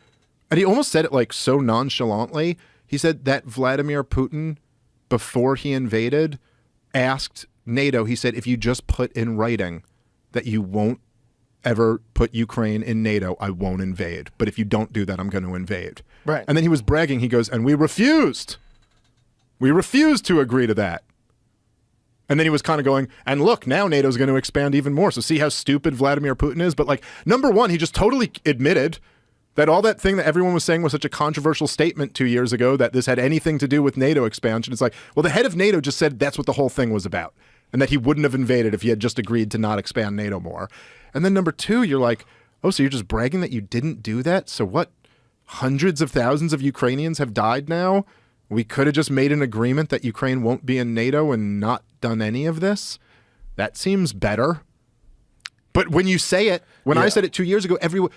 and he almost said it so nonchalantly, he said that Vladimir Putin, before he invaded, asked NATO, he said, if you just put in writing that you won't ever put Ukraine in NATO, I won't invade. But if you don't do that, I'm going to invade.
Right.
And then he was bragging, he goes, and we refused. We refused to agree to that. And then he was kind of going, and look, now NATO's going to expand even more. So see how stupid Vladimir Putin is? But number one, he just totally admitted that all that thing that everyone was saying was such a controversial statement 2 years ago, that this had anything to do with NATO expansion. It's well, the head of NATO just said that's what the whole thing was about, and that he wouldn't have invaded if he had just agreed to not expand NATO more. And then number two, you're oh, so you're just bragging that you didn't do that? So what? Hundreds of thousands of Ukrainians have died now? We could have just made an agreement that Ukraine won't be in NATO and not done any of this? That seems better. But when you say it, when I said it 2 years ago, everyone,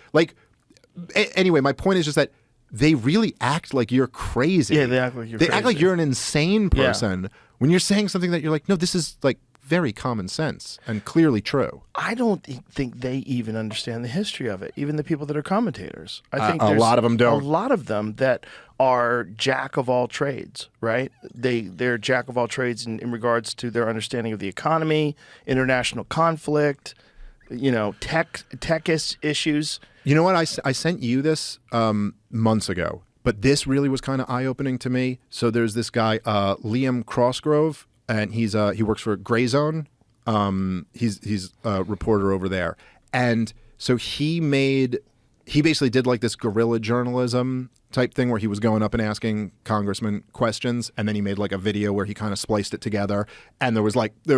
anyway, my point is just that they really act like you're crazy.
Yeah, they act like you're
They
crazy.
act like you're an insane person when you're saying something that you're no, this is very common sense and clearly true.
I don't think they even understand the history of it. Even the people that are commentators. I think
A
there's
lot of them don't.
A lot of them that are jack of all trades, right? They're jack of all trades in regards to their understanding of the economy, international conflict, tech issues.
You know what? I sent you this months ago, but this really was kind of eye-opening to me. So there's this guy, Liam Crossgrove, and he works for Gray Zone. He's a reporter over there, and so he basically did like this guerrilla journalism type thing where he was going up and asking congressmen questions, and then he made like a video where he kind of spliced it together, and there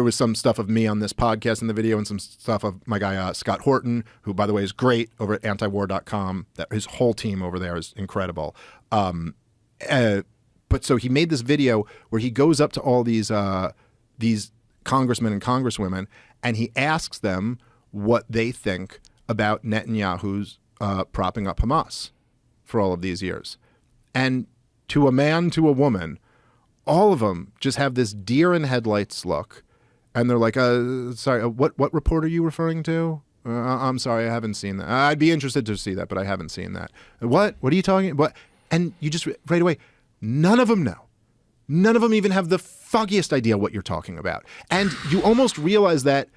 was some stuff of me on this podcast in the video and some stuff of my guy Scott Horton, who by the way is great over at antiwar.com. That his whole team over there is incredible. But so he made this video where he goes up to all these congressmen and congresswomen, and he asks them what they think about Netanyahu's propping up Hamas for all of these years. And to a man, to a woman, all of them just have this deer in headlights look, and they're like, sorry, what report are you referring to? I'm sorry, I haven't seen that. I'd be interested to see that, but I haven't seen that. What are you talking about? And you just, right away, none of them know. None of them even have the foggiest idea what you're talking about. And you almost realize that,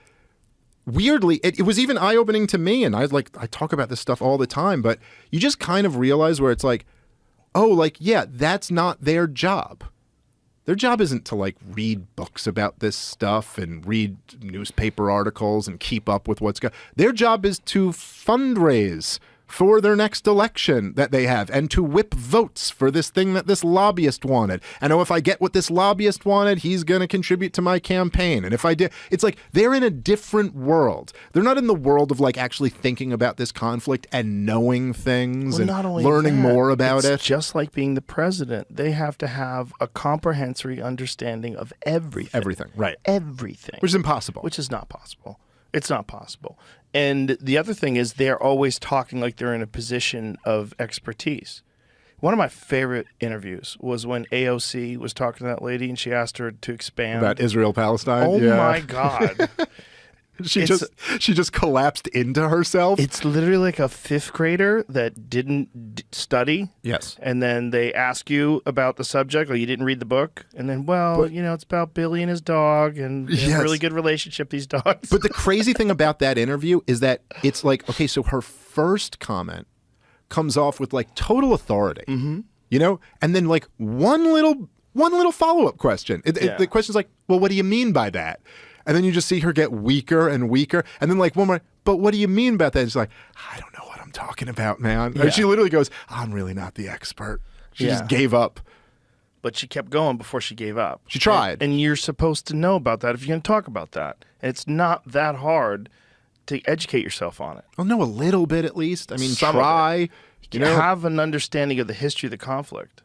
weirdly, it was even eye-opening to me, and I talk about this stuff all the time, but you just kind of realize where it's like, oh, like, yeah, that's not their job. Their job isn't to like read books about this stuff and read newspaper articles and keep up with what's going. Their job is to fundraise for their next election that they have, and to whip votes for this thing that this lobbyist wanted. And if I get what this lobbyist wanted, he's going to contribute to my campaign. And if I did, it's like they're in a different world. They're not in the world of like actually thinking about this conflict and knowing things and learning more about it.
It's just like being the president. They have to have a comprehensive understanding of everything.
Everything, right.
Everything.
Which is impossible.
Which is not possible. It's not possible. And the other thing is they're always talking like they're in a position of expertise. One of my favorite interviews was when AOC was talking to that lady and she asked her to expand.
About Israel-Palestine?
Oh, yeah. My God.
She just collapsed into herself.
It's literally like a fifth grader that didn't study.
Yes.
And then they ask you about the subject, or you didn't read the book. And then, it's about Billy and his dog, and they have a really good relationship, these dogs.
But the crazy thing about that interview is that it's like, okay, so her first comment comes off with like total authority, you know? And then like one little follow-up question. The question's like, well, what do you mean by that? And then you just see her get weaker and weaker. And then like one more, but what do you mean about that? And she's like, I don't know what I'm talking about, man. Yeah. And she literally goes, I'm really not the expert. She just gave up.
But she kept going before she gave up.
She tried.
And you're supposed to know about that if you're going to talk about that. And it's not that hard to educate yourself on it.
Well, no, a little bit at least. I mean, try.
You know, have an understanding of the history of the conflict.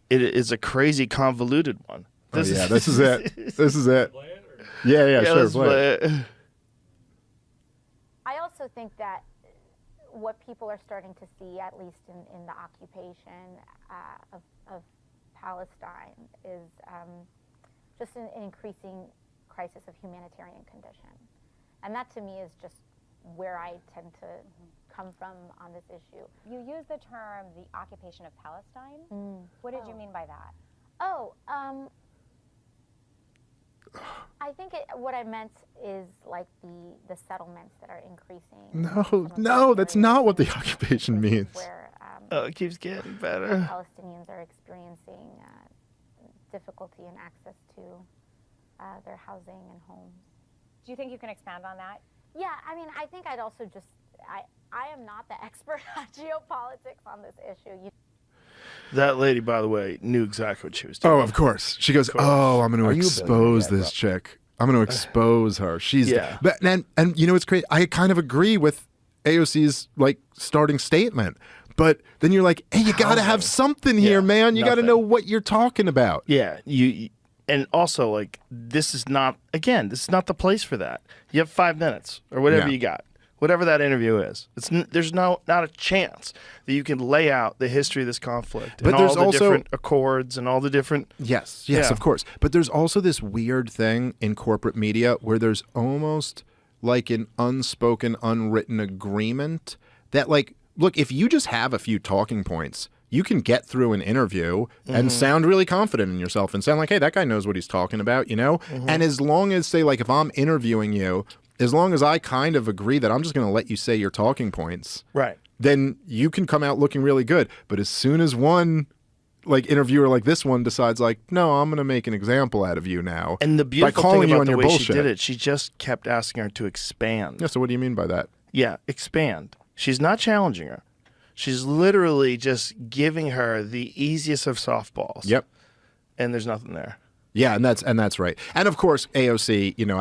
It is a crazy, convoluted one.
This is it. This is it. Yeah, sure. Play it.
I also think that what people are starting to see, at least in the occupation of Palestine, is just an increasing crisis of humanitarian condition. And that to me is just where I tend to come from on this issue.
You use the term the occupation of Palestine. What did you mean by that?
I think what I meant is like the settlements that are increasing.
No, that's not what the occupation means.
Where
it keeps getting better.
Palestinians are experiencing difficulty in access to their housing and homes.
Do you think you can expand on that?
Yeah, I mean, I think I'd also just, I am not the expert on geopolitics on this issue.
That lady, by the way, knew exactly what she was doing.
Oh, of course. She goes, oh, I'm going to expose this chick. I'm going to expose her. She's, but, and you know, it's great. I kind of agree with AOC's like starting statement, but then you're like, hey, you got to have something here, man. You got to know what you're talking about.
Yeah. And also, like, this is not the place for that. You have 5 minutes or whatever you got. Whatever that interview is, there's not a chance that you can lay out the history of this conflict and all the different accords and all the different...
Yes, of course. But there's also this weird thing in corporate media where there's almost like an unspoken, unwritten agreement that, like, look, if you just have a few talking points, you can get through an interview and sound really confident in yourself and sound like, hey, that guy knows what he's talking about, you know? And as long as, say, like, if I'm interviewing you, as long as I kind of agree that I'm just going to let you say your talking points,
right?
Then you can come out looking really good. But as soon as one like interviewer like this one decides like, no, I'm gonna make an example out of you now.
And the
by
beautiful
calling
thing
you
about
on
the
your
way
bullshit.
she did it, she just kept asking her to expand.
Yeah. So what do you mean by that?
Yeah, expand. She's not challenging her. She's literally just giving her the easiest of softballs.
Yep.
And there's nothing there.
Yeah, and that's right. And of course, AOC. You know,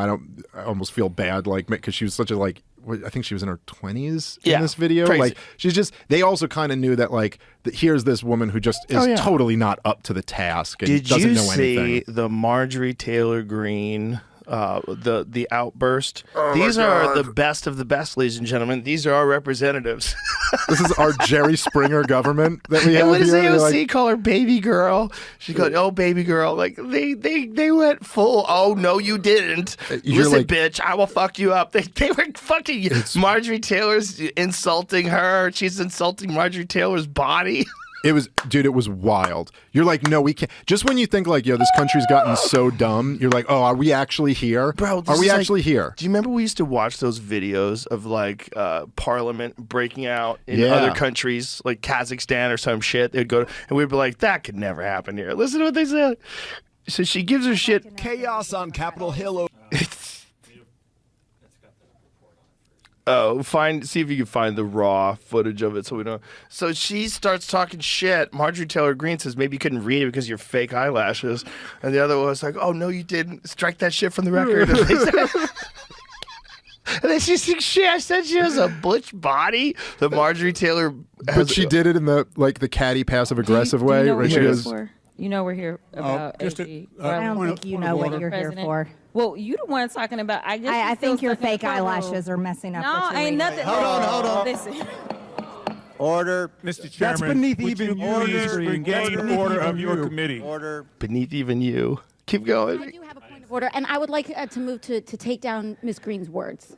I almost feel bad like because she was such a like. I think she was in her 20s in this video.
Crazy.
Like she's just. They also kind of knew that like here's this woman who just is totally not up to the task and
Did
doesn't
you
know
see
anything.
the Marjorie Taylor Greene, the outburst?
Oh
These are the best of the best, ladies and gentlemen. These are our representatives.
This is our Jerry Springer government that we have
And what does
here. They're
AOC
like,
call her, baby girl? She goes, oh, baby girl. Like they went full. Oh no, you didn't.
You're
Listen,
like-
bitch, I will fuck you up. They were fucking you. Marjorie Taylor's insulting her. She's insulting Marjorie Taylor's body.
It was, dude, it was wild. You're like, no, we can't. Just when you think like, yo, this country's gotten so dumb, you're like, oh, are we actually here?
Bro, this
are we
is like-
actually here?
Do you remember we used to watch those videos of like Parliament breaking out in
Yeah.
other countries, like Kazakhstan or some shit? They'd go, and we'd be like, that could never happen here. Listen to what they said. So she gives her shit.
Chaos on Capitol Hill.
Oh, see if you can find the raw footage of it so we know. So she starts talking shit. Marjorie Taylor Greene says, maybe you couldn't read it because of your fake eyelashes. And the other one was like, oh, no, you didn't. Strike that shit from the record. And then she sings shit. I said she has a butch body. The Marjorie Taylor.
But she did it in the like the catty passive aggressive way.
Do you know
where
what
she
we're here
goes,
for? You know we're here about
just a-
AG,
I
right?
I don't
Point
think
of-
you
point
know
of
what
order.
you're here
President.
for.
Well, you the one talking about. I guess
I
you
think
still
your
stuck in the
fake
courtroom.
eyelashes are messing up
No,
what you're
ain't
reading.
nothing.
Hold on.
Listen.
Order.
Mr. Chairman,
That's beneath
would
even
you
you,
please
Mr.
regain
Beneath
order
even
of your
you.
committee?
Order.
Beneath even you. Keep
I
going.
do have a point of order, and I would like to move to take down Ms. Green's words.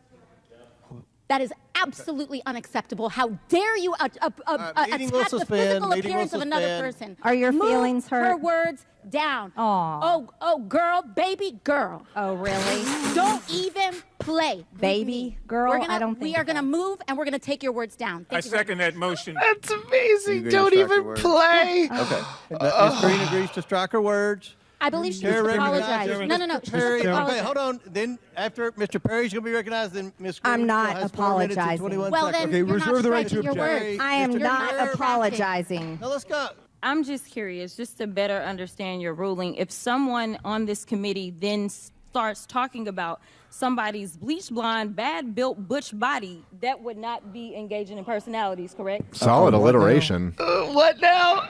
That is absolutely unacceptable. How dare you
meeting
attack
will
the
suspend.
physical
Meeting will
appearance of another
suspend.
person?
Are your
Move
feelings hurt?
her words down.
Aw.
Oh, girl, baby girl.
Oh, really?
Don't even play. with
Baby
me.
girl?
We're gonna,
I don't think
We are going to
so.
move, and we're going to take your words down.
I
Thank you very
second that motion.
That's amazing.
You agree
Don't
to strike
even
your words?
play.
Okay. Ms. Green agrees to strike her words.
I believe she
Chair
needs to
recognizes
apologize. No. She needs
Perry.
to
Okay,
apologize.
hold on. Then after Mr. Perry's going to be recognized, then Ms. Green
I'm not
has 4 minutes and
apologizing.
21
Well,
seconds.
then
Okay,
you're
reserve
not
the right to
striking your
object.
words.
I am
Mr.
not
Kerr,
apologizing.
Now let's go.
I'm just curious, just to better understand your ruling. If someone on this committee then starts talking about somebody's bleach blonde, bad built butch body, that would not be engaging in personalities, correct?
solid alliteration.
What now?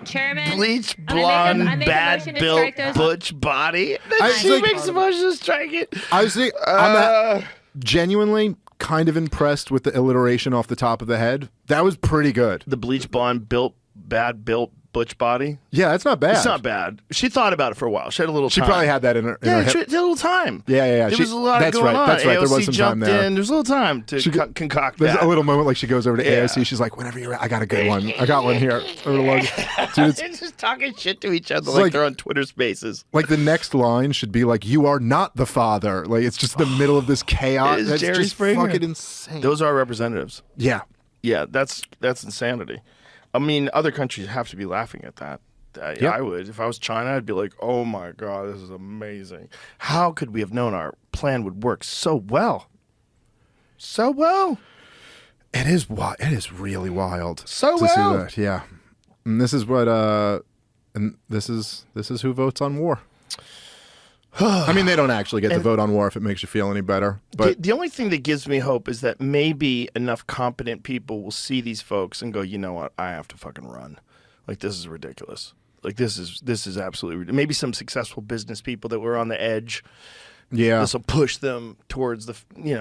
Chairman.
Bleach,
I
blonde,
make a
bad
motion to
built,
strike those-
butch body. Then
I-
she
like-
makes a motion to strike it.
I was thinking, I'm genuinely kind of impressed with the alliteration off the top of the head. That was pretty good.
The bleach blonde, bad built, butch body.
Yeah, that's not bad.
It's not bad. She thought about it for a while. She had a little
She
time.
probably had that in her. In
Yeah,
her
she
hip.
had a little time.
Yeah.
There
She-
was a lot
that's
going
right.
on.
That's right. There
AOC
was some time
jumped
there.
in. There's a little time to
She got-
concoct
There's
that.
a little moment like she goes over to
Yeah.
AOC. She's like, whenever you're ready, I got a good one. I got one here. Dude, it's,
They're just talking shit to each other
It's
like
like-
they're on Twitter Spaces.
like the next line should be like, "You are not the father." Like it's just the middle of this chaos.
It is
That's
Jerry
just
Springer.
fucking insane.
Those are representatives.
Yeah.
Yeah, that's insanity. I mean, other countries have to be laughing at that.
Yeah.
I would. If I was China, I'd be like, oh my God, this is amazing. How could we have known our plan would work so well? So well.
It is wild. It is really wild.
So
to
well.
see that. Yeah. And this is what. And this is who votes on war. I mean, they don't actually get to vote on war if it makes you feel any better. But
The only thing that gives me hope is that maybe enough competent people will see these folks and go, you know what, I have to fucking run. Like, this is ridiculous. Like, this is absolutely ridiculous. Maybe some successful business people that were on the edge.
yeah.
This will push them towards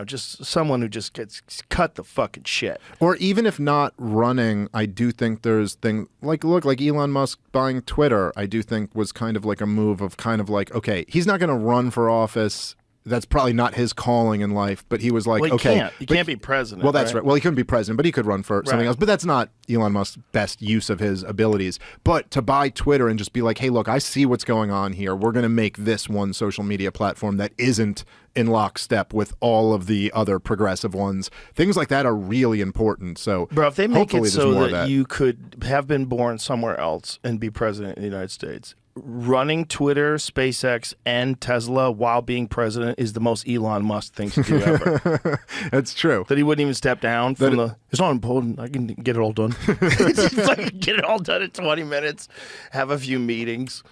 just someone who just gets cut the fucking shit.
Or even if not running, I do think there's things like Elon Musk buying Twitter. I do think was kind of like a move of kind of like, okay, he's not going to run for office. that's probably not his calling in life, but he was like,
Well,
okay.
he can't be president.
Well, that's right. Well, he couldn't be president, but he could run for something
Right.
else. But that's not Elon Musk's best use of his abilities. But to buy Twitter and just be like, hey, look, I see what's going on here. We're going to make this one social media platform that isn't in lockstep with all of the other progressive ones. Things like that are really important. So,
Bro, if they make
hopefully
it
there's
so
more of
that you could have been born somewhere else and be president of the United States, running Twitter, SpaceX, and Tesla while being president is the most Elon Musk thing to do ever.
That's true.
That he wouldn't even step down from it's not important. I can get it all done. Just fucking get it all done in 20 minutes, have a few meetings.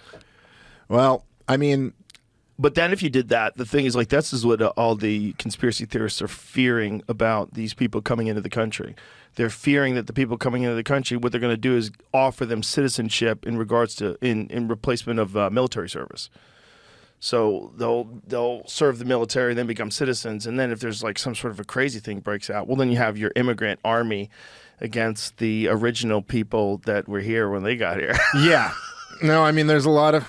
Well, I mean...
But then if you did that, the thing is, like, this is what all the conspiracy theorists are fearing about these people coming into the country. They're fearing that the people coming into the country, what they're going to do is offer them citizenship in regards to, in replacement of military service. So they'll serve the military, then become citizens. And then if there's like some sort of a crazy thing breaks out, well, then you have your immigrant army against the original people that were here when they got here.
Yeah. No, I mean, there's a lot of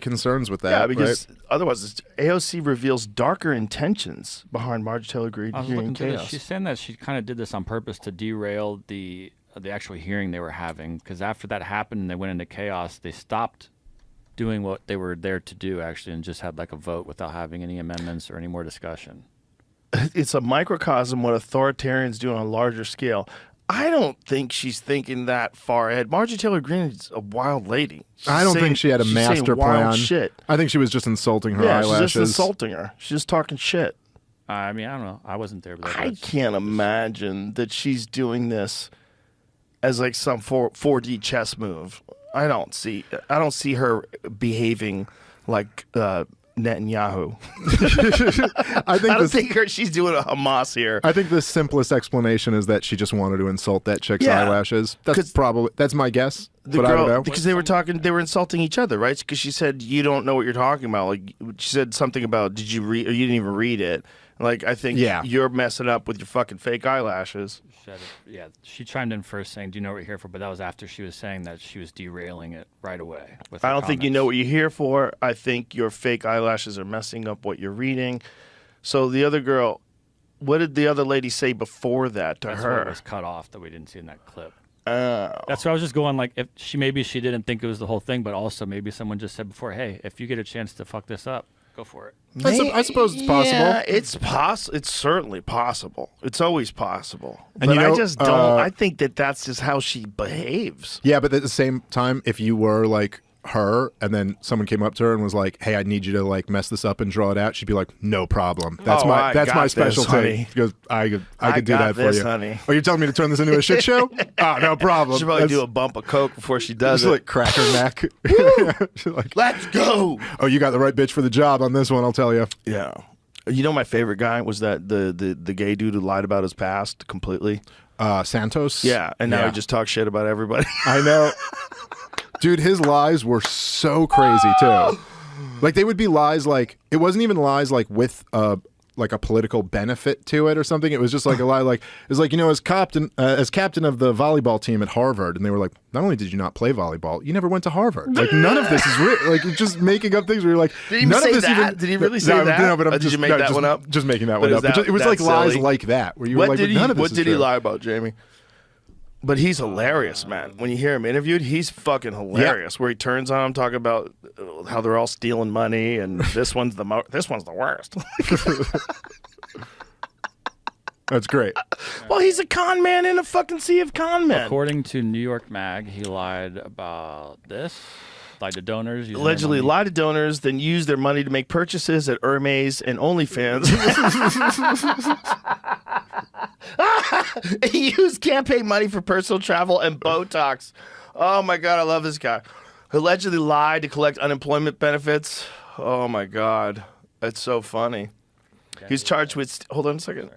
concerns with that.
Yeah, because
right?
otherwise, AOC reveals darker intentions behind Marjorie Taylor Greene
I was
hearing
looking through this.
chaos.
She's saying that she kind of did this on purpose to derail the actual hearing they were having, because after that happened and they went into chaos, they stopped doing what they were there to do, actually, and just had like a vote without having any amendments or any more discussion.
It's a microcosm what authoritarians do on a larger scale. I don't think she's thinking that far ahead. Marjorie Taylor Greene is a wild lady.
I don't think she had a master plan.
Shit.
I think she was just insulting her eyelashes.
She's just insulting her. She's just talking shit.
I mean, I don't know. I wasn't there, but
I can't imagine that she's doing this as like some 4D chess move. I don't see her behaving like Netanyahu. I don't think she's doing a Hamas here.
I think the simplest explanation is that she just wanted to insult that chick's eyelashes. That's my guess. But I don't know.
Because they were insulting each other, right? Because she said, you don't know what you're talking about. Like, she said something about, did you read, or you didn't even read it. Like, I think you're messing up with your fucking fake eyelashes.
Yeah, she chimed in first saying, do you know what you're here for? But that was after she was saying that she was derailing it right away.
I don't think you know what you're here for. I think your fake eyelashes are messing up what you're reading. So the other girl, what did the other lady say before that to
That's
her?
What was cut off that we didn't see in that clip. That's why I was just going, like, if maybe she didn't think it was the whole thing, but also maybe someone just said before, hey, if you get a chance to fuck this up, go for it.
I suppose it's possible.
Yeah, it's certainly possible. It's always possible.
And
but
you know,
I just don't. I think that's just how she behaves.
Yeah, but at the same time, if you were like her and then someone came up to her and was like, hey, I need you to like mess this up and draw it out, she'd be like, no problem. That's my specialty. She goes, I could do that for you.
Honey.
Oh, you're telling me to turn this into a shit show? Oh, no problem.
She'll probably do a bump of coke before she does it.
Like crack her neck. She's like,
let's go.
Oh, you got the right bitch for the job on this one, I'll tell you.
Yeah. You know, my favorite guy was that the gay dude who lied about his past completely.
Santos?
Yeah, and now he just talks shit about everybody.
I know. Dude, his lies were so crazy, too. Like, they would be lies like, it wasn't even lies like with like a political benefit to it or something. It was just like a lie, like, it's like, you know, as captain of the volleyball team at Harvard, and they were like, not only did you not play volleyball, you never went to Harvard. Like, none of this is real. Like, you're just making up things where you're like,
did he
none
say
of this
that?
even.
Did he really say that?
No, but I'm
did
just,
you make that one up?
Just making that one up. It was like lies like that, where you were like, none of this is
What did he
true.
lie about, Jamie? But he's hilarious, man. When you hear him interviewed, he's fucking hilarious. Yeah. Where he turns on him talking about how they're all stealing money and this one's the worst.
That's great.
Well, he's a con man in a fucking sea of con men.
According to New York Mag, he lied about this. Lied to donors.
Allegedly lied to donors, then used their money to make purchases at Hermes and OnlyFans. He used campaign money for personal travel and Botox. Oh my God, I love this guy. Allegedly lied to collect unemployment benefits. Oh my God, that's so funny. He's charged with, hold on a second.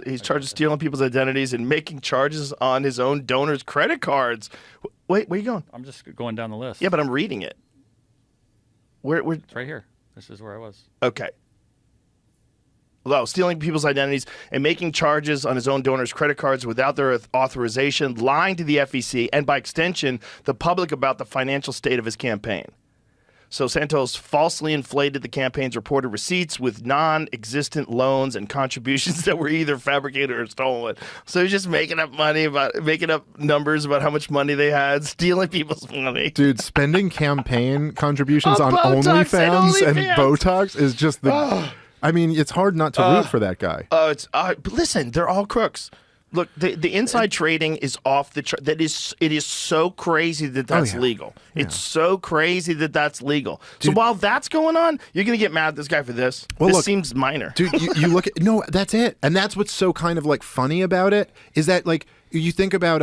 He's charged with stealing people's identities and making charges on his own donors' credit cards. Wait, where are you going?
I'm just going down the list.
Yeah, but I'm reading it. Where?
It's right here. This is where I was.
Okay. Well, stealing people's identities and making charges on his own donors' credit cards without their authorization, lying to the FEC, and by extension, the public about the financial state of his campaign. So Santos falsely inflated the campaign's reported receipts with non-existent loans and contributions that were either fabricated or stolen. So he's just making up numbers about how much money they had, stealing people's money.
Dude, spending campaign contributions on
Botox
OnlyFans and
OnlyFans.
Botox is just the. I mean, it's hard not to root for that guy.
But listen, they're all crooks. Look, the inside trading is off the chart. It is so crazy that that's legal. Yeah. It's so crazy that that's legal. Dude, so while that's going on, you're going to get mad at this guy for this? Well, this seems minor.
Dude, you look at... No, that's it. And that's what's so kind of like funny about it is that like you think about,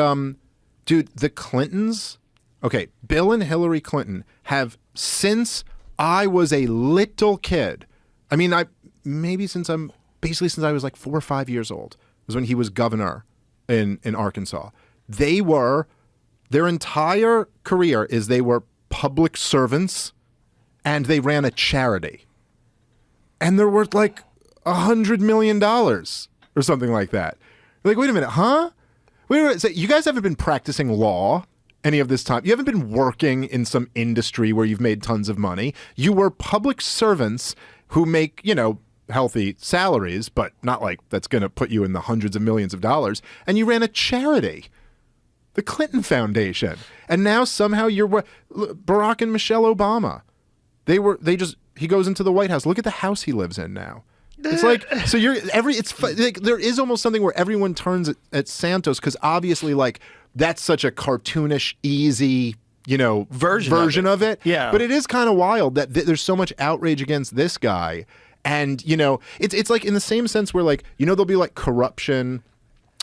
dude, the Clintons... Okay, Bill and Hillary Clinton have, since I was a little kid, I mean, since I was like 4 or 5 years old, was when he was governor in Arkansas. Their entire career is they were public servants and they ran a charity. And they're worth like $100 million or something like that. Like, wait a minute, huh? Wait a minute, so you guys haven't been practicing law any of this time. You haven't been working in some industry where you've made tons of money. You were public servants who make, healthy salaries, but not like that's going to put you in the hundreds of millions of dollars. And you ran a charity, the Clinton Foundation. And now somehow you're Barack and Michelle Obama. He goes into the White House. Look at the house he lives in now. It's like, so there is almost something where everyone turns at Santos because obviously like that's such a cartoonish, easy, version of it.
Yeah.
But it is kind of wild that there's so much outrage against this guy. And, it's like in the same sense where like, there'll be like corruption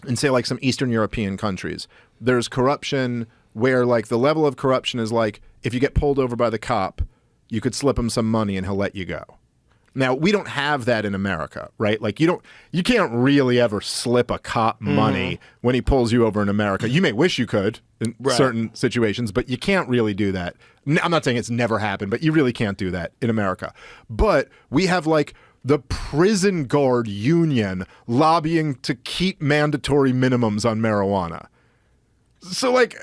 in say like some Eastern European countries. There's corruption where like the level of corruption is like, if you get pulled over by the cop, you could slip him some money and he'll let you go. Now, we don't have that in America, right? Like you can't really ever slip a cop money when he pulls you over in America. You may wish you could in certain situations, but you can't really do that. I'm not saying it's never happened, but you really can't do that in America. But we have like the prison guard union lobbying to keep mandatory minimums on marijuana. So like,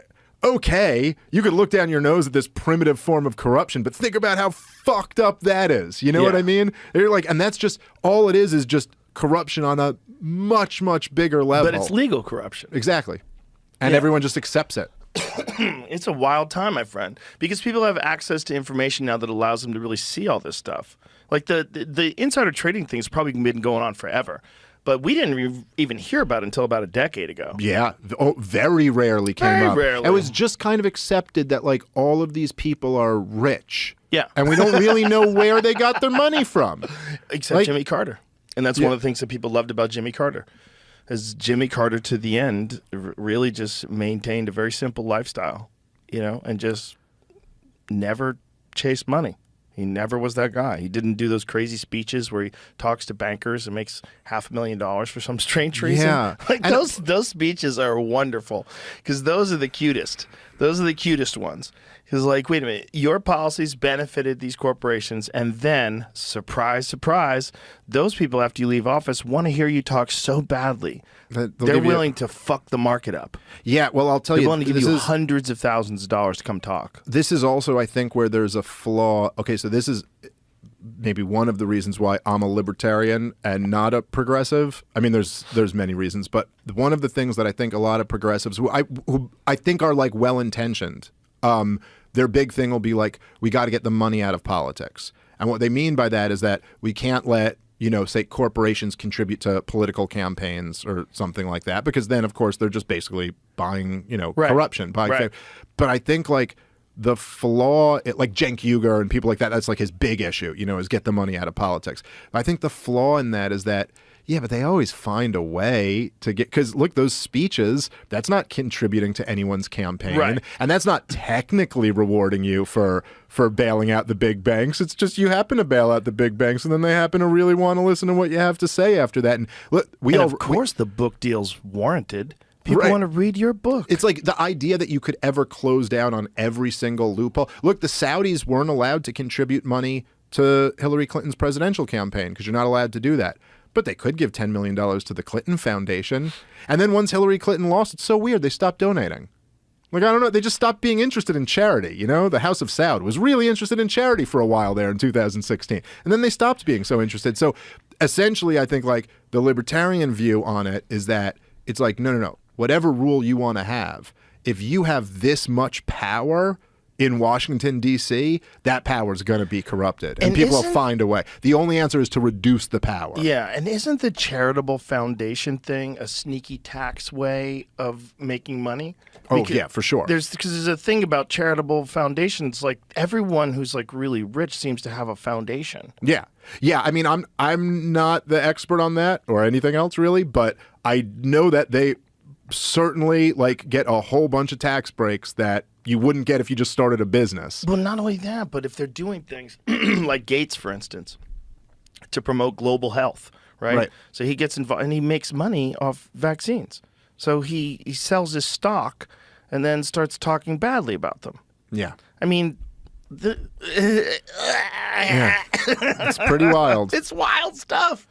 okay, you could look down your nose at this primitive form of corruption, but think about how fucked up that is. You know what I mean? You're like, and that's just all it is just corruption on a much, much bigger level.
But it's legal corruption.
Exactly. And everyone just accepts it.
It's a wild time, my friend, because people have access to information now that allows them to really see all this stuff. Like the insider trading thing's probably been going on forever. But we didn't even hear about it until about a decade ago.
Yeah. Very rarely came up.
Very rarely.
It was just kind of accepted that like all of these people are rich.
Yeah.
And we don't really know where they got their money from.
Except Jimmy Carter. And that's one of the things that people loved about Jimmy Carter. Is Jimmy Carter to the end really just maintained a very simple lifestyle, and just never chased money. He never was that guy. He didn't do those crazy speeches where he talks to bankers and makes $500,000 for some strange reason.
Yeah.
Like those speeches are wonderful because those are the cutest. Those are the cutest ones. Because like, wait a minute, your policies benefited these corporations, and then, surprise, surprise, those people after you leave office want to hear you talk so badly. They're willing to fuck the market up.
Yeah, well, I'll tell you.
They're willing to give you hundreds of thousands of dollars to come talk.
This is also, I think, where there's a flaw. Okay, so this is maybe one of the reasons why I'm a libertarian and not a progressive. I mean, there's many reasons, but one of the things that I think a lot of progressives, who I think are like well-intentioned, their big thing will be like, we got to get the money out of politics. And what they mean by that is that we can't let, say corporations contribute to political campaigns or something like that, because then, of course, they're just basically buying, corruption. But I think like the flaw, like Cenk Uygur and people like that, that's like his big issue, is get the money out of politics. But I think the flaw in that is that, yeah, but they always find a way to get, because look, those speeches, that's not contributing to anyone's campaign.
Right.
And that's not technically rewarding you for bailing out the big banks. It's just you happen to bail out the big banks, and then they happen to really want to listen to what you have to say after that. And look,
of course the book deal's warranted. People want to read your book.
It's like the idea that you could ever close down on every single loophole. Look, the Saudis weren't allowed to contribute money to Hillary Clinton's presidential campaign because you're not allowed to do that. But they could give $10 million to the Clinton Foundation. And then once Hillary Clinton lost, it's so weird, they stopped donating. Like, I don't know. They just stopped being interested in charity. You know, the House of Saud was really interested in charity for a while there in 2016. And then they stopped being so interested. So essentially, I think like the libertarian view on it is that it's like, no. Whatever rule you want to have, if you have this much power in Washington, D.C., that power is going to be corrupted. And people will find a way. The only answer is to reduce the power.
Yeah, and isn't the charitable foundation thing a sneaky tax way of making money?
Yeah, for sure.
Because there's a thing about charitable foundations, like everyone who's like really rich seems to have a foundation.
Yeah. I mean, I'm not the expert on that or anything else really, but I know that they certainly like get a whole bunch of tax breaks that you wouldn't get if you just started a business.
Well, not only that, but if they're doing things like Gates, for instance, to promote global health, right? So he gets involved and he makes money off vaccines. So he sells his stock and then starts talking badly about them.
Yeah.
I mean,
It's pretty wild.
It's wild stuff.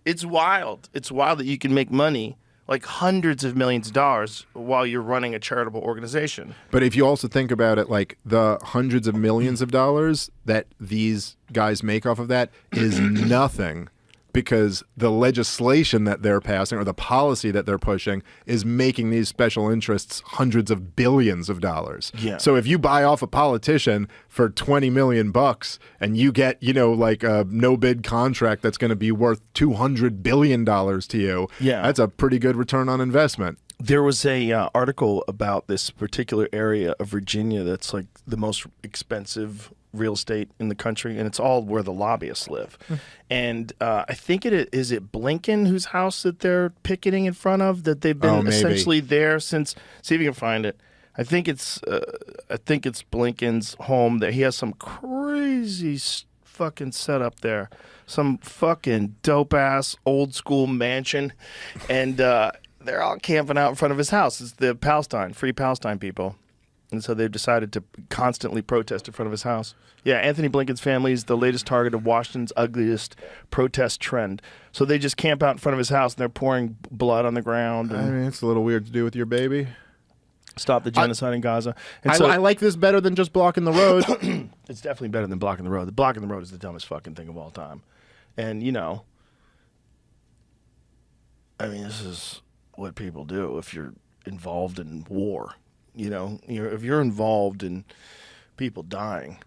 It's wild. It's wild that you can make money, like hundreds of millions of dollars, while you're running a charitable organization.
But if you also think about it, like the hundreds of millions of dollars that these guys make off of that is nothing, because the legislation that they're passing or the policy that they're pushing is making these special interests hundreds of billions of dollars.
Yeah.
So if you buy off a politician for $20 million and you get, like a no bid contract that's going to be worth $200 billion to you, that's a pretty good return on investment.
There was a article about this particular area of Virginia that's like the most expensive real estate in the country, and it's all where the lobbyists live. And I think is it Blinken whose house that they're picketing in front of, that they've been essentially there since. See if you can find it. I think it's Blinken's home. That he has some crazy fucking setup there, some fucking dope ass old school mansion, and they're all camping out in front of his house. It's the Free Palestine people. And so they've decided to constantly protest in front of his house. Yeah, Anthony Blinken's family is the latest target of Washington's ugliest protest trend. So they just camp out in front of his house and they're pouring blood on the ground.
I mean, it's a little weird to do with your baby.
Stop the genocide in Gaza. And
I like this better than just blocking the road.
It's definitely better than blocking the road. The blocking the road is the dumbest fucking thing of all time. And, this is what people do if you're involved in war. If you're involved in people dying,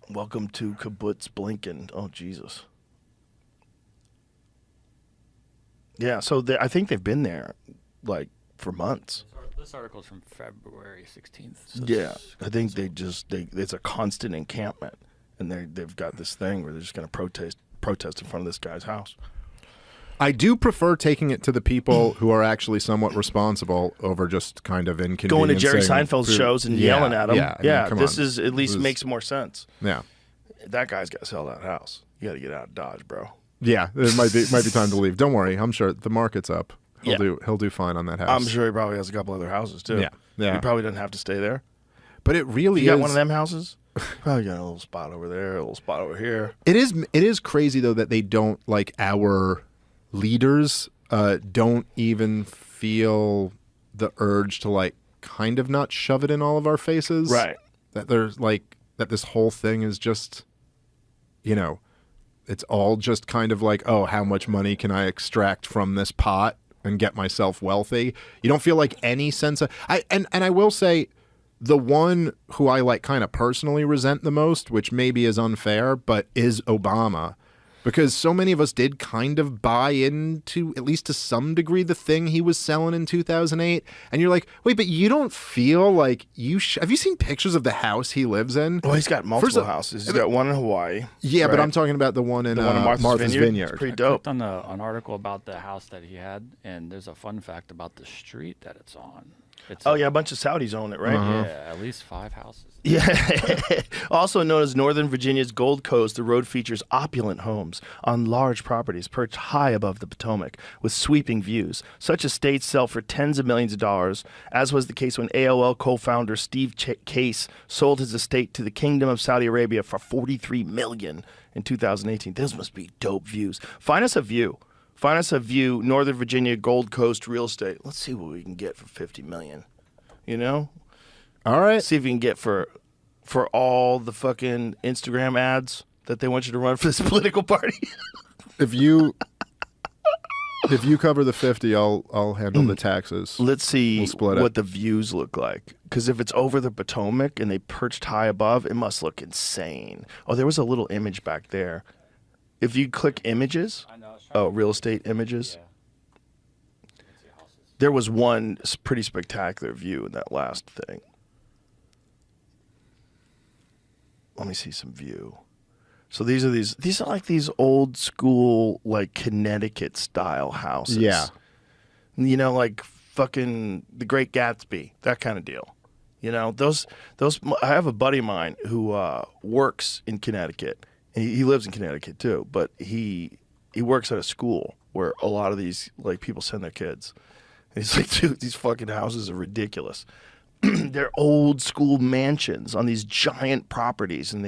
welcome to Kibbutz Blinken. Oh, Jesus. Yeah, so I think they've been there, like, for months.
This article's from February 16th. So
Yeah, I think it's a constant encampment, and they've got this thing where they're just going to protest in front of this guy's house.
I do prefer taking it to the people who are actually somewhat responsible over just kind of inconveniencing.
Going to Jerry Seinfeld's shows and yelling at him.
Yeah,
this is at least makes more sense.
Yeah.
That guy's got to sell that house. You got to get out of Dodge, bro.
Yeah, it might be time to leave. Don't worry, I'm sure the market's up. He'll do fine on that house.
I'm sure he probably has a couple other houses too.
Yeah.
He probably doesn't have to stay there.
But it really
you
is.
got one of them houses? Probably got a little spot over there, a little spot over here.
It is crazy though that they don't, like, our leaders don't even feel the urge to, like, kind of not shove it in all of our faces.
Right.
That there's like that this whole thing is just, it's all just kind of like, oh, how much money can I extract from this pot and get myself wealthy? You don't feel like any sense of and I will say, the one who I, like, kind of personally resent the most, which maybe is unfair, but is Obama. Because so many of us did kind of buy into, at least to some degree, the thing he was selling in 2008. And you're like, wait, but you don't feel like have you seen pictures of the house he lives in?
Well, he's got multiple houses. He's got one in Hawaii.
Yeah,
right?
But I'm talking about the one in Martha's Vineyard.
It's pretty dope.
I clicked on an article about the house that he had, and there's a fun fact about the street that it's on.
A bunch of Saudis own it, right?
Yeah, at least 5 houses.
Yeah. Also known as Northern Virginia's Gold Coast, the road features opulent homes on large properties perched high above the Potomac with sweeping views. Such estates sell for tens of millions of dollars, as was the case when AOL co-founder Steve Case sold his estate to the Kingdom of Saudi Arabia for $43 million in 2018. Those must be dope views. Find us a view. Northern Virginia Gold Coast real estate. Let's see what we can get for $50 million. You know?
All right.
See if you can get for all the fucking Instagram ads that they want you to run for this political party.
If you cover the 50, I'll handle the taxes.
Let's see
We'll split
what
it.
the views look like. Because if it's over the Potomac and they perched high above, it must look insane. Oh, there was a little image back there. If you click images, real estate images, there was one pretty spectacular view in that last thing. Let me see some view. So these are like these old school, like Connecticut style houses.
Yeah.
You know, like fucking The Great Gatsby, that kind of deal. You know, those. I have a buddy of mine who works in Connecticut, and he lives in Connecticut too. But he works at a school where a lot of these like people send their kids. And he's like, dude, these fucking houses are ridiculous. They're old school mansions on these giant properties, and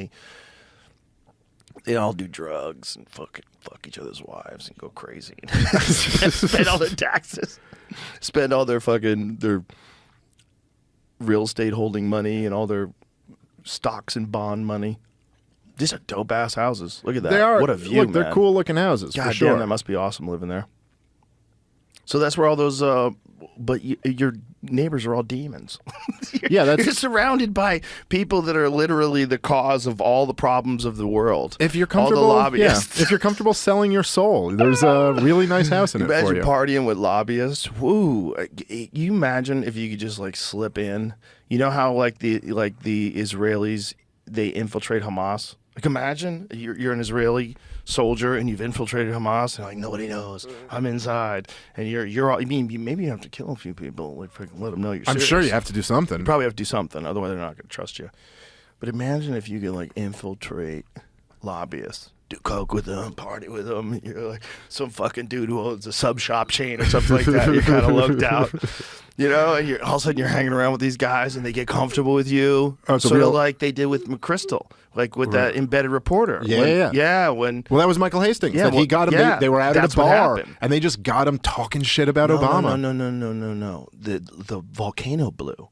they all do drugs and fuck each other's wives and go crazy. Spend all their taxes. Spend all their real estate holding money and all their stocks and bond money. These are dope ass houses. Look at that.
They are.
What a view,
Look,
man.
they're cool looking houses.
God
for sure.
damn, that must be awesome living there. So that's where all those, but your neighbors are all demons.
Yeah,
you're surrounded by people that are literally the cause of all the problems of the world.
If you're comfortable,
all the lobbyists.
if you're comfortable selling your soul, there's a really nice house in it for
Imagine
you.
partying with lobbyists. Woo! You imagine if you could just like slip in. You know how like the Israelis, they infiltrate Hamas. Like imagine you're an Israeli soldier and you've infiltrated Hamas and like nobody knows. I'm inside and you're all. I mean, maybe you have to kill a few people. Like let them know you're serious.
I'm sure you have to do something.
You probably have to do something, otherwise they're not going to trust you. But imagine if you could like infiltrate lobbyists, do coke with them, party with them. You're like some fucking dude who owns a sub shop chain or something like that. You're kind of looked out, you know, and all of a sudden you're hanging around with these guys and they get comfortable with you, sort of like they did with McChrystal, like with that embedded reporter.
Yeah.
Well,
that was Michael Hastings.
Yeah,
he got him. They were out at
that's
a
what
bar,
happened.
and they just got him talking shit about Obama.
No. The volcano blew.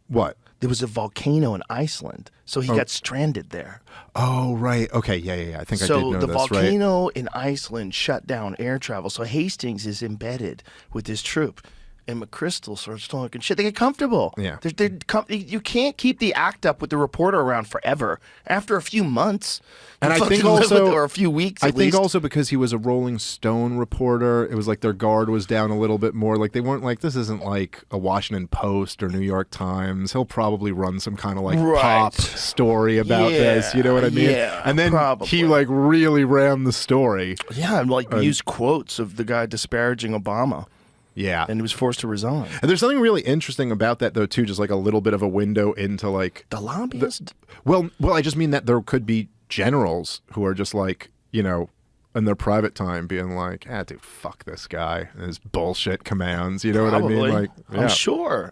What?
There was a volcano in Iceland, so he got stranded there.
Oh, right. Okay, yeah. I think I did know
So the
this,
volcano in Iceland shut down air travel. So Hastings is embedded with his troop. And McChrystal starts talking shit. They get comfortable.
Yeah.
You can't keep the act up with the reporter around forever. After a few months,
And I think
or a few weeks.
I
at
think
least.
also because he was a Rolling Stone reporter, it was like their guard was down a little bit more. Like they weren't like, this isn't like a Washington Post or New York Times. He'll probably run some kind of like pop story about this. You know what I mean?
Yeah,
and then
probably.
he like really ran the story.
Yeah, and like used quotes of the guy disparaging Obama.
Yeah.
And he was forced to resign.
And there's something really interesting about that, though, too, just like a little bit of a window into like
the lobbyists.
Well, I just mean that there could be generals who are just like, you know, in their private time being like, dude, fuck this guy and his bullshit commands. You know what I mean? Like, yeah.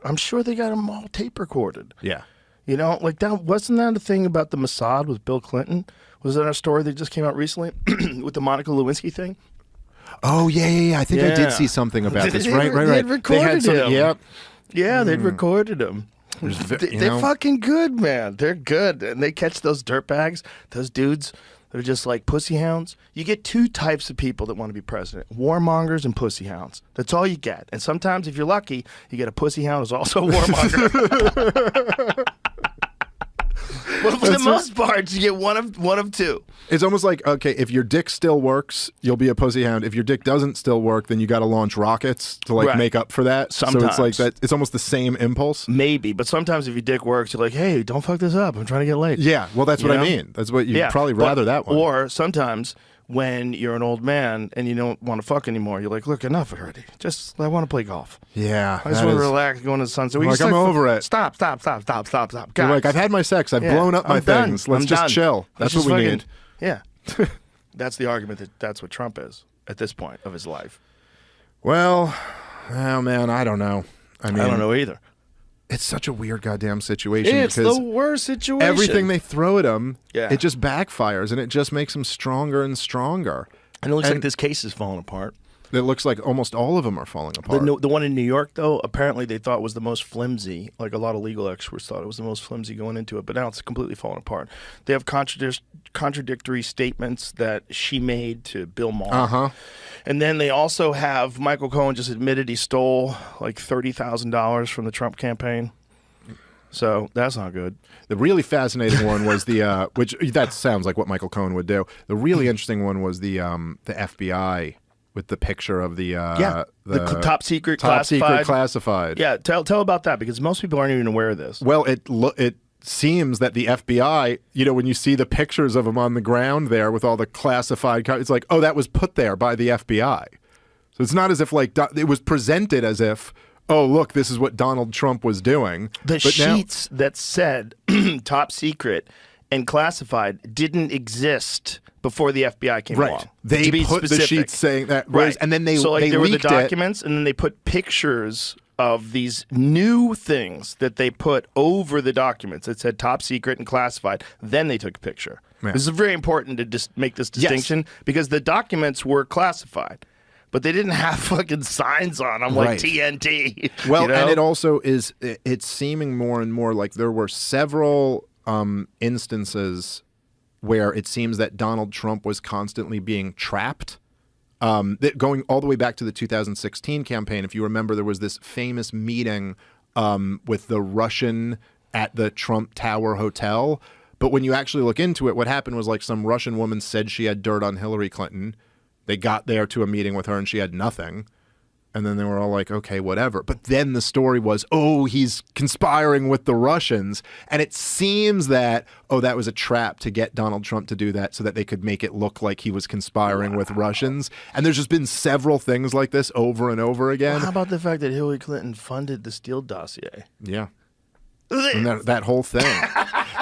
I'm sure they got them all tape recorded.
Yeah.
You know, like that wasn't that a thing about the Mossad with Bill Clinton? Was that a story that just came out recently with the Monica Lewinsky thing?
Oh, yeah. I think I did see something about this. Right.
They'd recorded him.
Yep.
Yeah, they'd recorded him. They're fucking good, man. They're good. And they catch those dirtbags, those dudes that are just like pussy hounds. You get two types of people that want to be president: warmongers and pussy hounds. That's all you get. And sometimes, if you're lucky, you get a pussy hound who's also a warmonger. But for the most part, you get one of two.
It's almost like, okay, if your dick still works, you'll be a pussy hound. If your dick doesn't still work, then you got to launch rockets to like make up for that.
Sometimes.
So it's like that. It's almost the same impulse.
Maybe, but sometimes if your dick works, you're like, hey, don't fuck this up. I'm trying to get laid.
Yeah, well, that's what I mean. That's what you'd probably rather that one.
Or sometimes when you're an old man and you don't want to fuck anymore, you're like, look, enough already. I want to play golf.
Yeah.
I just want to relax, go into the sunset.
Like, I'm over it.
Stop.
You're like, I've had my sex. I've blown up my things. Let's just chill. That's what we need.
Yeah. That's the argument that's what Trump is at this point of his life.
Well, oh man, I don't know. I mean,
I don't know either.
It's such a weird goddamn situation.
It's
because
the worst situation.
Everything they throw at him,
Yeah.
it just backfires, and it just makes him stronger and stronger.
And it looks like this case is falling apart.
It looks like almost all of them are falling apart.
The one in New York, though, apparently they thought was the most flimsy. Like a lot of legal experts thought it was the most flimsy going into it, but now it's completely falling apart. They have contradictory statements that she made to Bill Maher. And then they also have Michael Cohen just admitted he stole like $30,000 from the Trump campaign. So that's not good.
The really fascinating one was the which that sounds like what Michael Cohen would do. The really interesting one was the FBI with the picture of the
top secret
classified.
Yeah, tell about that, because most people aren't even aware of this.
Well, it seems that the FBI, when you see the pictures of them on the ground there with all the classified, it's like, oh, that was put there by the FBI. So it's not as if like it was presented as if, oh, look, this is what Donald Trump was doing.
The sheets that said top secret and classified didn't exist before the FBI came along.
They put the sheets saying that, and then
so like
they
there were the
leaked
documents, and then they put pictures of these new things that they put over the documents that said top secret and classified. Then they took a picture. Yeah. This is very important to just make this distinction, because the documents were classified, but they didn't have fucking signs on them like TNT.
Well, and it also is, it's seeming more and more like there were several instances where it seems that Donald Trump was constantly being trapped. Going all the way back to the 2016 campaign, if you remember, there was this famous meeting with the Russian at the Trump Tower Hotel. But when you actually look into it, what happened was like some Russian woman said she had dirt on Hillary Clinton. They got there to a meeting with her and she had nothing. And then they were all like, okay, whatever. But then the story was, oh, he's conspiring with the Russians. And it seems that, oh, that was a trap to get Donald Trump to do that so that they could make it look like he was conspiring with Russians. And there's just been several things like this over and over again.
Well, how about the fact that Hillary Clinton funded the Steele dossier?
Yeah. And that whole thing.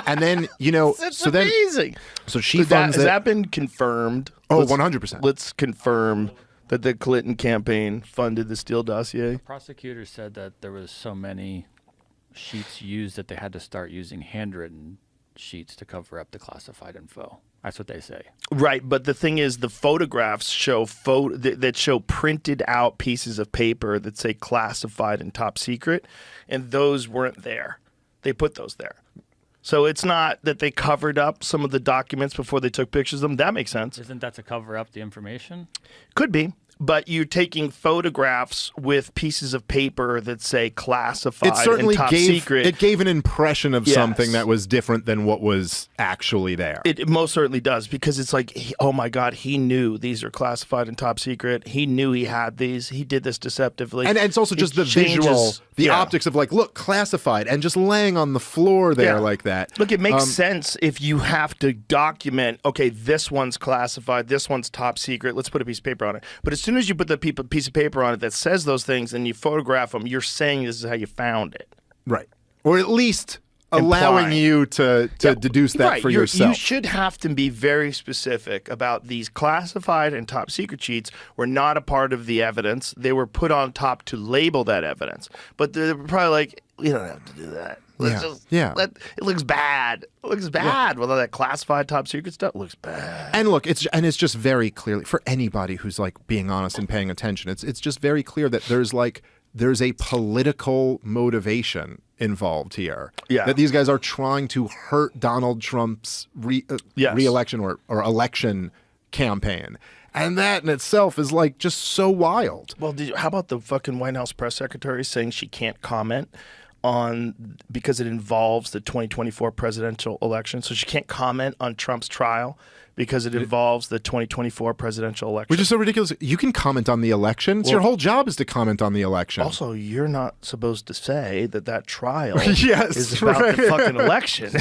And then,
it's amazing.
So she funds
Has that been confirmed?
Oh, 100%.
Let's confirm that the Clinton campaign funded the Steele dossier.
The prosecutor said that there was so many sheets used that they had to start using handwritten sheets to cover up the classified info. That's what they say.
Right, but the thing is, the photographs show that show printed out pieces of paper that say classified and top secret, and those weren't there. They put those there. So it's not that they covered up some of the documents before they took pictures of them. That makes sense.
Isn't that to cover up the information?
Could be. But you're taking photographs with pieces of paper that say classified and top secret.
It gave an impression of something that was different than what was actually there.
It most certainly does, because it's like, oh my God, he knew these are classified and top secret. He knew he had these. He did this deceptively.
And it's also just the visual, the optics of like, look, classified, and just laying on the floor there like that.
Look, it makes sense if you have to document, okay, this one's classified, this one's top secret. Let's put a piece of paper on it. But as soon as you put the piece of paper on it that says those things and you photograph them, you're saying this is how you found it.
Right. Or at least allowing you to deduce that for yourself.
You should have to be very specific about these classified and top secret sheets were not a part of the evidence. They were put on top to label that evidence. But they're probably like, you don't have to do that. It looks bad. It looks bad. Well, that classified top secret stuff looks bad.
And look, it's just very clearly, for anybody who's like being honest and paying attention, it's just very clear that there's a political motivation involved here. Yeah. That these guys are trying to hurt Donald Trump's re-election or election campaign. And that in itself is like just so wild.
Well, how about the fucking White House press secretary saying she can't comment on, because it involves the 2024 presidential election. So she can't comment on Trump's trial because it involves the 2024 presidential election.
Which is so ridiculous. You can comment on the election. It's your whole job is to comment on the election.
Also, you're not supposed to say that trial is about the fucking election.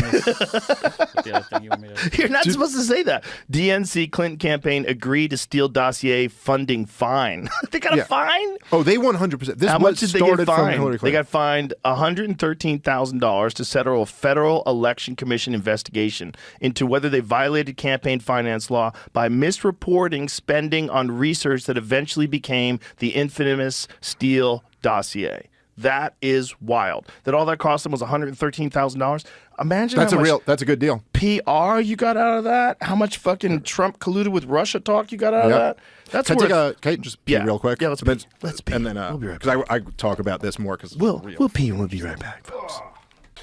You're not supposed to say that. DNC Clinton campaign agreed to Steele dossier funding fine. They got a fine?
Oh, they 100%.
How much did they get fined? They got fined $113,000 to settle a federal election commission investigation into whether they violated campaign finance law by misreporting spending on research that eventually became the infamous Steele dossier. That is wild. That all that cost them was $113,000. Imagine
That's a good deal.
PR you got out of that. How much fucking Trump colluded with Russia talk you got out of that. That's
can
worth.
can I just pee real quick?
Yeah, let's pee.
And then
we'll be right back.
because I talk about this more because
We'll pee and we'll be right back, folks.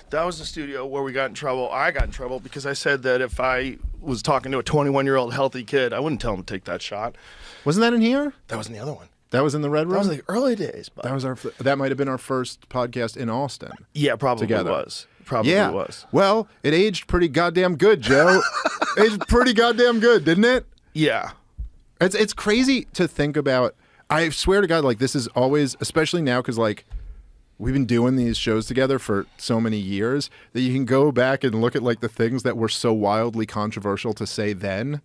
That was the studio where we got in trouble. I got in trouble because I said that if I was talking to a 21-year-old healthy kid, I wouldn't tell him to take that shot.
Wasn't that in here?
That was in the other one.
That was in the red room.
That was the early days. Bud.
That might have been our first podcast in Austin.
Yeah, probably
together.
was. Probably
yeah.
was.
Well, it aged pretty goddamn good, Joe. Aged pretty goddamn good, didn't it?
Yeah.
It's crazy to think about. I swear to God, like this is always, especially now, because like we've been doing these shows together for so many years that you can go back and look at like the things that were so wildly controversial to say then.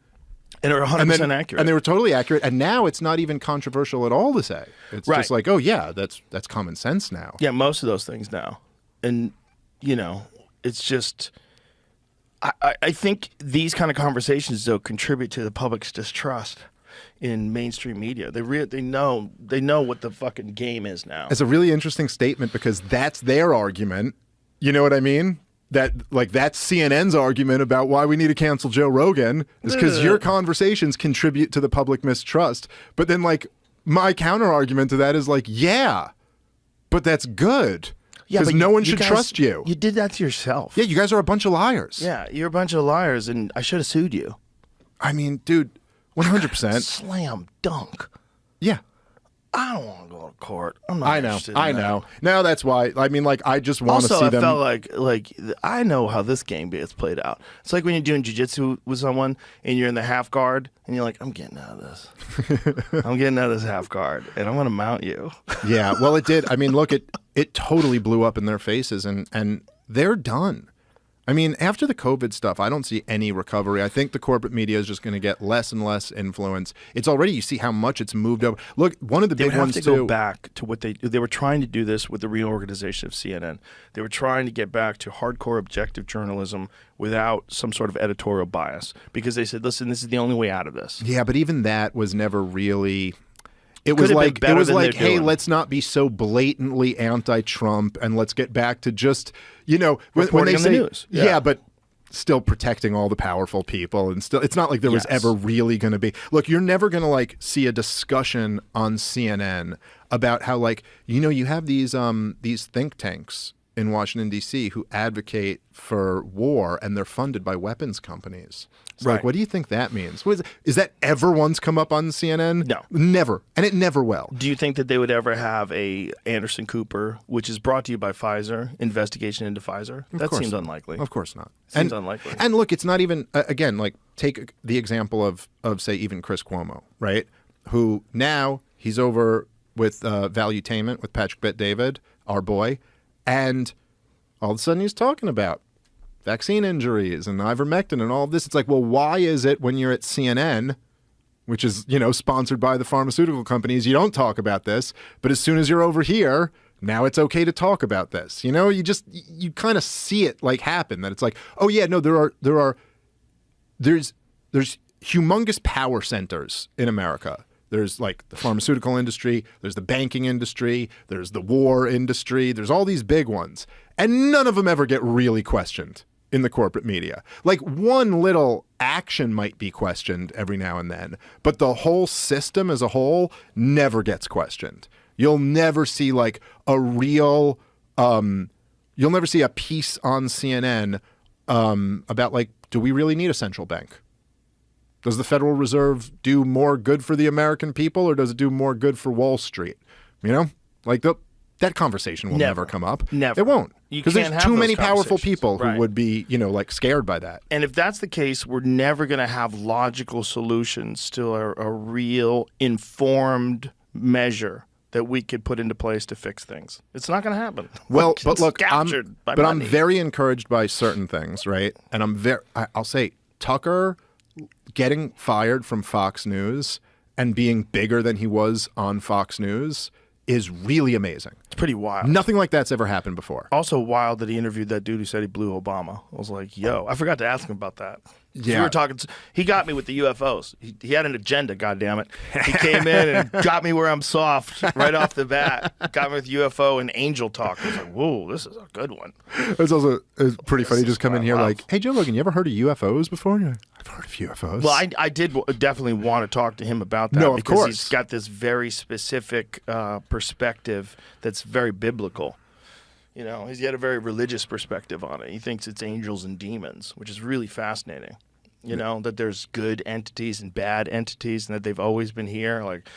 And are 100% accurate.
And they were totally accurate. And now it's not even controversial at all to say. It's just like, oh yeah, that's common sense now.
Yeah, most of those things now. And, you know, it's just, I think these kind of conversations, though, contribute to the public's distrust in mainstream media. They know what the fucking game is now.
It's a really interesting statement because that's their argument. You know what I mean? That's CNN's argument about why we need to cancel Joe Rogan is because your conversations contribute to the public mistrust. But then like my counter argument to that is like, yeah, but that's good. Because no one should trust you.
You did that to yourself.
Yeah, you guys are a bunch of liars.
Yeah, you're a bunch of liars, and I should have sued you.
I mean, dude, 100%.
Slam dunk.
Yeah.
I don't want to go to court. I'm not interested in
I
that.
know. No, that's why. I mean, like, I just want to see them.
Also, I felt like I know how this game gets played out. It's like when you're doing jiu-jitsu with someone and you're in the half guard and you're like, I'm getting out of this. I'm getting out of this half guard and I'm going to mount you.
Yeah, well, it did. I mean, look, it totally blew up in their faces and they're done. I mean, after the COVID stuff, I don't see any recovery. I think the corporate media is just going to get less and less influence. It's already, you see how much it's moved over. Look, one of the big ones too.
They would have to go back to what they were trying to do this with the reorganization of CNN. They were trying to get back to hardcore objective journalism without some sort of editorial bias because they said, listen, this is the only way out of this.
Yeah, but even that was never really... It was like, hey, let's not be so blatantly anti-Trump and let's get back to just, you know, when they say,
the news.
Yeah, but still protecting all the powerful people. And still, it's not like there was ever really going to be. Look, you're never going to like see a discussion on CNN about how like, you know, you have these think tanks in Washington, D.C. who advocate for war and they're funded by weapons companies. It's like, what do you think that means? Is that ever once come up on CNN?
No.
Never. And it never will.
Do you think that they would ever have a Anderson Cooper, which is brought to you by Pfizer, investigation into Pfizer? That seems unlikely.
Of course not.
Seems unlikely.
And look, it's not even, again, like take the example of say, even Chris Cuomo, right? Who now he's over with Valuetainment with Patrick Bet-David, our boy, and all of a sudden he's talking about vaccine injuries and ivermectin and all of this. It's like, well, why is it when you're at CNN, which is, you know, sponsored by the pharmaceutical companies, you don't talk about this, but as soon as you're over here, now it's okay to talk about this. You know, you kind of see it like happen that it's like, oh yeah, no, there's humongous power centers in America. There's like the pharmaceutical industry, there's the banking industry, there's the war industry, there's all these big ones. And none of them ever get really questioned in the corporate media. Like one little action might be questioned every now and then, but the whole system as a whole never gets questioned. You'll never see like a real, you'll never see a piece on CNN about like, do we really need a central bank? Does the Federal Reserve do more good for the American people or does it do more good for Wall Street? You know, like that conversation will never come up.
Never.
It won't. Because there's too many powerful
conversations.
people who would be, you know, like scared by that.
And if that's the case, we're never going to have logical solutions to a real informed measure that we could put into place to fix things. It's not going to happen.
Well, but look, I'm
money.
very encouraged by certain things, right? And I'll say Tucker getting fired from Fox News and being bigger than he was on Fox News is really amazing.
It's pretty wild.
Nothing like that's ever happened before.
Also wild that he interviewed that dude who said he blew Obama. I was like, yo, I forgot to ask him about that.
Yeah.
We were talking. He got me with the UFOs. He had an agenda, goddammit. He came in and got me where I'm soft right off the bat. Got me with UFO and angel talk. I was like, whoa, this is a good one.
It's pretty funny. Just come in here like, hey, Joe Rogan, you ever heard of UFOs before? And you're like, I've heard of UFOs.
Well, I did definitely want to talk to him about that.
No, of
because
course.
he's got this very specific perspective that's very biblical. You know, he's got a very religious perspective on it. He thinks it's angels and demons, which is really fascinating. You know, that there's good entities and bad entities and that they've always been here. Like,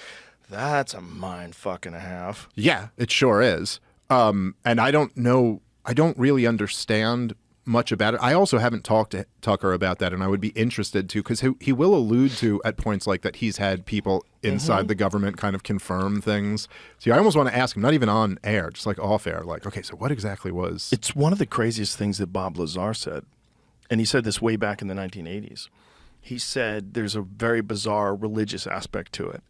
that's a mind fuck and a half.
Yeah, it sure is. And I don't know, I don't really understand much about it. I also haven't talked to Tucker about that, and I would be interested to, because he will allude to at points like that he's had people inside the government kind of confirm things. So I almost want to ask him, not even on air, just like off air, like, okay, so what exactly was...
It's one of the craziest things that Bob Lazar said, and he said this way back in the 1980s. He said there's a very bizarre religious aspect to it.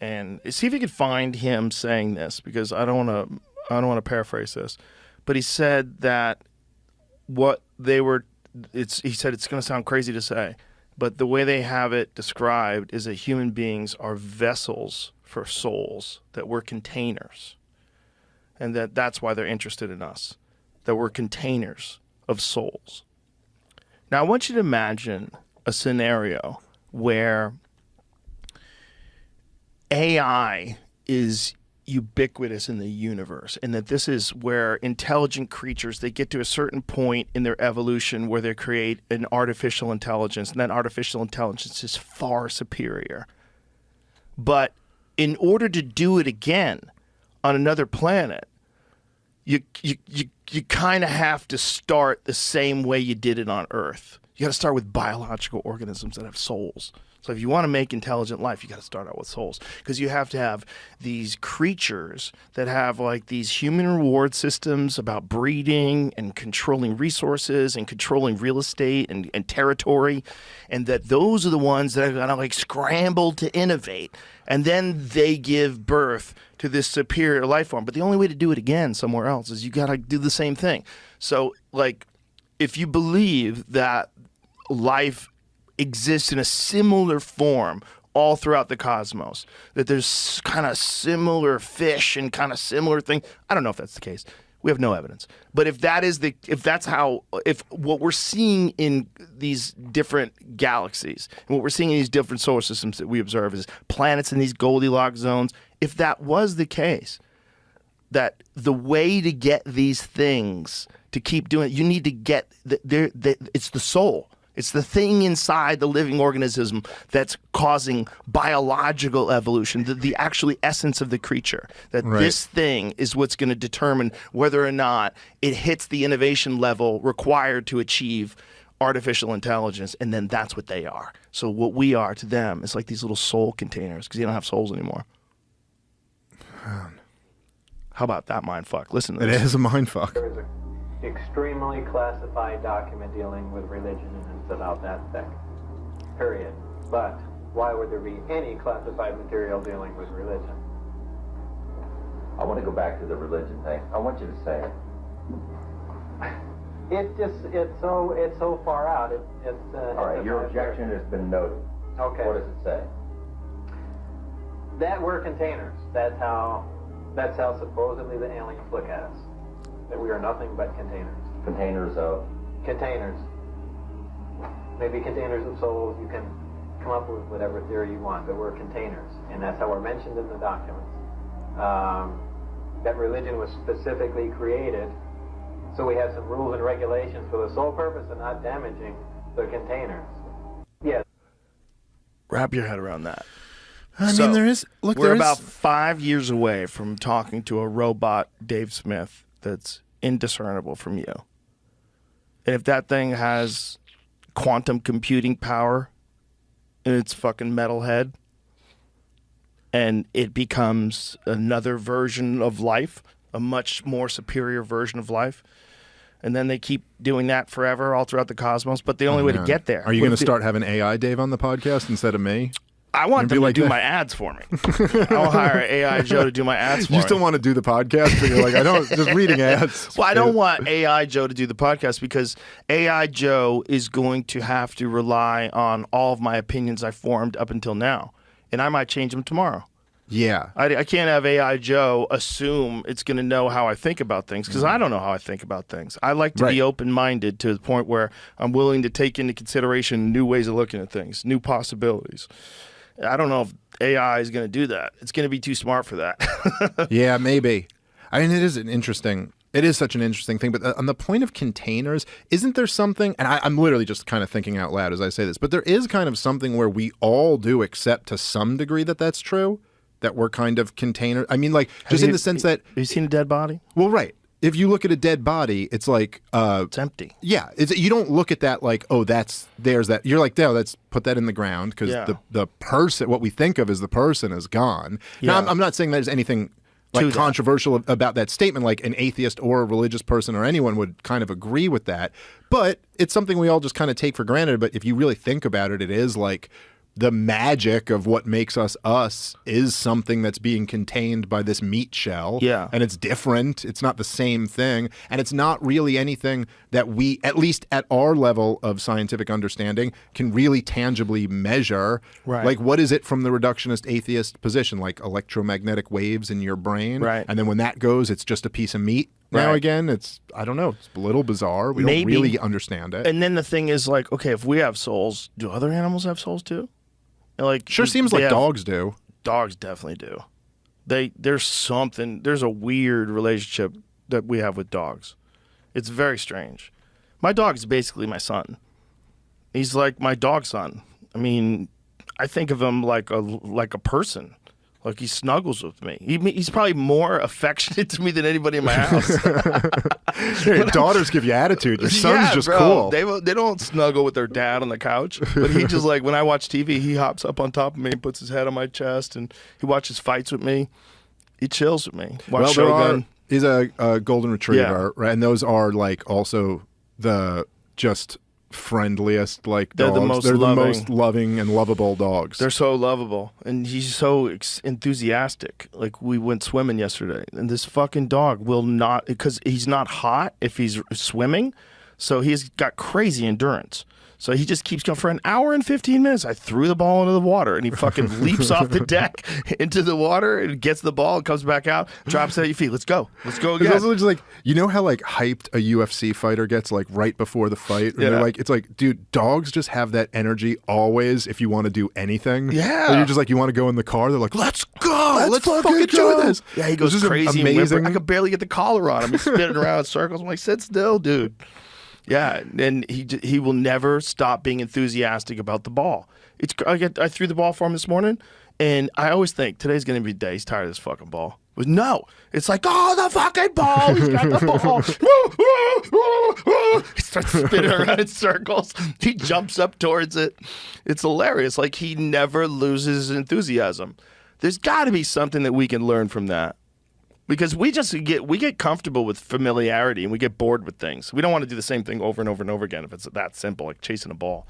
And see if you could find him saying this, because I don't want to paraphrase this, but he said that what they were, he said it's going to sound crazy to say, but the way they have it described is that human beings are vessels for souls, that we're containers, and that's why they're interested in us, that we're containers of souls. Now, I want you to imagine a scenario where AI is ubiquitous in the universe, and that this is where intelligent creatures, they get to a certain point in their evolution where they create an artificial intelligence, and that artificial intelligence is far superior. But in order to do it again on another planet, you kind of have to start the same way you did it on Earth. You got to start with biological organisms that have souls. So if you want to make intelligent life, you got to start out with souls, because you have to have these creatures that have like these human reward systems about breeding and controlling resources and controlling real estate and territory, and that those are the ones that are going to like scramble to innovate, and then they give birth to this superior life form. But the only way to do it again somewhere else is you got to do the same thing. So like, if you believe that life exists in a similar form all throughout the cosmos, that there's kind of similar fish and kind of similar thing. I don't know if that's the case. We have no evidence. But if what we're seeing in these different galaxies and what we're seeing in these different solar systems that we observe is planets in these Goldilocks zones, if that was the case, that the way to get these things to keep doing it, you need to get it's the soul. It's the thing inside the living organism that's causing biological evolution, the actually essence of the creature. That this thing is what's going to determine whether or not it hits the innovation level required to achieve artificial intelligence, and then that's what they are. So what we are to them is like these little soul containers, because you don't have souls anymore. How about that mindfuck? Listen to this.
It is a mindfuck.
There is an extremely classified document dealing with religion, and it's about that thick. Period. But why would there be any classified material dealing with religion?
I want to go back to the religion thing. I want you to say it.
It's so far out.
All right, your objection has been noted.
Okay.
What does it say?
That we're containers. That's how supposedly the aliens look at us. That we are nothing but containers.
Containers of? Containers.
Maybe containers of souls. You can come up with whatever theory you want, but we're containers. And that's how we're mentioned in the documents. That religion was specifically created so we have some rules and regulations for the sole purpose of not damaging the containers. Yes.
Wrap your head around that.
I mean, there is... Look,
we're about 5 years away from talking to a robot, Dave Smith, that's indiscernible from you. And if that thing has quantum computing power in its fucking metal head, and it becomes another version of life, a much more superior version of life, and then they keep doing that forever all throughout the cosmos, but the only way to get there...
Are you going to start having AI Dave on the podcast instead of me?
I want them to
like
do
that.
my ads for me. I'll hire AI Joe to do my ads for me.
You still want to do the podcast, but you're like, I don't, just reading ads.
Well, I don't want AI Joe to do the podcast because AI Joe is going to have to rely on all of my opinions I formed up until now. And I might change them tomorrow.
Yeah.
I can't have AI Joe assume it's going to know how I think about things because I don't know how I think about things. I like to be open-minded to the point where I'm willing to take into consideration new ways of looking at things, new possibilities. I don't know if AI is going to do that. It's going to be too smart for that.
Yeah, maybe. I mean, it is such an interesting thing. But on the point of containers, isn't there something, and I'm literally just kind of thinking out loud as I say this, but there is kind of something where we all do accept to some degree that that's true, that we're kind of container. I mean, like, just in the sense that...
Have you seen a dead body?
Well, right. If you look at a dead body, it's like...
it's empty.
Yeah. You don't look at that like, oh, there's that. You're like, no, let's put that in the ground because the person, what we think of as the person is gone.
Yeah.
Now, I'm not saying there's anything like controversial about that statement, like an atheist or a religious person or anyone would kind of agree with that. But it's something we all just kind of take for granted. But if you really think about it, it is like... the magic of what makes us us is something that's being contained by this meat shell.
Yeah.
And it's different. It's not the same thing. And it's not really anything that we, at least at our level of scientific understanding, can really tangibly measure.
Right.
Like, what is it from the reductionist atheist position? Like electromagnetic waves in your brain.
Right.
And then when that goes, it's just a piece of meat. Now again, it's, I don't know, it's a little bizarre. We don't really understand it.
And then the thing is like, okay, if we have souls, do other animals have souls too? Like,
sure seems like dogs do.
Dogs definitely do. There's a weird relationship that we have with dogs. It's very strange. My dog is basically my son. He's like my dog son. I mean, I think of him like a person. Like, he snuggles with me. He's probably more affectionate to me than anybody in my house.
Your daughters give you attitude. Your son's just cool.
They don't snuggle with their dad on the couch. But he just, like, when I watch TV, he hops up on top of me and puts his head on my chest, and he watches fights with me. He chills with me. Watch Shogun.
He's a golden retriever, right? And those are, like, also the just friendliest, like, dogs. They're the most loving and lovable dogs.
They're so lovable, and he's so enthusiastic. Like, we went swimming yesterday, and this fucking dog will not, because he's not hot if he's swimming, so he's got crazy endurance. So he just keeps going for an hour and 15 minutes. I threw the ball into the water, and he fucking leaps off the deck into the water and gets the ball, comes back out, drops it at your feet. Let's go. Let's go again.
It's also just like, you know how, like, hyped a UFC fighter gets, like, right before the fight? And they're like, it's like, dude, dogs just have that energy always if you want to do anything.
Yeah.
Or you're just like, you want to go in the car? They're like, let's go. Let's fucking do this.
Yeah, he goes crazy.
Amazing.
I could barely get the collar on him. He's spinning around in circles. I'm like, sit still, dude. Yeah, and he will never stop being enthusiastic about the ball. I threw the ball for him this morning, and I always think today's going to be the day he's tired of this fucking ball. But no, it's like, oh, the fucking ball. He's got the ball. He starts spinning around in circles. He jumps up towards it. It's hilarious. Like, he never loses his enthusiasm. There's got to be something that we can learn from that. Because we get comfortable with familiarity and we get bored with things. We don't want to do the same thing over and over and over again if it's that simple, like chasing a ball.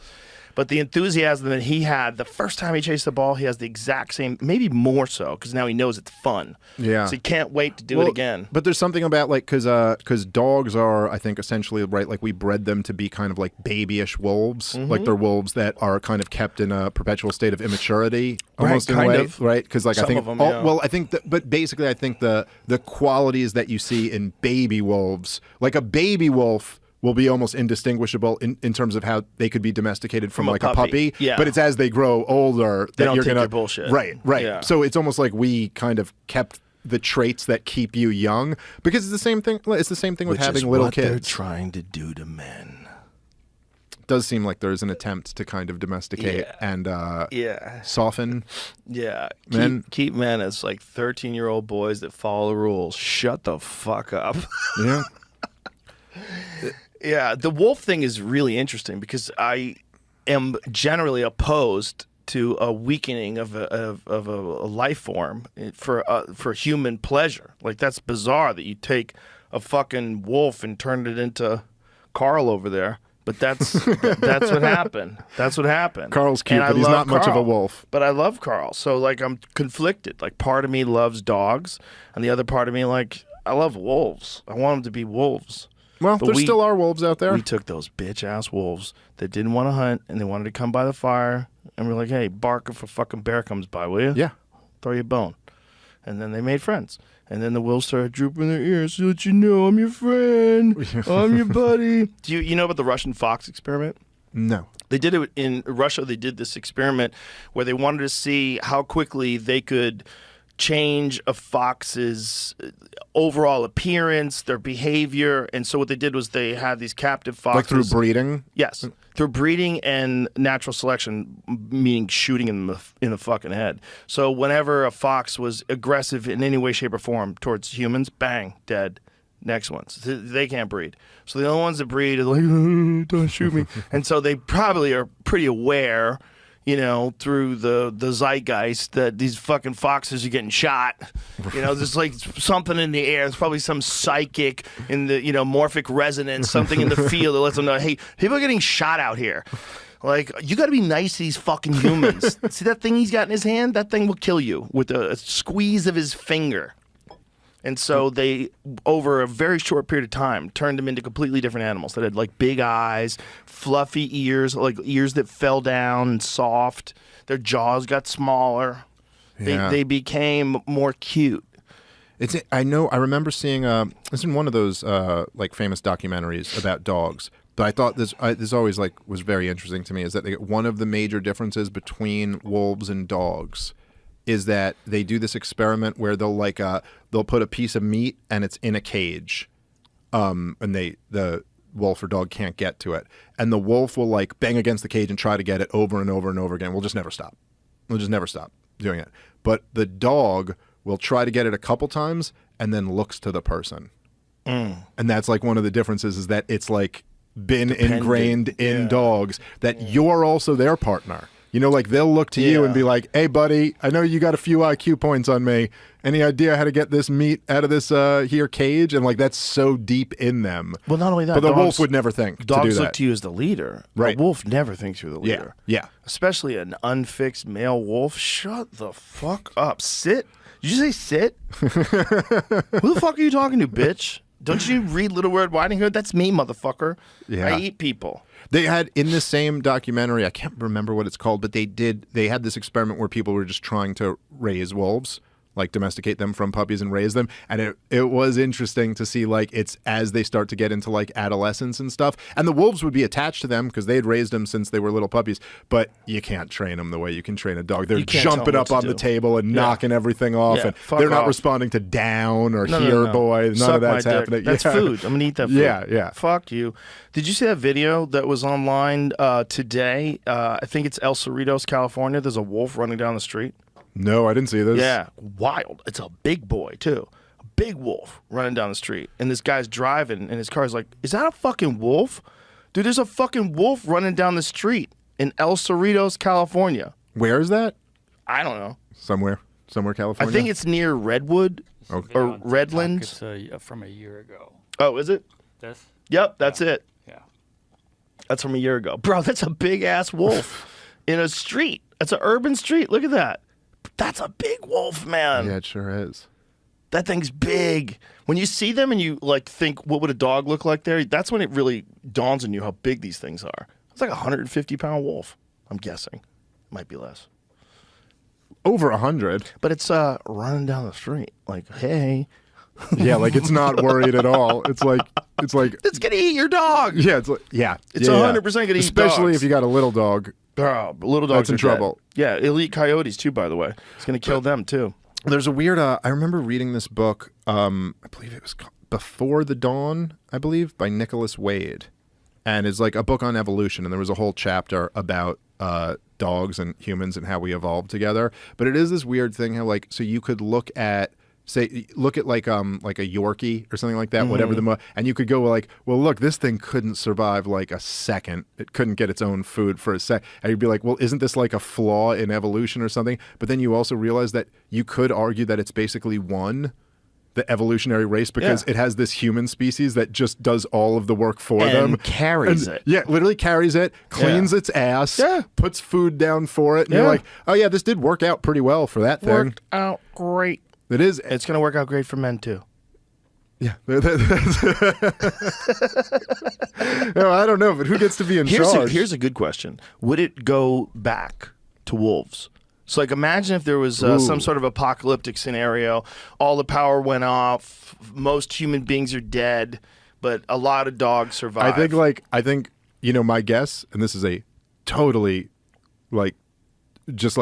But the enthusiasm that he had the first time he chased the ball, he has the exact same, maybe more so, because now he knows it's fun.
Yeah.
So he can't wait to do it again.
But there's something about, like, because dogs are, I think, essentially, right, like, we bred them to be kind of like babyish wolves.
Mm-hmm.
Like, they're wolves that are kind of kept in a perpetual state of immaturity, almost in a way, right? Because, like,
Some
I think,
of them,
well, I think, but basically, I think the qualities that you see in baby wolves, like a baby wolf will be almost indistinguishable in terms of how they could be domesticated from like a puppy.
Yeah.
But it's as they grow older
They
that
don't
you're
take
gonna
your bullshit.
Right.
Yeah.
So it's almost like we kind of kept the traits that keep you young, because it's the same thing. It's the same thing with having little kids.
They're trying to do to men.
It does seem like there's an attempt to kind of domesticate and soften.
Yeah.
Men.
Keep men as like 13-year-old boys that follow the rules. Shut the fuck up.
Yeah.
Yeah, the wolf thing is really interesting because I am generally opposed to a weakening of a life form for human pleasure. Like, that's bizarre that you take a fucking wolf and turn it into Carl over there. But that's what happened. That's what happened.
Carl's cute,
And I
but he's
love
not much of a
Carl,
wolf.
But I love Carl. So, like, I'm conflicted. Like, part of me loves dogs, and the other part of me, like, I love wolves. I want them to be wolves.
Well,
But
there still are wolves out there.
We took those bitch-ass wolves that didn't want to hunt, and they wanted to come by the fire, and we're like, hey, bark if a fucking bear comes by, will you?
Yeah.
Throw you a bone. And then they made friends. And then the wolves started drooping their ears so that you know I'm your friend. I'm your buddy. Do you know about the Russian fox experiment?
No.
They did it in Russia. They did this experiment where they wanted to see how quickly they could change a fox's overall appearance, their behavior. And so what they did was they had these captive foxes.
Like through breeding?
Yes. Through breeding and natural selection, meaning shooting in the fucking head. So whenever a fox was aggressive in any way, shape, or form towards humans, bang, dead. Next ones. They can't breed. So the only ones that breed are like, don't shoot me. And so they probably are pretty aware, you know, through the zeitgeist that these fucking foxes are getting shot. You know, there's like something in the air. There's probably some psychic in the, you know, morphic resonance, something in the field that lets them know, hey, people are getting shot out here. Like, you got to be nice to these fucking humans. See that thing he's got in his hand? That thing will kill you with a squeeze of his finger. And so they, over a very short period of time, turned them into completely different animals that had like big eyes, fluffy ears, like ears that fell down and soft. Their jaws got smaller.
Yeah.
They became more cute.
I remember seeing it's in one of those like famous documentaries about dogs. But I thought this always like was very interesting to me is that one of the major differences between wolves and dogs is that they do this experiment where they'll put a piece of meat and it's in a cage, and the wolf or dog can't get to it, and the wolf will like bang against the cage and try to get it over and over and over again. We'll just never stop doing it. But the dog will try to get it a couple times and then looks to the person, and that's like one of the differences is that it's like been ingrained in dogs that you're also their partner. You know, like they'll look to you and be like, hey, buddy, I know you got a few IQ points on me. Any idea how to get this meat out of this here cage? And like that's so deep in them.
Well, not only that,
but the wolf would never think to do that.
Dogs look to you as the leader.
Right.
The wolf never thinks you're the leader.
Yeah.
Especially an unfixed male wolf. Shut the fuck up. Sit. Did you say sit? Who the fuck are you talking to, bitch? Don't you read Little Red Riding Hood? That's me, motherfucker.
Yeah.
I eat people.
They had in the same documentary, I can't remember what it's called, but they had this experiment where people were just trying to raise wolves, like domesticate them from puppies and raise them. And it was interesting to see like it's as they start to get into like adolescence and stuff. And the wolves would be attached to them because they had raised them since they were little puppies. But you can't train them the way you can train a dog. They're jumping up on the table and knocking everything off.
Yeah,
and they're not responding to down or here, boy. None
Suck
of that's
my dick.
happening.
That's food. I'm going to eat that food.
Yeah.
Fuck you. Did you see that video that was online today? I think it's El Cerritos, California. There's a wolf running down the street.
No, I didn't see this.
Yeah, wild. It's a big boy, too. A big wolf running down the street. And this guy's driving, and his car's like, is that a fucking wolf? Dude, there's a fucking wolf running down the street in El Cerritos, California.
Where is that?
I don't know.
Somewhere, California?
I think it's near Redwood or Redlands.
It's from a year ago.
Oh, is it?
This?
Yep, that's it.
Yeah.
That's from a year ago. Bro, that's a big-ass wolf in a street. That's an urban street. Look at that. That's a big wolf, man.
Yeah, it sure is.
That thing's big. When you see them and you like think, what would a dog look like there? That's when it really dawns on you how big these things are. It's like a 150-pound wolf, I'm guessing. Might be less.
Over 100.
But it's running down the street like, hey.
Yeah, like it's not worried at all. It's like
it's gonna eat your dog.
Yeah, it's like
It's 100% gonna eat dogs.
Especially if you got a little dog.
Bro, little dogs
that's in trouble.
Dead. Yeah, it'll eat coyotes too, by the way. It's gonna kill them too.
There's a weird I remember reading this book, I believe it was called Before the Dawn, I believe, by Nicholas Wade. And it's like a book on evolution, and there was a whole chapter about dogs and humans and how we evolved together. But it is this weird thing how like so you could look at like a Yorkie or something like that, whatever and you could go like, well, look, this thing couldn't survive like a second. It couldn't get its own food for a sec. And you'd be like, well, isn't this like a flaw in evolution or something? But then you also realize that you could argue that it's basically one. the evolutionary race because it has this human species that just does all of the work for
And
them.
carries it.
Yeah, literally carries it, cleans its ass, puts food down for it, and you're like, oh yeah, this did work out pretty well for that thing.
Worked out great.
It is.
It's going to work out great for men too.
Yeah. No, I don't know, but who gets to be in charge?
Here's a good question. Would it go back to wolves? So, like, imagine if there was some sort of apocalyptic scenario. All the power went off. Most human beings are dead, but a lot of dogs survive.
I think my guess, and this is a totally just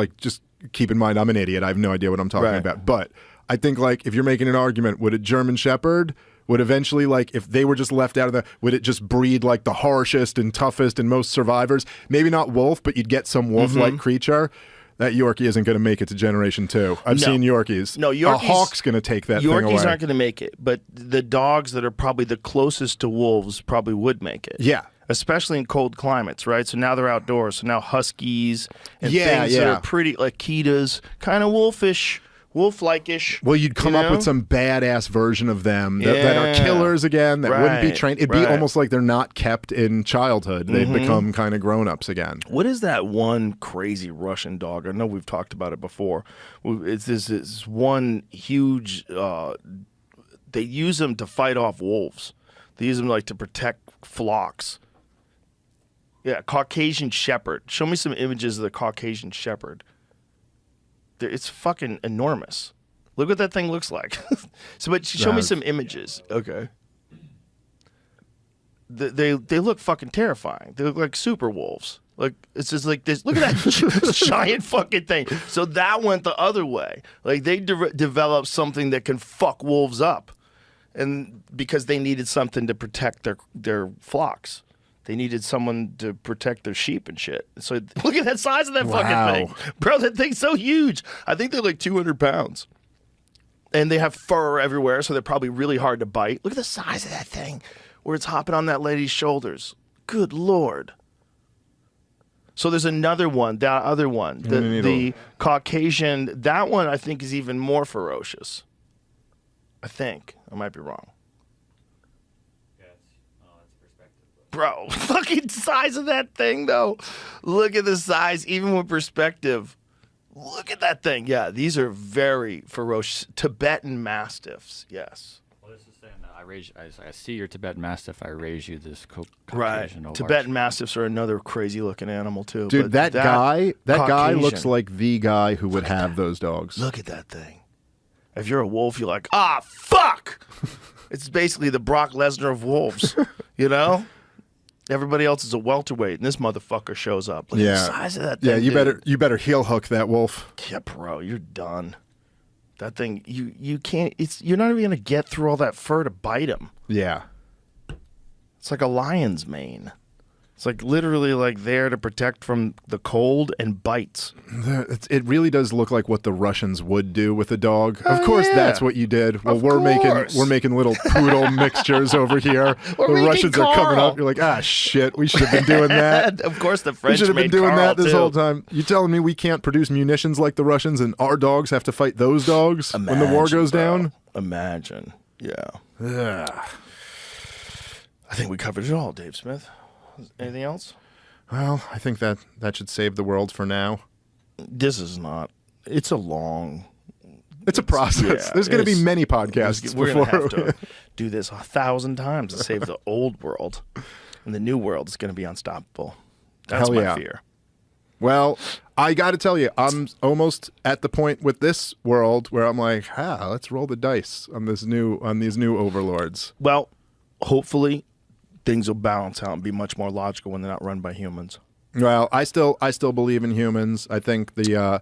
keep in mind I'm an idiot. I have no idea what I'm talking about. But I think if you're making an argument, would a German Shepherd would eventually if they were just left out of would it just breed the harshest and toughest and most survivors? Maybe not wolf, but you'd get some wolf-like creature. That Yorkie isn't going to make it to Generation 2. I've seen Yorkies.
No, Yorkies.
A hawk's going to take that thing away.
Yorkies aren't going to make it, but the dogs that are probably the closest to wolves probably would make it.
Yeah.
Especially in cold climates, right? So now they're outdoors. So now huskies and
Yeah,
things that are pretty, like Ketas, kind of wolfish, wolf-like-ish.
Well, you'd come up with some badass version of them that are killers again, that wouldn't be trained. It'd be almost like they're not kept in childhood. They'd become kind of grown-ups again.
What is that one crazy Russian dog? I know we've talked about it before. It's this one huge... they use them to fight off wolves. They use them to protect flocks. Yeah, Caucasian Shepherd. Show me some images of the Caucasian Shepherd. It's fucking enormous. Look what that thing looks like. But show me some images. Okay. They look fucking terrifying. They look like super wolves. It's just like this. Look at that giant fucking thing. So that went the other way. They developed something that can fuck wolves up, and because they needed something to protect their flocks. They needed someone to protect their sheep and shit. So look at that size of that fucking thing. Bro, that thing's so huge. I think they're 200 pounds. And they have fur everywhere, so they're probably really hard to bite. Look at the size of that thing where it's hopping on that lady's shoulders. Good Lord. So there's another one, that other one. The Caucasian, that one I think is even more ferocious. I think. I might be wrong. Bro, fucking size of that thing, though. Look at the size, even with perspective. Look at that thing. Yeah, these are very ferocious. Tibetan Mastiffs, yes.
Well, this is saying that I see your Tibetan Mastiff, I raise you this
Right. Tibetan Mastiffs are another crazy-looking animal, too.
Dude,
but
that guy
Caucasian,
looks like the guy who would have those dogs.
Look at that thing. If you're a wolf, you're like, fuck! It's basically the Brock Lesnar of wolves, you know? Everybody else is a welterweight, and this motherfucker shows up. Look at the size of that thing.
Yeah, you better heel hook that wolf.
Yeah, bro, you're done. That thing, you can't. You're not even gonna get through all that fur to bite him.
Yeah,
it's like a lion's mane. It's literally there to protect from the cold and bites.
It really does look like what the Russians would do with a dog. Of course, that's what you did. Well, we're making little poodle mixtures over here. The Russians are coming up. You're like, shit, we should have been doing that.
Of course, the French
we should have been doing
Carl
that this
too.
whole time. You telling me we can't produce munitions like the Russians, and our dogs have to fight those dogs when the war goes down?
Imagine, yeah. I think we covered it all, Dave Smith. Anything else?
Well, I think that should save the world for now.
This is not. It's a process.
Yeah, there's going to be many podcasts.
We're going to have to do this 1,000 times to save the old world. And the new world is going to be unstoppable. That's my fear.
Well, I got to tell you, I'm almost at the point with this world where I'm like, let's roll the dice on these new overlords.
Well, hopefully things will balance out and be much more logical when they're not run by humans.
Well, I still believe in humans. I think the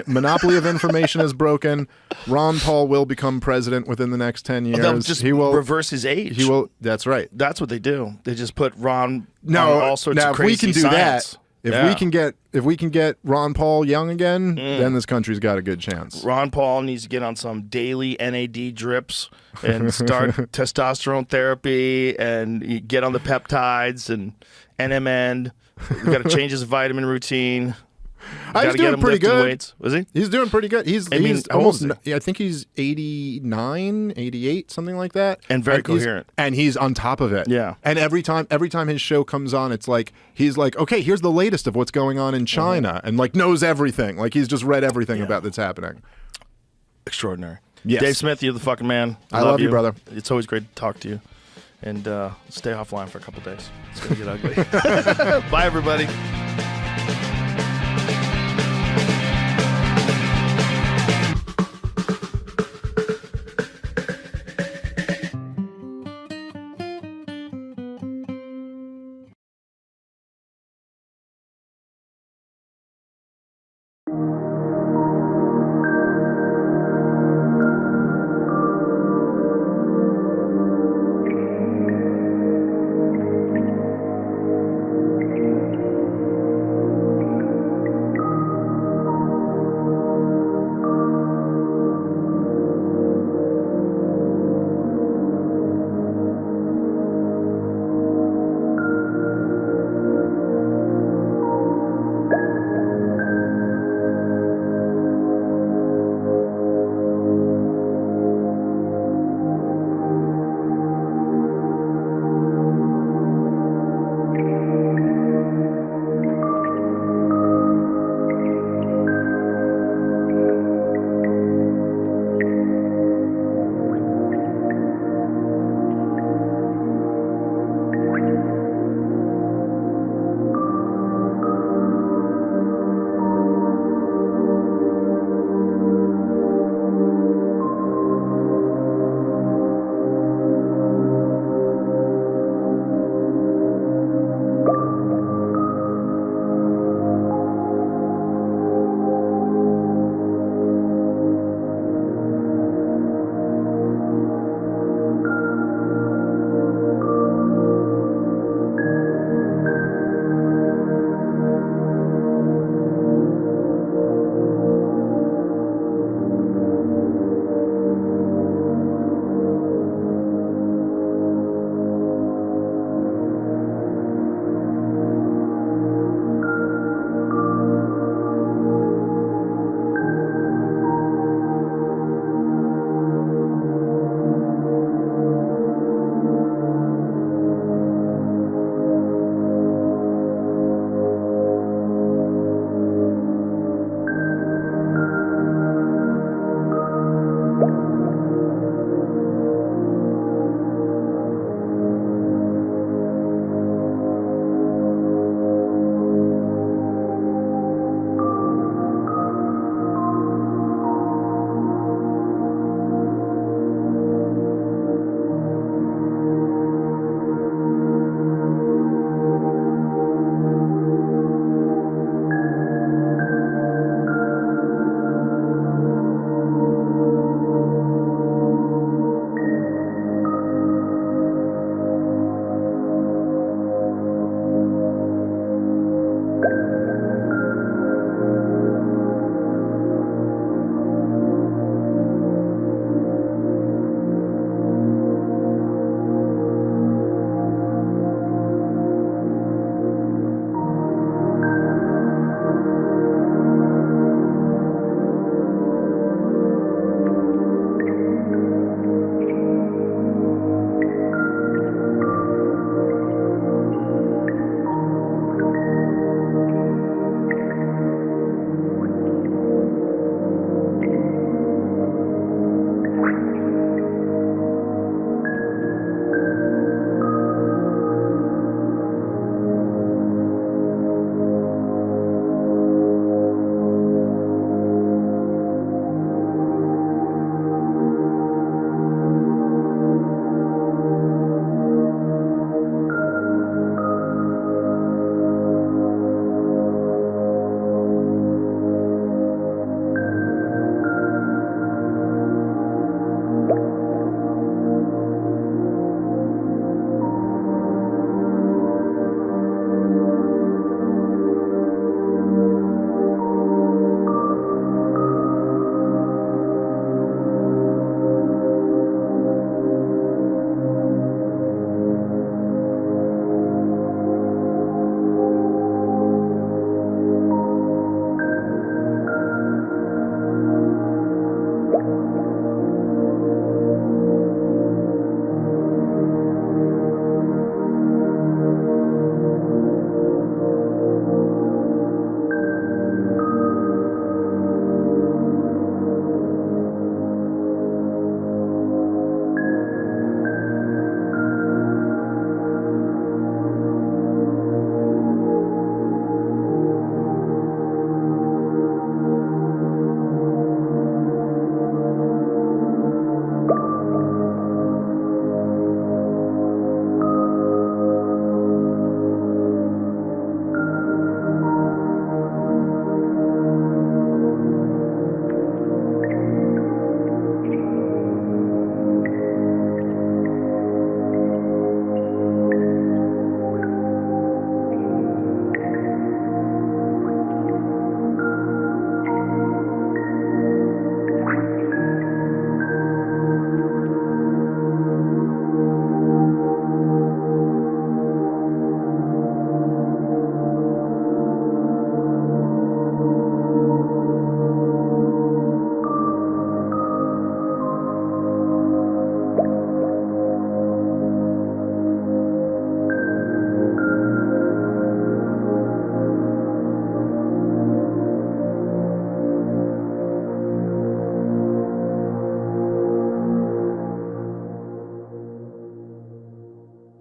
monopoly of information is broken. Ron Paul will become president within the next 10 years.
They'll just reverse his age.
He will. That's right.
That's what they do. They just put Ron on all sorts of crazy
if we can do
science.
if we can get Ron Paul young again, then this country's got a good chance.
Ron Paul needs to get on some daily NAD drips and start testosterone therapy and get on the peptides and NMN. We got to change his vitamin routine. Gotta get him
pretty
lifting
good.
weights. Was he?
He's doing pretty good. He's
I mean,
he's
how old
almost.
is
I think he's 89, 88, something like that.
And very
he's-
coherent.
And he's on top of it.
Yeah.
And every time his show comes on, it's like he's like, okay, here's the latest of what's going on in China, and like knows everything. Like he's just read everything about that's happening.
Extraordinary.
Yes.
Dave Smith, you're the fucking man.
I love you, brother.
It's always great to talk to you. And stay offline for a couple days. It's going to get ugly. Bye, everybody.